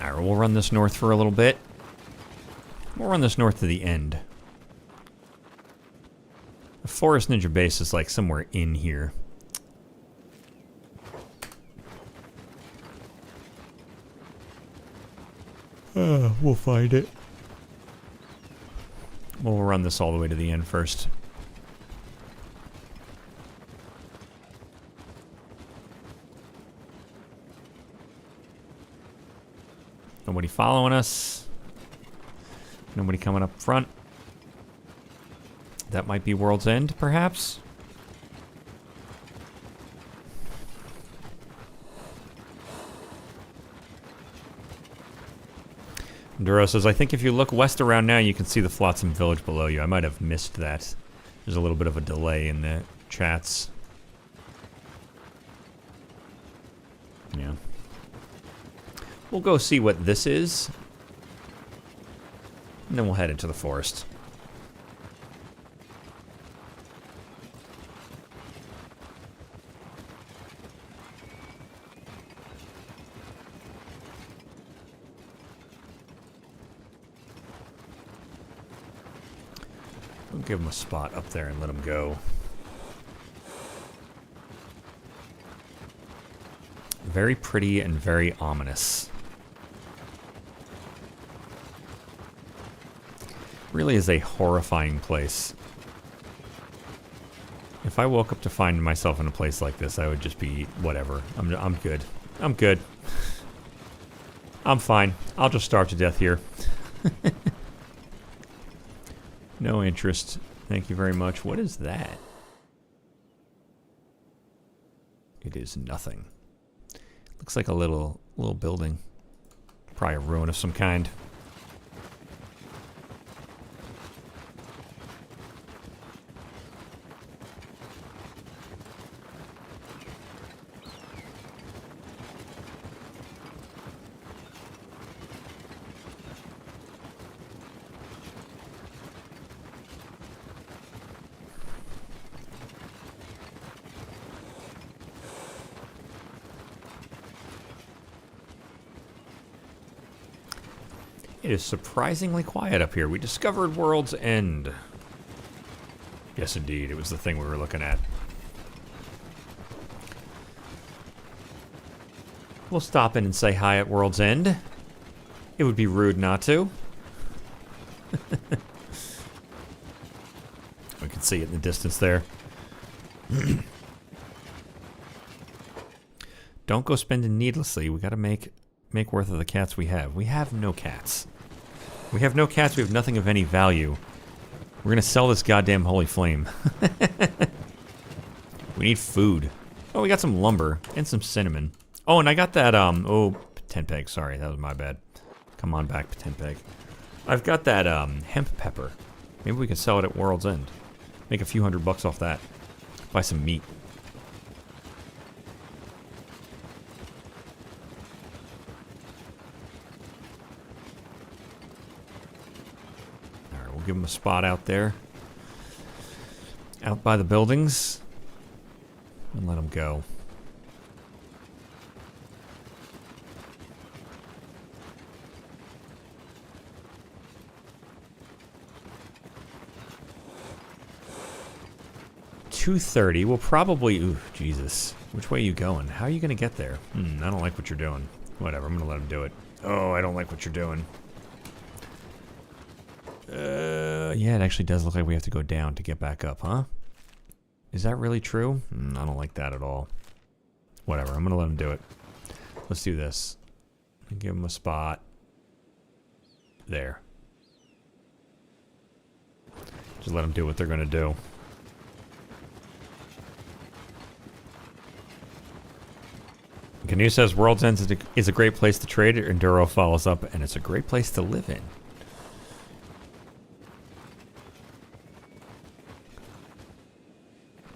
Alright, we'll run this north for a little bit. We'll run this north to the end. The Forest Ninja base is like somewhere in here. We'll find it. We'll run this all the way to the end first. Nobody following us. Nobody coming up front. That might be World's End, perhaps? Duro says, I think if you look west around now, you can see the Flotsam village below you. I might have missed that. There's a little bit of a delay in the chats. Yeah. We'll go see what this is. And then we'll head into the forest. We'll give him a spot up there and let him go. Very pretty and very ominous. Really is a horrifying place. If I woke up to find myself in a place like this, I would just be whatever. I'm good. I'm good. I'm fine. I'll just starve to death here. No interest. Thank you very much. What is that? It is nothing. Looks like a little building. Probably a ruin of some kind. It is surprisingly quiet up here. We discovered World's End. Yes, indeed. It was the thing we were looking at. We'll stop in and say hi at World's End. It would be rude not to. We can see it in the distance there. Don't go spending needlessly. We gotta make worth of the cats we have. We have no cats. We have no cats. We have nothing of any value. We're gonna sell this goddamn holy flame. We need food. Oh, we got some lumber and some cinnamon. Oh, and I got that, oh, tent peg. Sorry, that was my bad. Come on back, tent peg. I've got that, hemp pepper. Maybe we can sell it at World's End. Make a few $100 off that. Buy some meat. Alright, we'll give them a spot out there. Out by the buildings. And let them go. $230. We'll probably... Ooh, Jesus. Which way are you going? How are you going to get there? I don't like what you're doing. Whatever, I'm going to let him do it. Oh, I don't like what you're doing. Yeah, it actually does look like we have to go down to get back up, huh? Is that really true? I don't like that at all. Whatever, I'm going to let him do it. Let's do this. Give him a spot. There. Just let them do what they're going to do. Canoe says World's End is a great place to trade. Enduro follows up, and it's a great place to live in.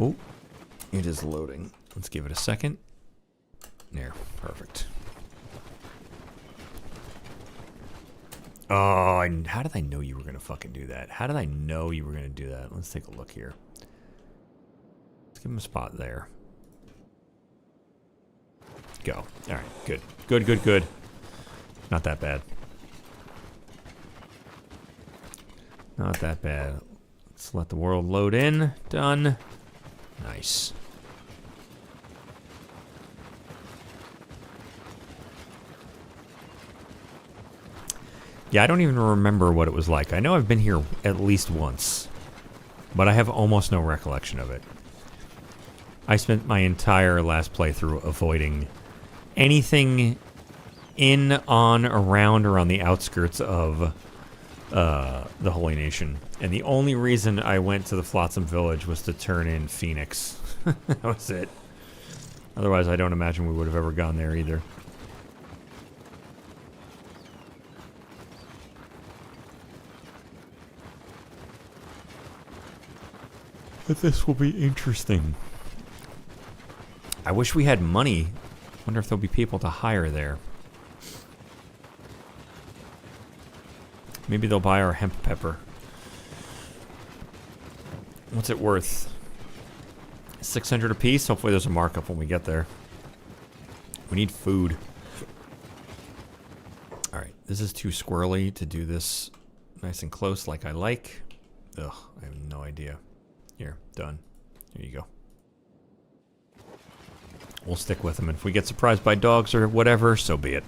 Oh, it is loading. Let's give it a second. There, perfect. Oh, how did I know you were going to fucking do that? How did I know you were going to do that? Let's take a look here. Let's give him a spot there. Go. All right, good. Good, good, good. Not that bad. Not that bad. Let's let the world load in. Done. Nice. Yeah, I don't even remember what it was like. I know I've been here at least once, but I have almost no recollection of it. I spent my entire last playthrough avoiding anything in, on, around, or on the outskirts of the Holy Nation. And the only reason I went to the Flotsam Village was to turn in Phoenix. That was it. Otherwise, I don't imagine we would have ever gone there either. But this will be interesting. I wish we had money. Wonder if there'll be people to hire there. Maybe they'll buy our hemp pepper. What's it worth? 600 a piece? Hopefully there's a markup when we get there. We need food. Alright, this is too squirrely to do this nice and close like I like. Ugh, I have no idea. Here, done. Here you go. We'll stick with them. And if we get surprised by dogs or whatever, so be it.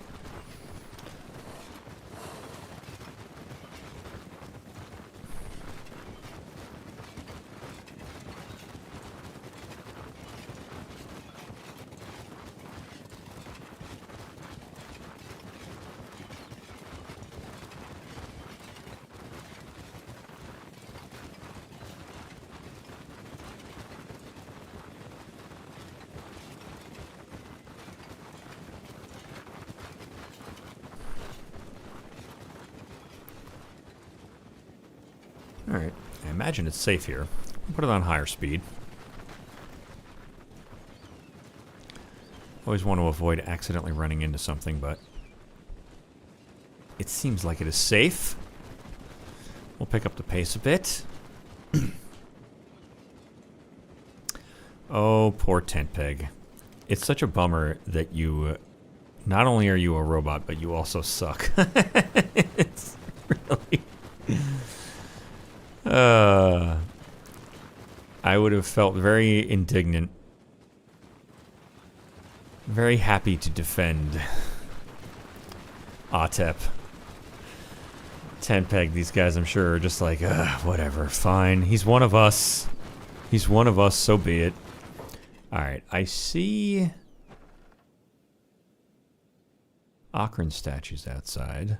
Alright, I imagine it's safe here. I'll put it on higher speed. Always want to avoid accidentally running into something, but it seems like it is safe. We'll pick up the pace a bit. Oh, poor tent peg. It's such a bummer that you... Not only are you a robot, but you also suck. It's really... I would have felt very indignant. Very happy to defend Atep. Tent peg, these guys I'm sure are just like, whatever, fine. He's one of us. He's one of us, so be it. Alright, I see Okran statues outside.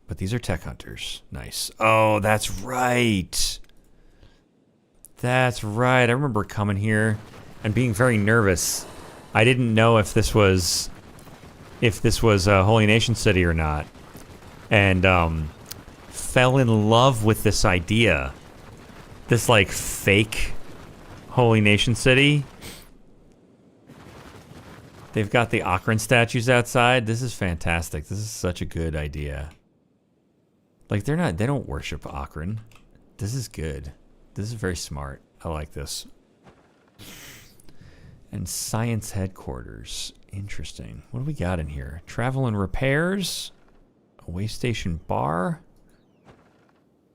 But these are tech hunters. Nice. Oh, that's right. That's right. I remember coming here and being very nervous. I didn't know if this was a Holy Nation city or not. And fell in love with this idea. This like fake Holy Nation city. They've got the Okran statues outside. This is fantastic. This is such a good idea. Like, they don't worship Okran. This is good. This is very smart. I like this. And science headquarters. Interesting. What do we got in here? Travel and repairs. A way station bar.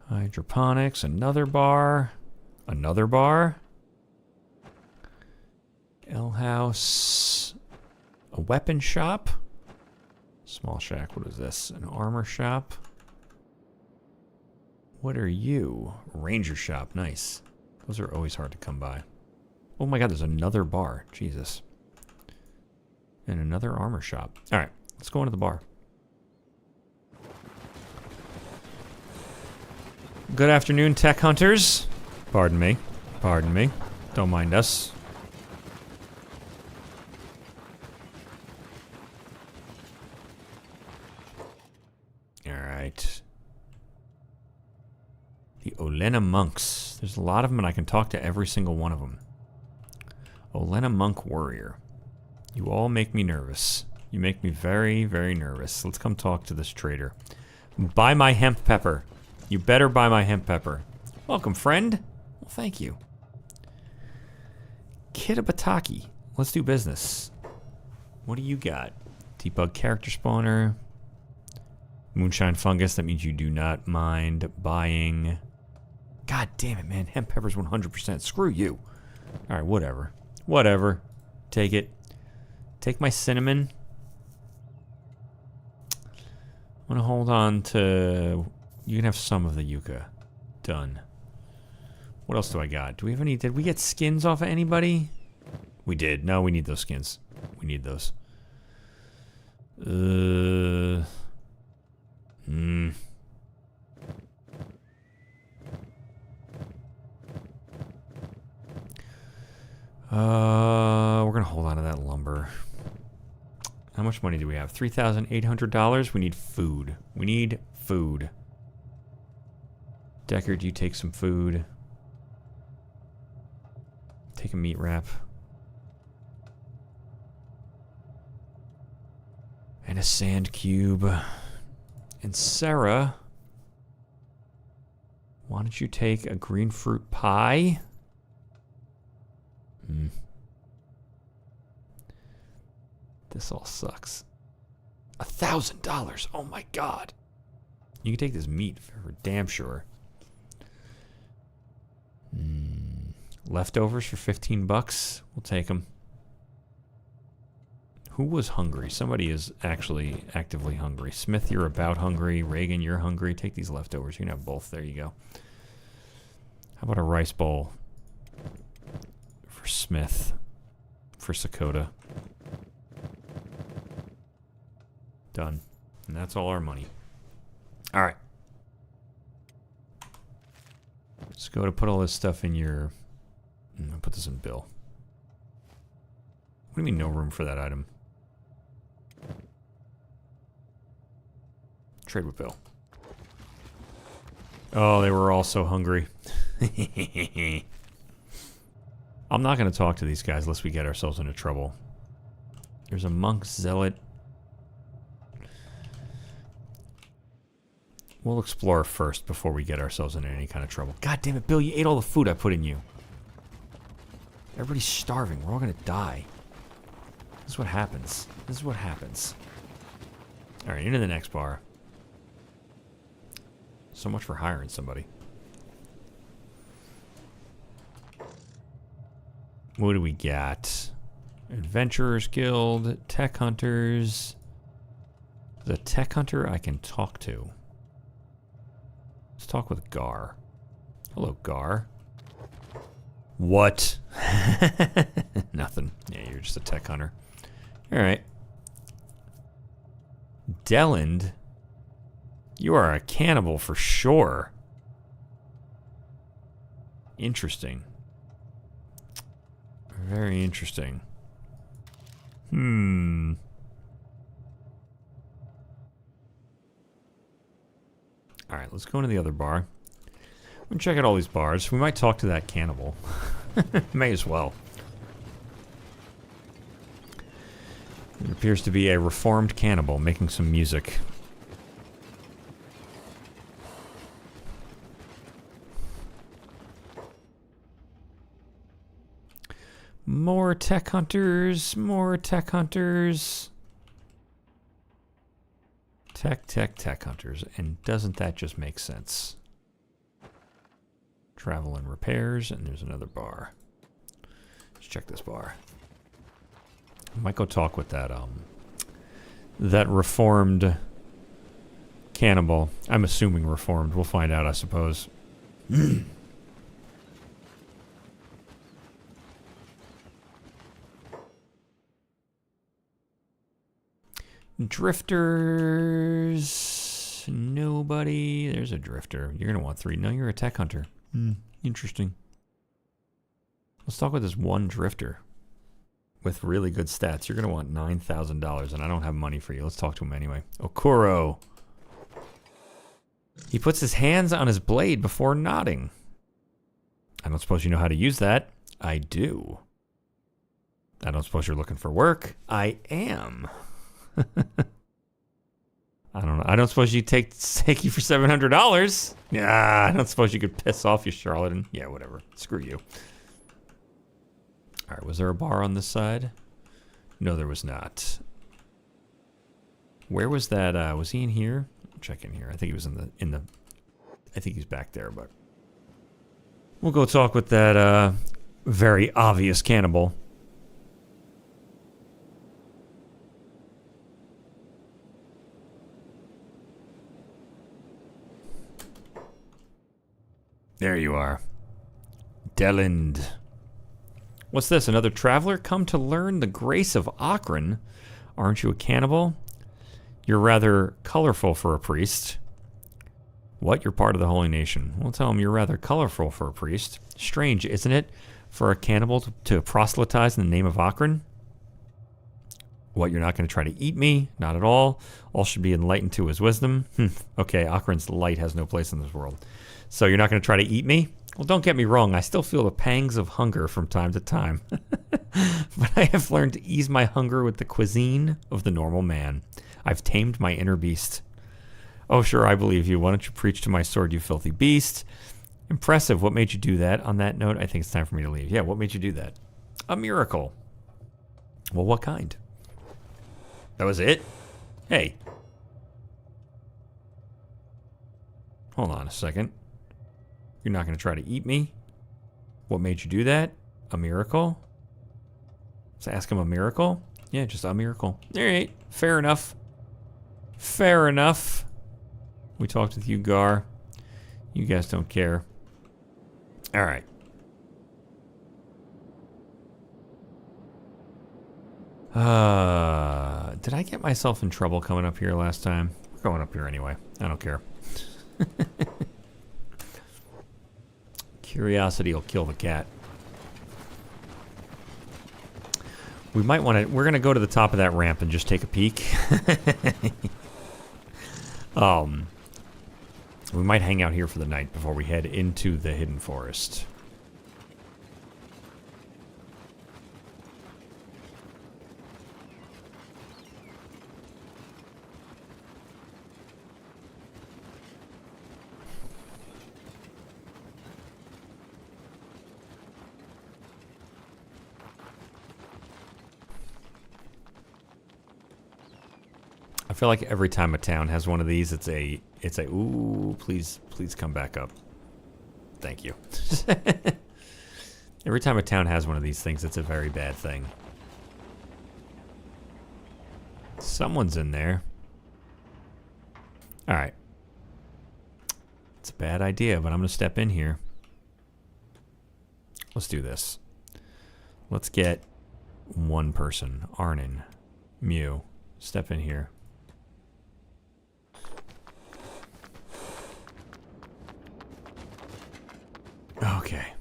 Hydroponics. Another bar. Another bar. L house. A weapon shop. Small shack. What is this? An armor shop. What are you? Ranger shop. Nice. Those are always hard to come by. Oh my god, there's another bar. Jesus. And another armor shop. Alright, let's go into the bar. Good afternoon, tech hunters. Pardon me. Pardon me. Don't mind us. Alright. The Olena monks. There's a lot of them, and I can talk to every single one of them. Olena monk warrior. You all make me nervous. You make me very, very nervous. Let's come talk to this trader. Buy my hemp pepper. You better buy my hemp pepper. Welcome, friend. Well, thank you. Kitabataki. Let's do business. What do you got? Debug character spawner. Moonshine fungus. That means you do not mind buying. God damn it, man. Hemp pepper's 100%. Screw you. Alright, whatever. Whatever. Take it. Take my cinnamon. I'm gonna hold on to... You can have some of the yucca. Done. What else do I got? Do we have any... Did we get skins off of anybody? We did. No, we need those skins. We need those. We're gonna hold on to that lumber. How much money do we have? $3,800. We need food. We need food. Deckard, you take some food. Take a meat wrap. And a sand cube. And Sarah, why don't you take a green fruit pie? This all sucks. $1,000. Oh my god. You can take this meat for damn sure. Leftovers for 15 bucks. We'll take them. Who was hungry? Somebody is actually actively hungry. Smith, you're about hungry. Reagan, you're hungry. Take these leftovers. You can have both. There you go. How about a rice bowl for Smith? For Sakota. Done. And that's all our money. All right. Let's go to put all this stuff in your... I'll put this in Bill. What do you mean no room for that item? Trade with Bill. Oh, they were all so hungry. I'm not going to talk to these guys unless we get ourselves into trouble. There's a monk zealot. We'll explore first before we get ourselves into any kind of trouble. God damn it, Bill, you ate all the food I put in you. Everybody's starving. We're all going to die. This is what happens. This is what happens. Alright, into the next bar. So much for hiring somebody. What do we got? Adventurers Guild, Tech Hunters. The Tech Hunter I can talk to. Let's talk with Gar. Hello, Gar. What? Nothing. Yeah, you're just a tech hunter. Alright. Deland, you are a cannibal for sure. Interesting. Very interesting. Alright, let's go into the other bar. We'll check out all these bars. We might talk to that cannibal. May as well. It appears to be a reformed cannibal making some music. More tech hunters, more tech hunters. Tech hunters. And doesn't that just make sense? Travel and repairs, and there's another bar. Let's check this bar. I might go talk with that that reformed cannibal. I'm assuming reformed. We'll find out, I suppose. Drifters. Nobody. There's a drifter. You're gonna want 3. No, you're a tech hunter. Interesting. Let's talk with this one drifter with really good stats. You're gonna want $9,000, and I don't have money for you. Let's talk to him anyway. Okuro. He puts his hands on his blade before nodding. I don't suppose you know how to use that. I do. I don't suppose you're looking for work. I am. I don't know. I don't suppose you take you for $700. Yeah, I don't suppose you could piss off, you charlatan. Yeah, whatever. Screw you. All right, was there a bar on this side? No, there was not. Where was that? Was he in here? Check in here. I think he was in the. I think he's back there, but we'll go talk with that very obvious cannibal. There you are. Deland. What's this? Another traveler? Come to learn the grace of Akron. Aren't you a cannibal? You're rather colorful for a priest. What? You're part of the Holy Nation. Well, tell him you're rather colorful for a priest. Strange, isn't it, for a cannibal to proselytize in the name of Akron? What, you're not going to try to eat me? Not at all. All should be enlightened to his wisdom. Okay, Akron's light has no place in this world. So you're not going to try to eat me? Well, don't get me wrong. I still feel the pangs of hunger from time to time. But I have learned to ease my hunger with the cuisine of the normal man. I've tamed my inner beast. Oh, sure, I believe you. Why don't you preach to my sword, you filthy beast? Impressive. What made you do that? On that note, I think it's time for me to leave. Yeah, what made you do that? A miracle. Well, what kind? That was it? Hey. Hold on a second. You're not going to try to eat me? What made you do that? A miracle? Let's ask him a miracle? Yeah, just a miracle. All right, fair enough. Fair enough. We talked with you, Gar. You guys don't care. All right. Did I get myself in trouble coming up here last time? We're going up here anyway. I don't care. Curiosity will kill the cat. We might want to... We're going to go to the top of that ramp and just take a peek. We might hang out here for the night before we head into the hidden forest. I feel like every time a town has one of these, it's a ooh, please come back up. Thank you. Every time a town has one of these things, it's a very bad thing. Someone's in there. All right. It's a bad idea, but I'm going to step in here. Let's do this. Let's get one person. Arnon. Mew. Step in here. Okay.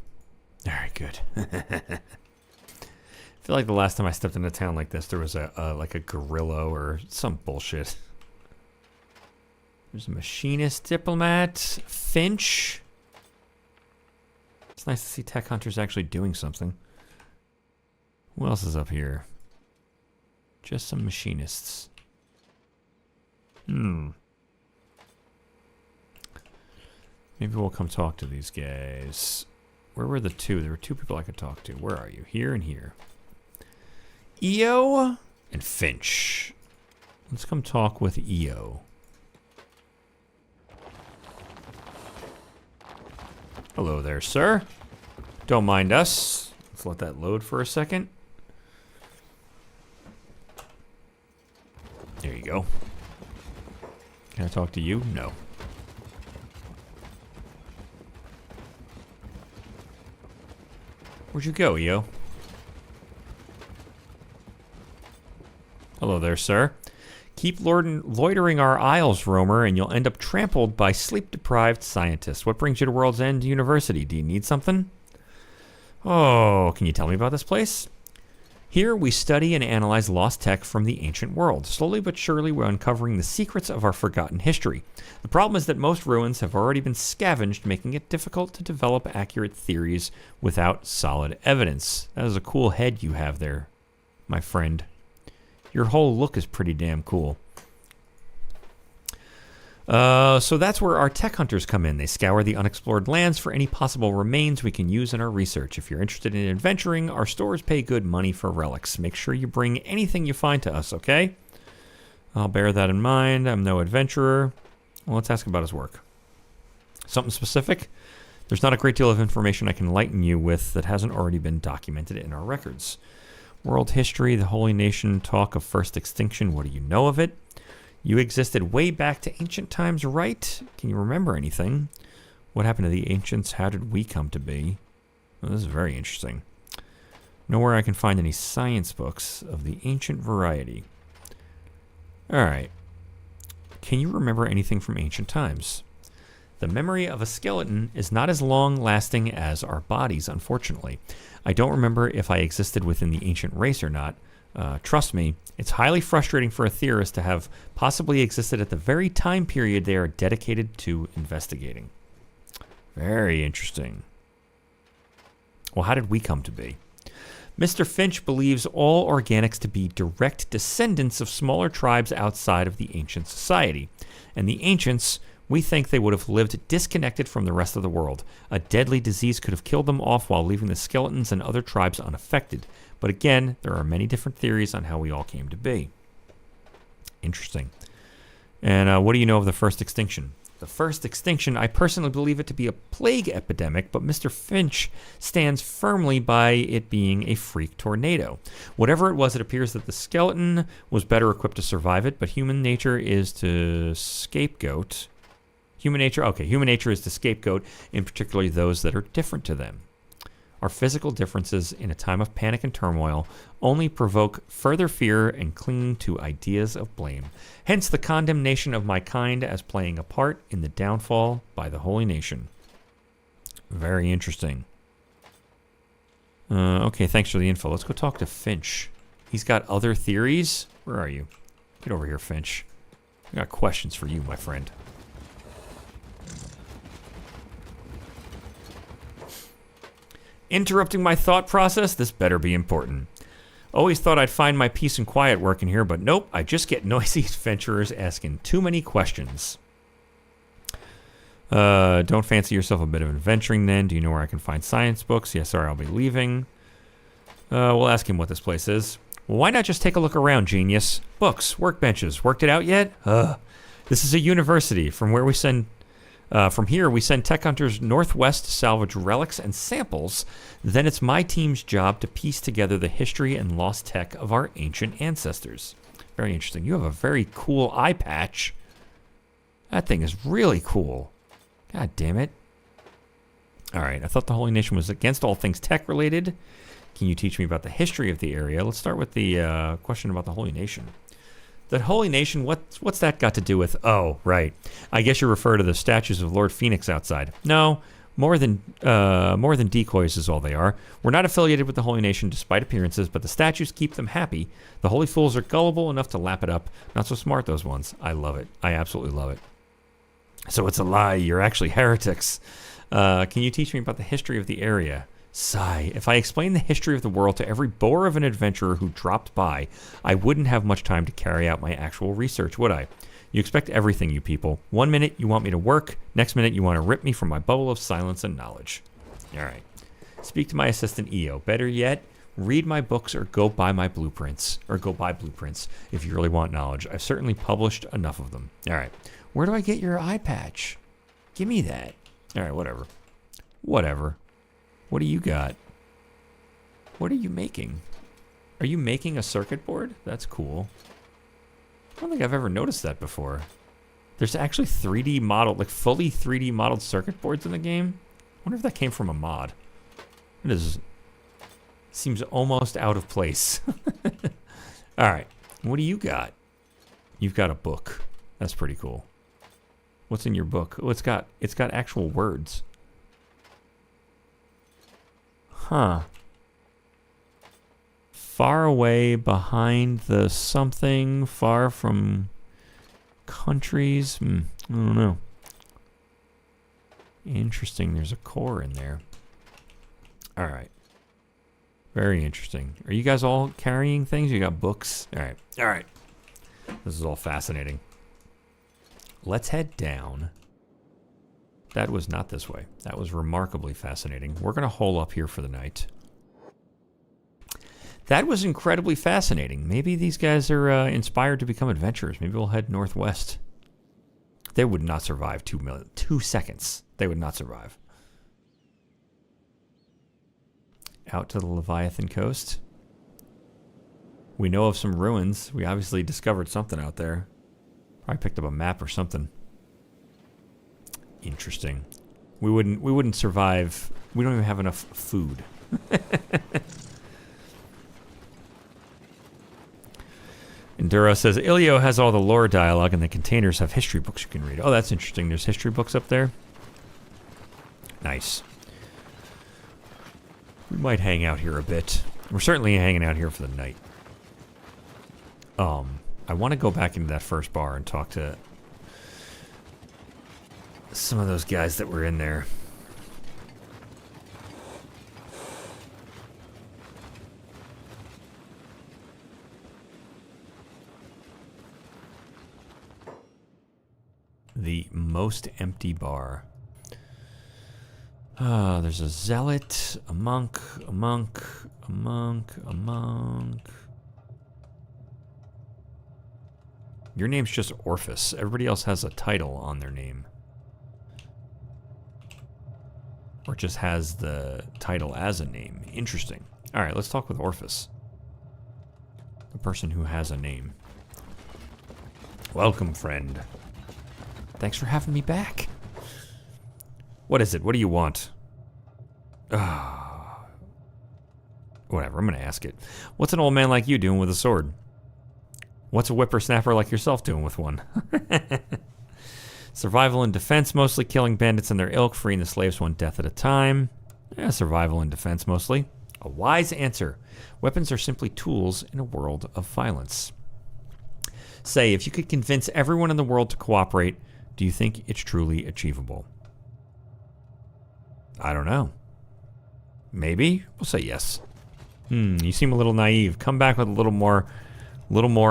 Alright, good. I feel like the last time I stepped into a town like this, there was like a gorilla or some bullshit. There's a machinist, diplomat, Finch. It's nice to see tech hunters actually doing something. Who else is up here? Just some machinists. Maybe we'll come talk to these guys. Where were the two? There were two people I could talk to. Where are you? Here and here. EO and Finch. Let's come talk with EO. Hello there, sir. Don't mind us. Let's let that load for a second. There you go. Can I talk to you? No. Where'd you go, EO? Hello there, sir. Keep loitering our isles, roamer, and you'll end up trampled by sleep-deprived scientists. What brings you to World's End University? Do you need something? Oh, can you tell me about this place? Here, we study and analyze lost tech from the ancient world. Slowly but surely, we're uncovering the secrets of our forgotten history. The problem is that most ruins have already been scavenged, making it difficult to develop accurate theories without solid evidence. That is a cool head you have there, my friend. Your whole look is pretty damn cool. So that's where our tech hunters come in. They scour the unexplored lands for any possible remains we can use in our research. If you're interested in adventuring, our stores pay good money for relics. Make sure you bring anything you find to us, okay? I'll bear that in mind. I'm no adventurer. Well, let's ask about his work. Something specific? There's not a great deal of information I can enlighten you with that hasn't already been documented in our records. World history, the Holy Nation, talk of first extinction. What do you know of it? You existed way back to ancient times, right? Can you remember anything? What happened to the ancients? How did we come to be? Well, this is very interesting. Nowhere I can find any science books of the ancient variety. All right. Can you remember anything from ancient times? The memory of a skeleton is not as long-lasting as our bodies, unfortunately. I don't remember if I existed within the ancient race or not. Trust me, it's highly frustrating for a theorist to have possibly existed at the very time period they are dedicated to investigating. Very interesting. Well, how did we come to be? Mr. Finch believes all organics to be direct descendants of smaller tribes outside of the ancient society. And the ancients, we think they would have lived disconnected from the rest of the world. A deadly disease could have killed them off while leaving the skeletons and other tribes unaffected. But again, there are many different theories on how we all came to be. Interesting. And what do you know of the first extinction? The first extinction, I personally believe it to be a plague epidemic, but Mr. Finch stands firmly by it being a freak tornado. Whatever it was, it appears that the skeleton was better equipped to survive it, but human nature is to scapegoat. Human nature is to scapegoat, in particularly those that are different to them. Our physical differences in a time of panic and turmoil only provoke further fear and clinging to ideas of blame. Hence the condemnation of my kind as playing a part in the downfall by the Holy Nation. Very interesting. Okay, thanks for the info. Let's go talk to Finch. He's got other theories. Where are you? Get over here, Finch. I got questions for you, my friend. Interrupting my thought process? This better be important. Always thought I'd find my peace and quiet working here, but nope, I just get noisy adventurers asking too many questions. Don't fancy yourself a bit of adventuring then? Do you know where I can find science books? Yes, sorry, I'll be leaving. We'll ask him what this place is. Well, why not just take a look around, genius? Books, workbenches, worked it out yet? This is a university. From here, we send tech hunters northwest to salvage relics and samples. Then it's my team's job to piece together the history and lost tech of our ancient ancestors. Very interesting. You have a very cool eye patch. That thing is really cool. God damn it. All right, I thought the Holy Nation was against all things tech-related. Can you teach me about the history of the area? Let's start with the question about the Holy Nation. The Holy Nation, what's that got to do with... Oh, right. I guess you refer to the statues of Lord Phoenix outside. No, more than decoys is all they are. We're not affiliated with the Holy Nation despite appearances, but the statues keep them happy. The Holy Fools are gullible enough to lap it up. Not so smart, those ones. I love it. I absolutely love it. So it's a lie. You're actually heretics. Can you teach me about the history of the area? Sigh. If I explained the history of the world to every bore of an adventurer who dropped by, I wouldn't have much time to carry out my actual research, would I? You expect everything, you people. 1 minute you want me to work, next minute you want to rip me from my bubble of silence and knowledge. All right. Speak to my assistant EO. Better yet, read my books or go buy my blueprints. Or go buy blueprints if you really want knowledge. I've certainly published enough of them. All right. Where do I get your eye patch? Give me that. All right, whatever. Whatever. What do you got? What are you making? Are you making a circuit board? That's cool. I don't think I've ever noticed that before. There's actually 3D model, like fully 3D modeled circuit boards in the game. I wonder if that came from a mod. It is. Seems almost out of place. All right. What do you got? You've got a book. That's pretty cool. What's in your book? Oh, it's got actual words. Huh. Far away behind the something, far from countries. I don't know. Interesting. There's a core in there. All right. Very interesting. Are you guys all carrying things? You got books? All right. All right. This is all fascinating. Let's head down. That was not this way. That was remarkably fascinating. We're going to hole up here for the night. That was incredibly fascinating. Maybe these guys are inspired to become adventurers. Maybe we'll head northwest. They would not survive 2 seconds. They would not survive. Out to the Leviathan coast. We know of some ruins. We obviously discovered something out there. Probably picked up a map or something. Interesting. We wouldn't survive. We don't even have enough food. Enduro says, Ilio has all the lore dialogue and the containers have history books you can read. Oh, that's interesting. There's history books up there. Nice. We might hang out here a bit. We're certainly hanging out here for the night. I want to go back into that first bar and talk to some of those guys that were in there. The most empty bar. There's a zealot, a monk, a monk, a monk, a monk. Your name's just Orphus. Everybody else has a title on their name. Or just has the title as a name. Interesting. Alright, let's talk with Orphus. The person who has a name. Welcome, friend. Thanks for having me back. What is it? What do you want? Whatever, I'm gonna ask it. What's an old man like you doing with a sword? What's a whippersnapper like yourself doing with one? Survival and defense, mostly killing bandits and their ilk, freeing the slaves one death at a time. Yeah, survival and defense, mostly. A wise answer. Weapons are simply tools in a world of violence. Say, if you could convince everyone in the world to cooperate, do you think it's truly achievable? I don't know. Maybe? We'll say yes. You seem a little naive. Come back with a little more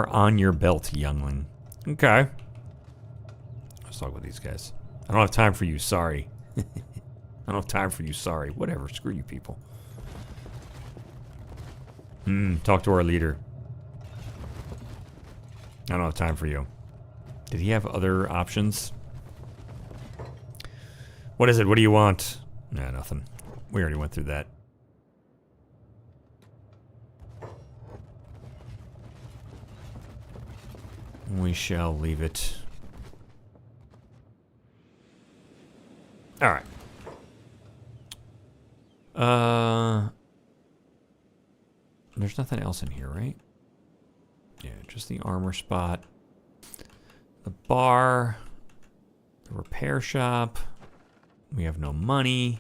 on your belt, youngling. Okay. Let's talk with these guys. I don't have time for you, sorry. I don't have time for you, sorry. Whatever, screw you people. Talk to our leader. I don't have time for you. Did he have other options? What is it? What do you want? Nah, nothing. We already went through that. We shall leave it. All right. There's nothing else in here, right? Yeah, just the armor spot. The bar. The repair shop. We have no money.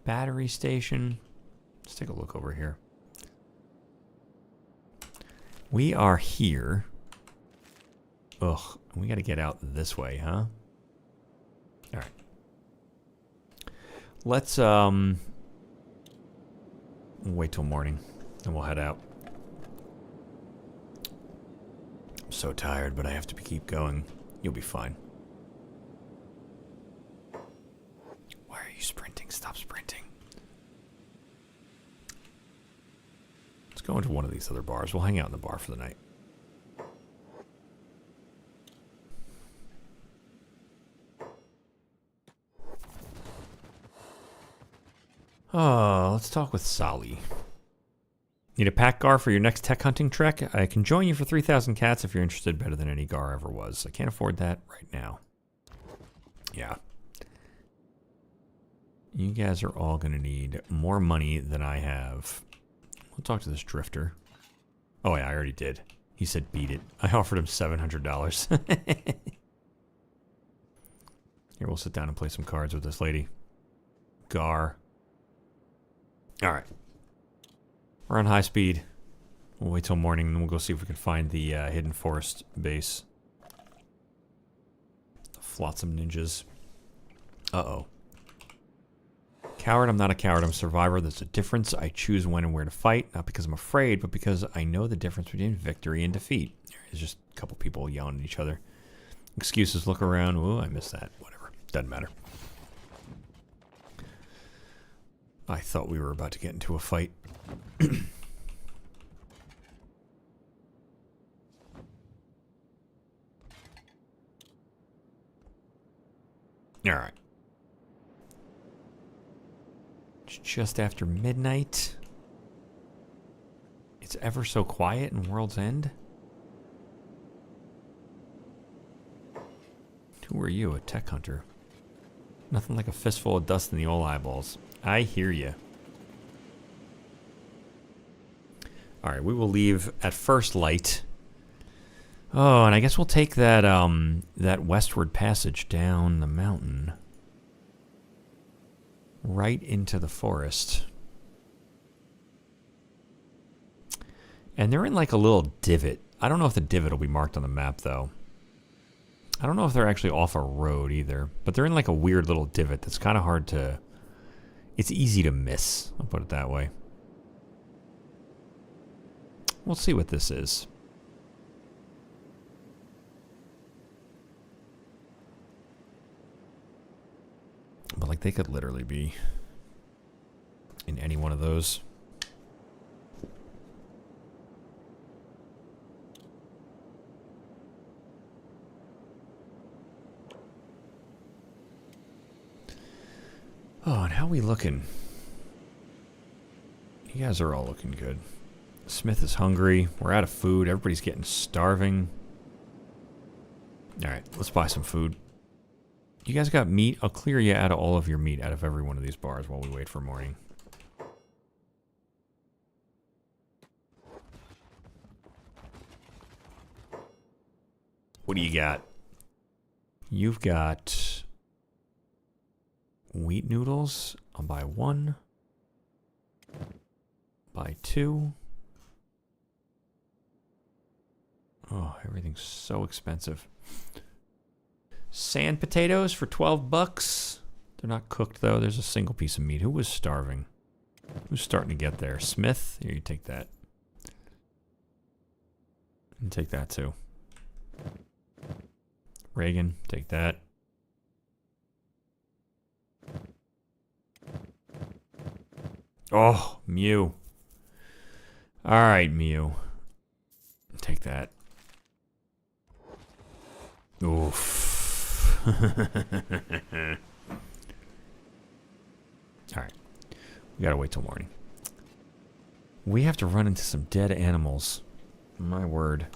Battery station. Let's take a look over here. We are here. Ugh, we gotta get out this way, huh? Alright. Let's, wait till morning, and we'll head out. I'm so tired, but I have to keep going. You'll be fine. Why are you sprinting? Stop sprinting. Let's go into one of these other bars. We'll hang out in the bar for the night. Oh, let's talk with Sally. Need a pack gar for your next tech hunting trek? I can join you for 3,000 cats if you're interested, better than any gar ever was. I can't afford that right now. Yeah. You guys are all going to need more money than I have. We'll talk to this drifter. Oh, yeah, I already did. He said beat it. I offered him $700. Here, we'll sit down and play some cards with this lady. Gar. Alright. We're on high speed. We'll wait till morning, and then we'll go see if we can find the hidden forest base. The Flotsam ninjas. Uh-oh. Coward, I'm not a coward, I'm a survivor. There's a difference. I choose when and where to fight, not because I'm afraid, but because I know the difference between victory and defeat. There's just a couple people yelling at each other. Excuses, look around. Ooh, I missed that. Whatever. Doesn't matter. I thought we were about to get into a fight. Alright. It's just after midnight. It's ever so quiet in World's End. Who are you, a tech hunter? Nothing like a fistful of dust in the old eyeballs. I hear you. Alright, we will leave at first light. Oh, and I guess we'll take that that westward passage down the mountain. Right into the forest. And they're in like a little divot. I don't know if the divot will be marked on the map, though. I don't know if they're actually off a road either. But they're in like a weird little divot that's kind of hard to... It's easy to miss, I'll put it that way. We'll see what this is. But like they could literally be in any one of those. Oh, and how we looking? You guys are all looking good. Smith is hungry. We're out of food. Everybody's getting starving. Alright, let's buy some food. You guys got meat? I'll clear you out of all of your meat out of every one of these bars while we wait for morning. What do you got? You've got wheat noodles. I'll buy one. Buy two. Oh, everything's so expensive. Sand potatoes for 12 bucks. They're not cooked, though. There's a single piece of meat. Who was starving? Who's starting to get there? Smith? Here, you take that. And take that, too. Reagan, take that. Oh, Mew. Alright, Mew. Take that. Oof. Alright. We gotta wait till morning. We have to run into some dead animals. My word.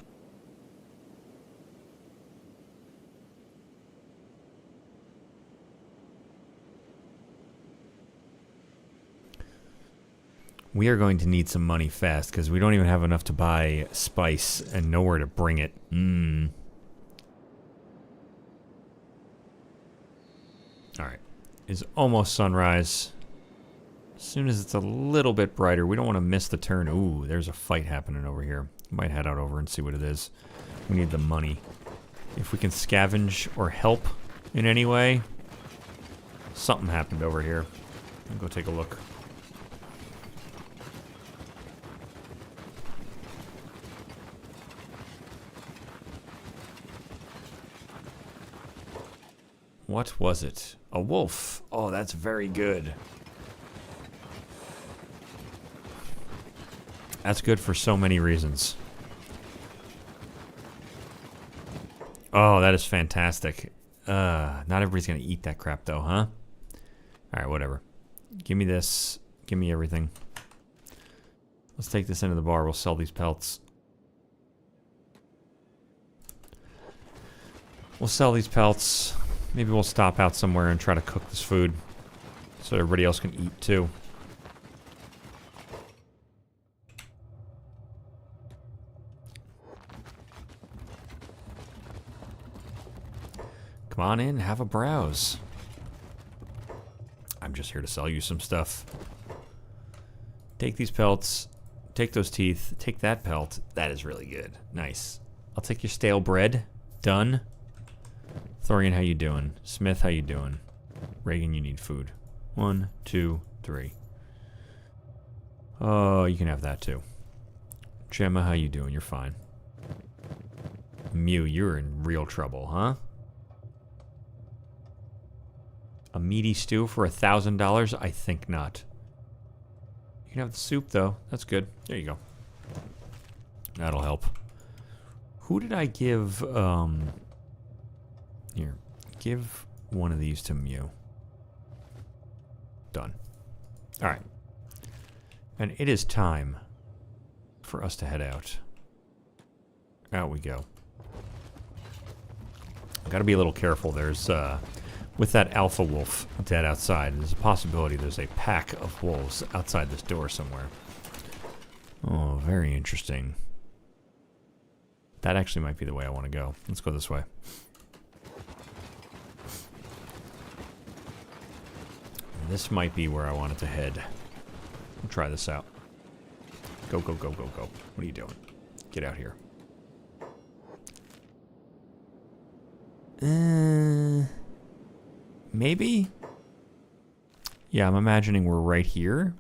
We are going to need some money fast because we don't even have enough to buy spice and nowhere to bring it. Alright. It's almost sunrise. As soon as it's a little bit brighter, we don't want to miss the turn. Ooh, there's a fight happening over here. Might head out over and see what it is. We need the money. If we can scavenge or help in any way. Something happened over here. I'll go take a look. What was it? A wolf. Oh, that's very good. That's good for so many reasons. Oh, that is fantastic. Not everybody's gonna eat that crap though, huh? Alright, whatever. Give me this. Give me everything. Let's take this into the bar. We'll sell these pelts. We'll sell these pelts. Maybe we'll stop out somewhere and try to cook this food so everybody else can eat too. Come on in, have a browse. I'm just here to sell you some stuff. Take these pelts, take those teeth, take that pelt. That is really good. Nice. I'll take your stale bread. Done. Thorian, how you doing? Smith, how you doing? Reagan, you need food. 1, 2, 3. Oh, you can have that too. Gemma, how you doing? You're fine. Mew, you're in real trouble, huh? A meaty stew for $1,000? I think not. You can have the soup though. That's good. There you go. That'll help. Who did I give, Here, give one of these to Mew. Done. Alright. And it is time for us to head out. Out we go. Gotta be a little careful. There's, with that alpha wolf dead outside, there's a possibility there's a pack of wolves outside this door somewhere. Oh, very interesting. That actually might be the way I want to go. Let's go this way. This might be where I wanted to head. We'll try this out. Go, go, go, go, go. What are you doing? Get out here. Maybe? Yeah, I'm imagining we're right here.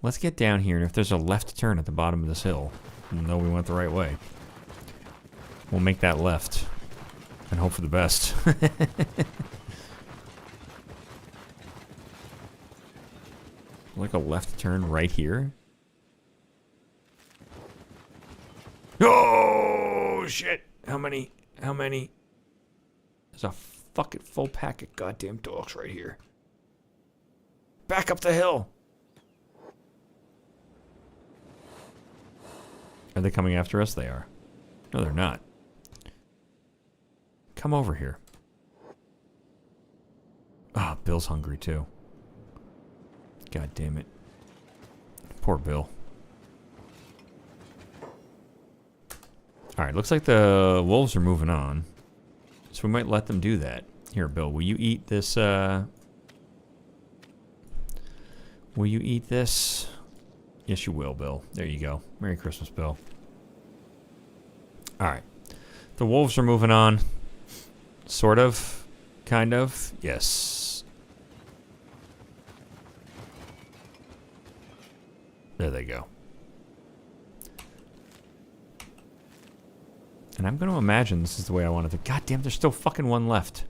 Let's get down here, and if there's a left turn at the bottom of this hill, we'll know we went the right way. We'll make that left. And hope for the best. Like a left turn right here. Oh shit! How many? How many? There's a fucking full pack of goddamn dogs right here. Back up the hill. Are they coming after us? They are. No, they're not. Come over here. Ah, Bill's hungry too. God damn it. Poor Bill. Alright, looks like the wolves are moving on. So we might let them do that. Here, Bill, will you eat this, Will you eat this? Yes, you will, Bill. There you go. Merry Christmas, Bill. Alright. The wolves are moving on. Sort of. Kind of. Yes. There they go. And I'm going to imagine this is the way I wanted to. God damn, there's still fucking one left.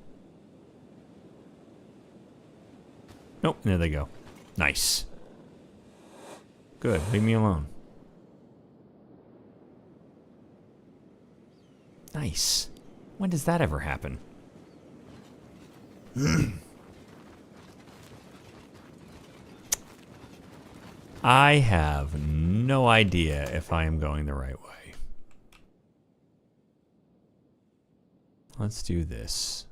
Nope, there they go. Nice. Good, leave me alone. Nice. When does that ever happen? I have no idea if I am going the right way. Let's do this.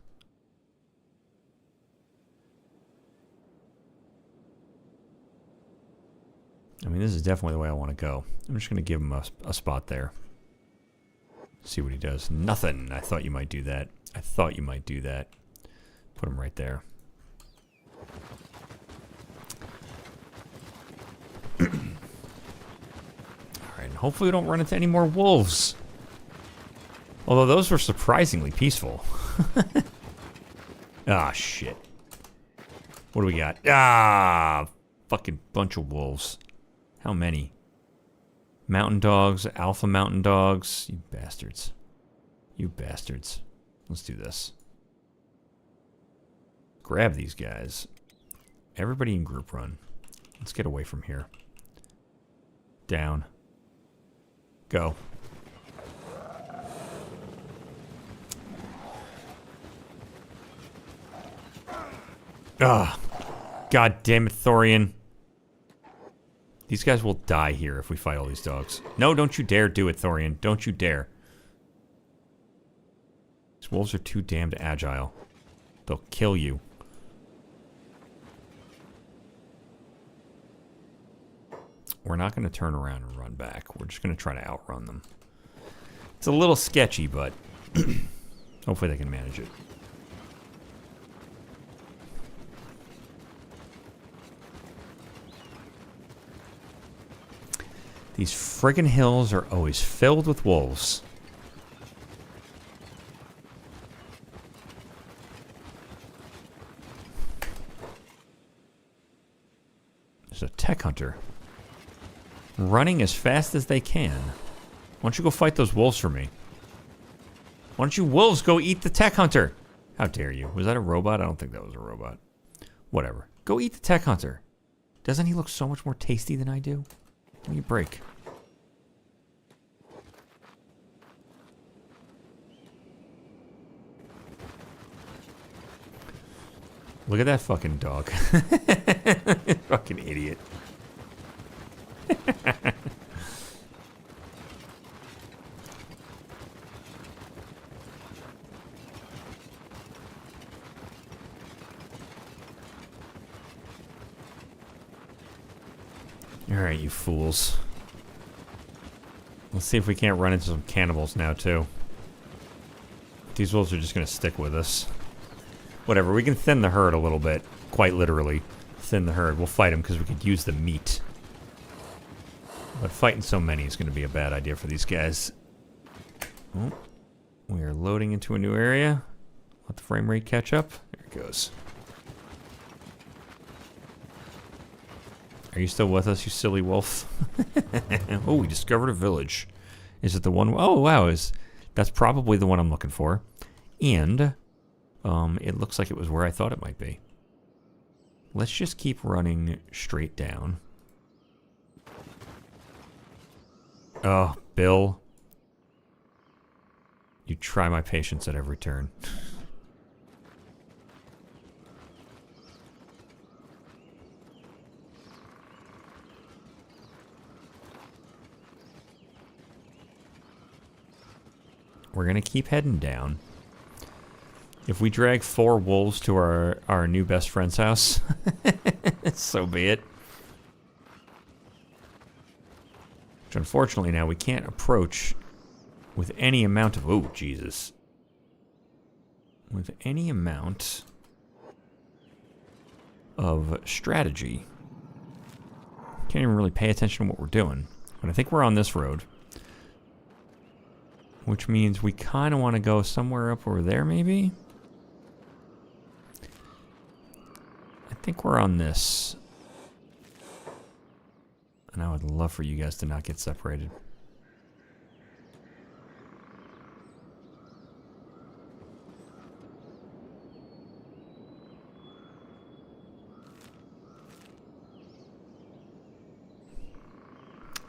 I mean, this is definitely the way I want to go. I'm just going to give him a spot there. See what he does. Nothing. I thought you might do that. I thought you might do that. Put him right there. Alright, and hopefully we don't run into any more wolves. Although those were surprisingly peaceful. Ah, shit. What do we got? Ah, fucking bunch of wolves. How many? Mountain dogs, alpha mountain dogs. You bastards. You bastards. Let's do this. Grab these guys. Everybody in group run. Let's get away from here. Down. Go. Ah, God damn it, Thorian. These guys will die here if we fight all these dogs. No, don't you dare do it, Thorian. Don't you dare. These wolves are too damned agile. They'll kill you. We're not going to turn around and run back. We're just going to try to outrun them. It's a little sketchy, but hopefully they can manage it. These friggin' hills are always filled with wolves. There's a tech hunter. Running as fast as they can. Why don't you go fight those wolves for me? Why don't you wolves go eat the tech hunter? How dare you? Was that a robot? I don't think that was a robot. Whatever. Go eat the tech hunter. Doesn't he look so much more tasty than I do? Give me a break. Look at that fucking dog. Fucking idiot. Alright, you fools. Let's see if we can't run into some cannibals now, too. These wolves are just going to stick with us. Whatever, we can thin the herd a little bit. Quite literally. Thin the herd. We'll fight them because we could use the meat. But fighting so many is going to be a bad idea for these guys. Oh, we are loading into a new area. Let the frame rate catch up. There it goes. Are you still with us, you silly wolf? Oh, we discovered a village. Is it the one? Oh, wow. That's probably the one I'm looking for. And it looks like it was where I thought it might be. Let's just keep running straight down. Oh, Bill. You try my patience at every turn. We're going to keep heading down. If we drag 4 wolves to our new best friend's house, so be it. Which unfortunately now we can't approach with any amount of... Oh, Jesus. With any amount of strategy. Can't even really pay attention to what we're doing. But I think we're on this road. Which means we kind of want to go somewhere up over there, maybe? I think we're on this. And I would love for you guys to not get separated.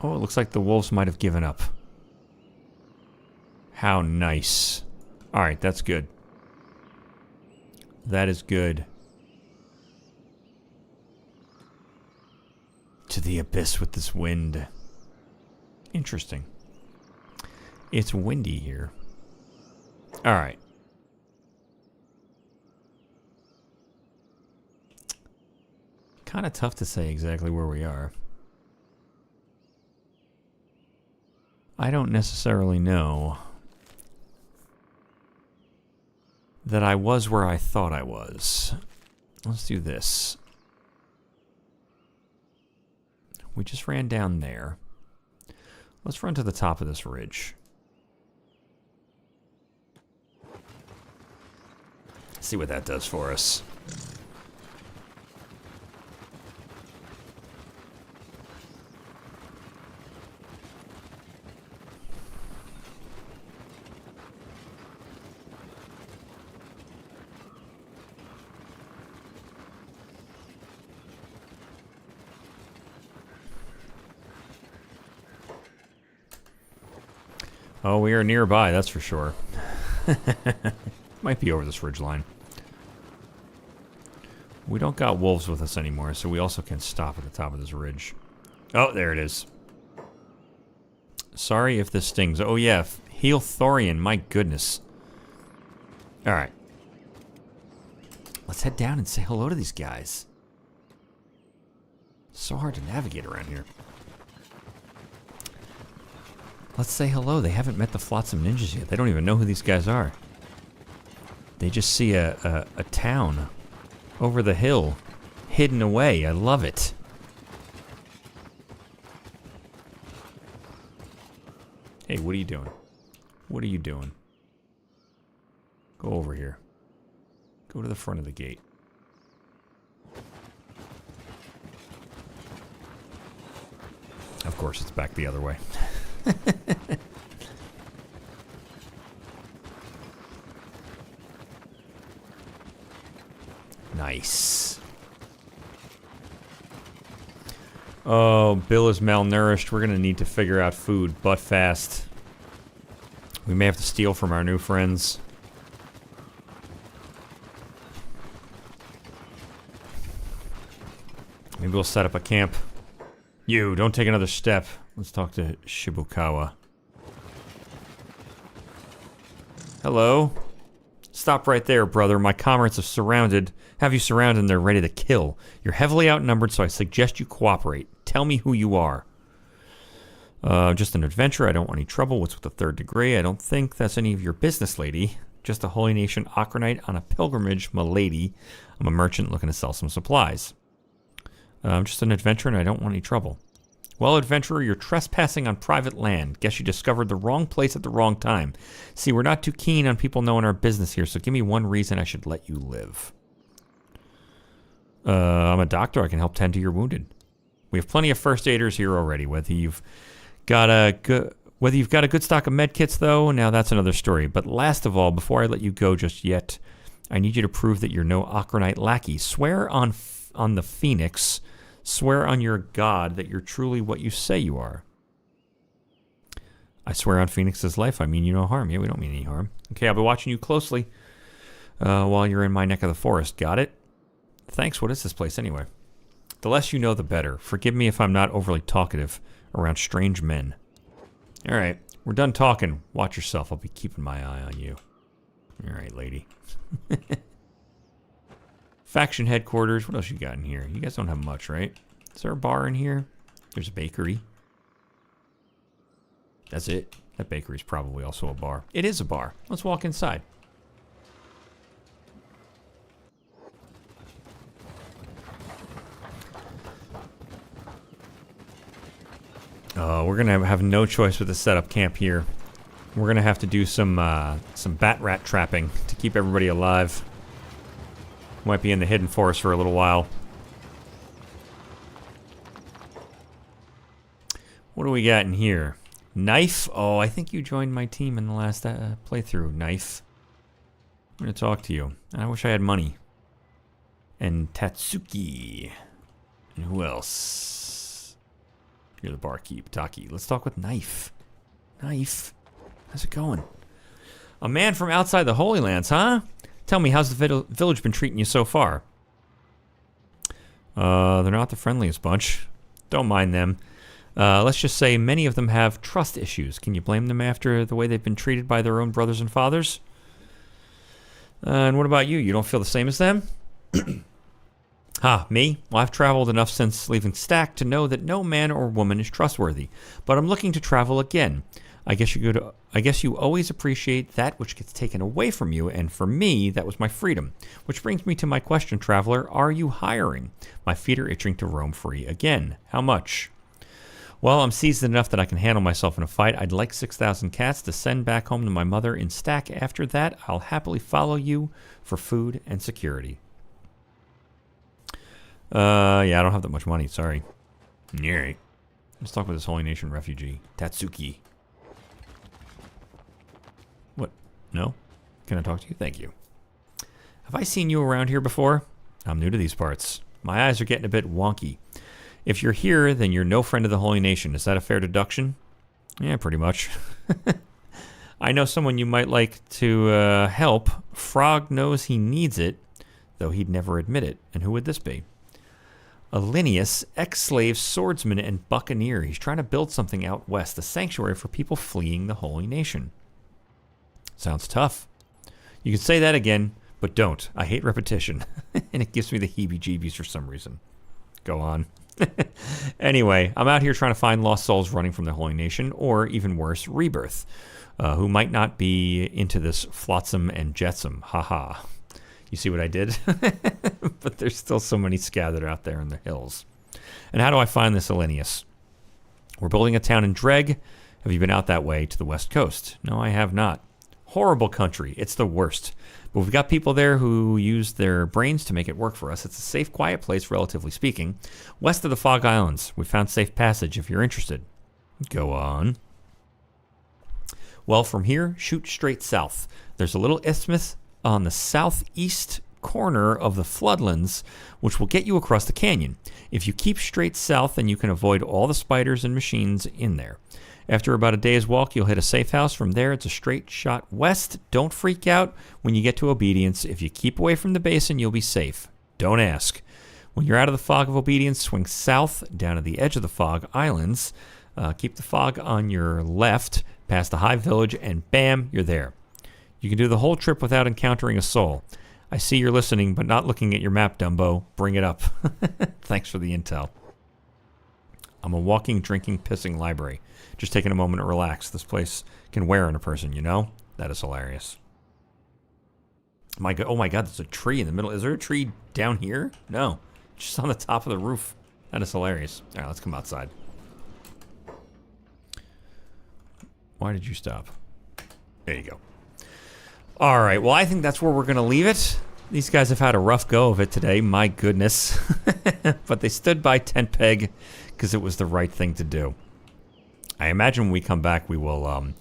Oh, it looks like the wolves might have given up. How nice. Alright, that's good. That is good. To the abyss with this wind. Interesting. It's windy here. Alright. Kind of tough to say exactly where we are. I don't necessarily know that I was where I thought I was. Let's do this. We just ran down there. Let's run to the top of this ridge. See what that does for us. Oh, we are nearby, that's for sure. Might be over this ridge line. We don't got wolves with us anymore, so we also can stop at the top of this ridge. Oh, there it is. Sorry if this stings. Oh yeah, heal Thorian, my goodness. Alright. Let's head down and say hello to these guys. So hard to navigate around here. Let's say hello. They haven't met the Flotsam Ninjas yet. They don't even know who these guys are. They just see a town over the hill, hidden away. I love it. Hey, what are you doing? What are you doing? Go over here. Go to the front of the gate. Of course, it's back the other way. Nice. Oh, Bill is malnourished. We're gonna need to figure out food, but fast. We may have to steal from our new friends. Maybe we'll set up a camp. You, don't take another step. Let's talk to Shibukawa. Hello? Stop right there, brother. My comrades have you surrounded and they're ready to kill. You're heavily outnumbered, so I suggest you cooperate. Tell me who you are. Just an adventurer. I don't want any trouble. What's with the third degree? I don't think that's any of your business, lady. Just a Holy Nation Akronite on a pilgrimage, m'lady. I'm a merchant looking to sell some supplies. I'm just an adventurer and I don't want any trouble. Well, adventurer, you're trespassing on private land. Guess you discovered the wrong place at the wrong time. See, we're not too keen on people knowing our business here, so give me one reason I should let you live. I'm a doctor. I can help tend to your wounded. We have plenty of first aiders here already. Whether you've got a good stock of med kits, though, now that's another story. But last of all, before I let you go just yet, I need you to prove that you're no Akronite lackey. Swear on the Phoenix. Swear on your god that you're truly what you say you are. I swear on Phoenix's life, I mean you no harm. Yeah, we don't mean any harm. Okay, I'll be watching you closely while you're in my neck of the forest. Got it? Thanks, what is this place anyway? The less you know, the better. Forgive me if I'm not overly talkative around strange men. Alright, we're done talking. Watch yourself, I'll be keeping my eye on you. Alright, lady. Faction headquarters. What else you got in here? You guys don't have much, right? Is there a bar in here? There's a bakery. That's it. That bakery's probably also a bar. It is a bar. Let's walk inside. We're gonna have no choice but to set up camp here. We're gonna have to do some bat rat trapping to keep everybody alive. Might be in the hidden forest for a little while. What do we got in here? Knife? Oh, I think you joined my team in the last playthrough. Knife. I'm going to talk to you. I wish I had money. And Tatsuki. And who else? You're the barkeep. Taki. Let's talk with Knife. Knife. How's it going? A man from outside the Holy Lands, huh? Tell me, how's the village been treating you so far? They're not the friendliest bunch. Don't mind them. Let's just say many of them have trust issues. Can you blame them after the way they've been treated by their own brothers and fathers? And what about you? You don't feel the same as them? Me? Well, I've traveled enough since leaving Stack to know that no man or woman is trustworthy. But I'm looking to travel again. I guess you always appreciate that which gets taken away from you, and for me, that was my freedom. Which brings me to my question, traveler. Are you hiring? My feet are itching to roam free again. How much? Well, I'm seasoned enough that I can handle myself in a fight. I'd like 6,000 cats to send back home to my mother in stack. After that, I'll happily follow you for food and security. Yeah, I don't have that much money. Sorry. Alright. Let's talk with this Holy Nation refugee, Tatsuki. What? No? Can I talk to you? Thank you. Have I seen you around here before? I'm new to these parts. My eyes are getting a bit wonky. If you're here, then you're no friend of the Holy Nation. Is that a fair deduction? Yeah, pretty much. I know someone you might like to help. Frog knows he needs it, though he'd never admit it. And who would this be? Alinius, ex-slave, swordsman, and buccaneer. He's trying to build something out west, a sanctuary for people fleeing the Holy Nation. Sounds tough. You can say that again, but don't. I hate repetition, and it gives me the heebie-jeebies for some reason. Go on. Anyway, I'm out here trying to find lost souls running from the Holy Nation, or even worse, rebirth, who might not be into this flotsam and jetsam. Haha. You see what I did? But there's still so many scattered out there in the hills. And how do I find this Alinius? We're building a town in Dreg. Have you been out that way to the west coast? No, I have not. Horrible country. It's the worst. But we've got people there who use their brains to make it work for us. It's a safe, quiet place, relatively speaking. West of the Fog Islands. We found safe passage if you're interested. Go on. Well, from here, shoot straight south. There's a little isthmus on the southeast corner of the floodlands, which will get you across the canyon. If you keep straight south, then you can avoid all the spiders and machines in there. After about a day's walk, you'll hit a safe house. From there, it's a straight shot west. Don't freak out when you get to Obedience. If you keep away from the basin, you'll be safe. Don't ask. When you're out of the Fog of Obedience, swing south down to the edge of the Fog Islands. Keep the fog on your left, past the High Village, and bam, you're there. You can do the whole trip without encountering a soul. I see you're listening, but not looking at your map, Dumbo. Bring it up. Thanks for the intel. I'm a walking, drinking, pissing library. Just taking a moment to relax. This place can wear on a person, you know? That is hilarious. Oh my god, there's a tree in the middle. Is there a tree down here? No. Just on the top of the roof. That is hilarious. Alright, let's come outside. Why did you stop? There you go. Alright, well I think that's where we're going to leave it. These guys have had a rough go of it today, my goodness. But they stood by tent peg because it was the right thing to do. I imagine when we come back we will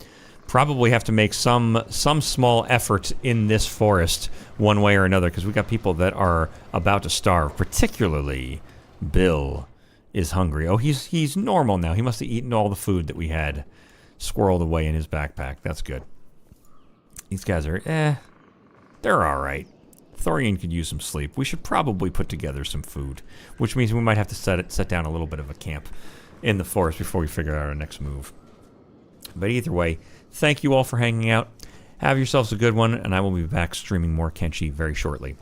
probably have to make some small effort in this forest one way or another, because we got people that are about to starve. Particularly Bill is hungry. Oh, he's normal now. He must have eaten all the food that we had squirreled away in his backpack. That's good. These guys are, they're alright. Thorian could use some sleep. We should probably put together some food, which means we might have to set down a little bit of a camp in the forest before we figure out our next move. But either way, thank you all for hanging out. Have yourselves a good one, and I will be back streaming more Kenshi very shortly.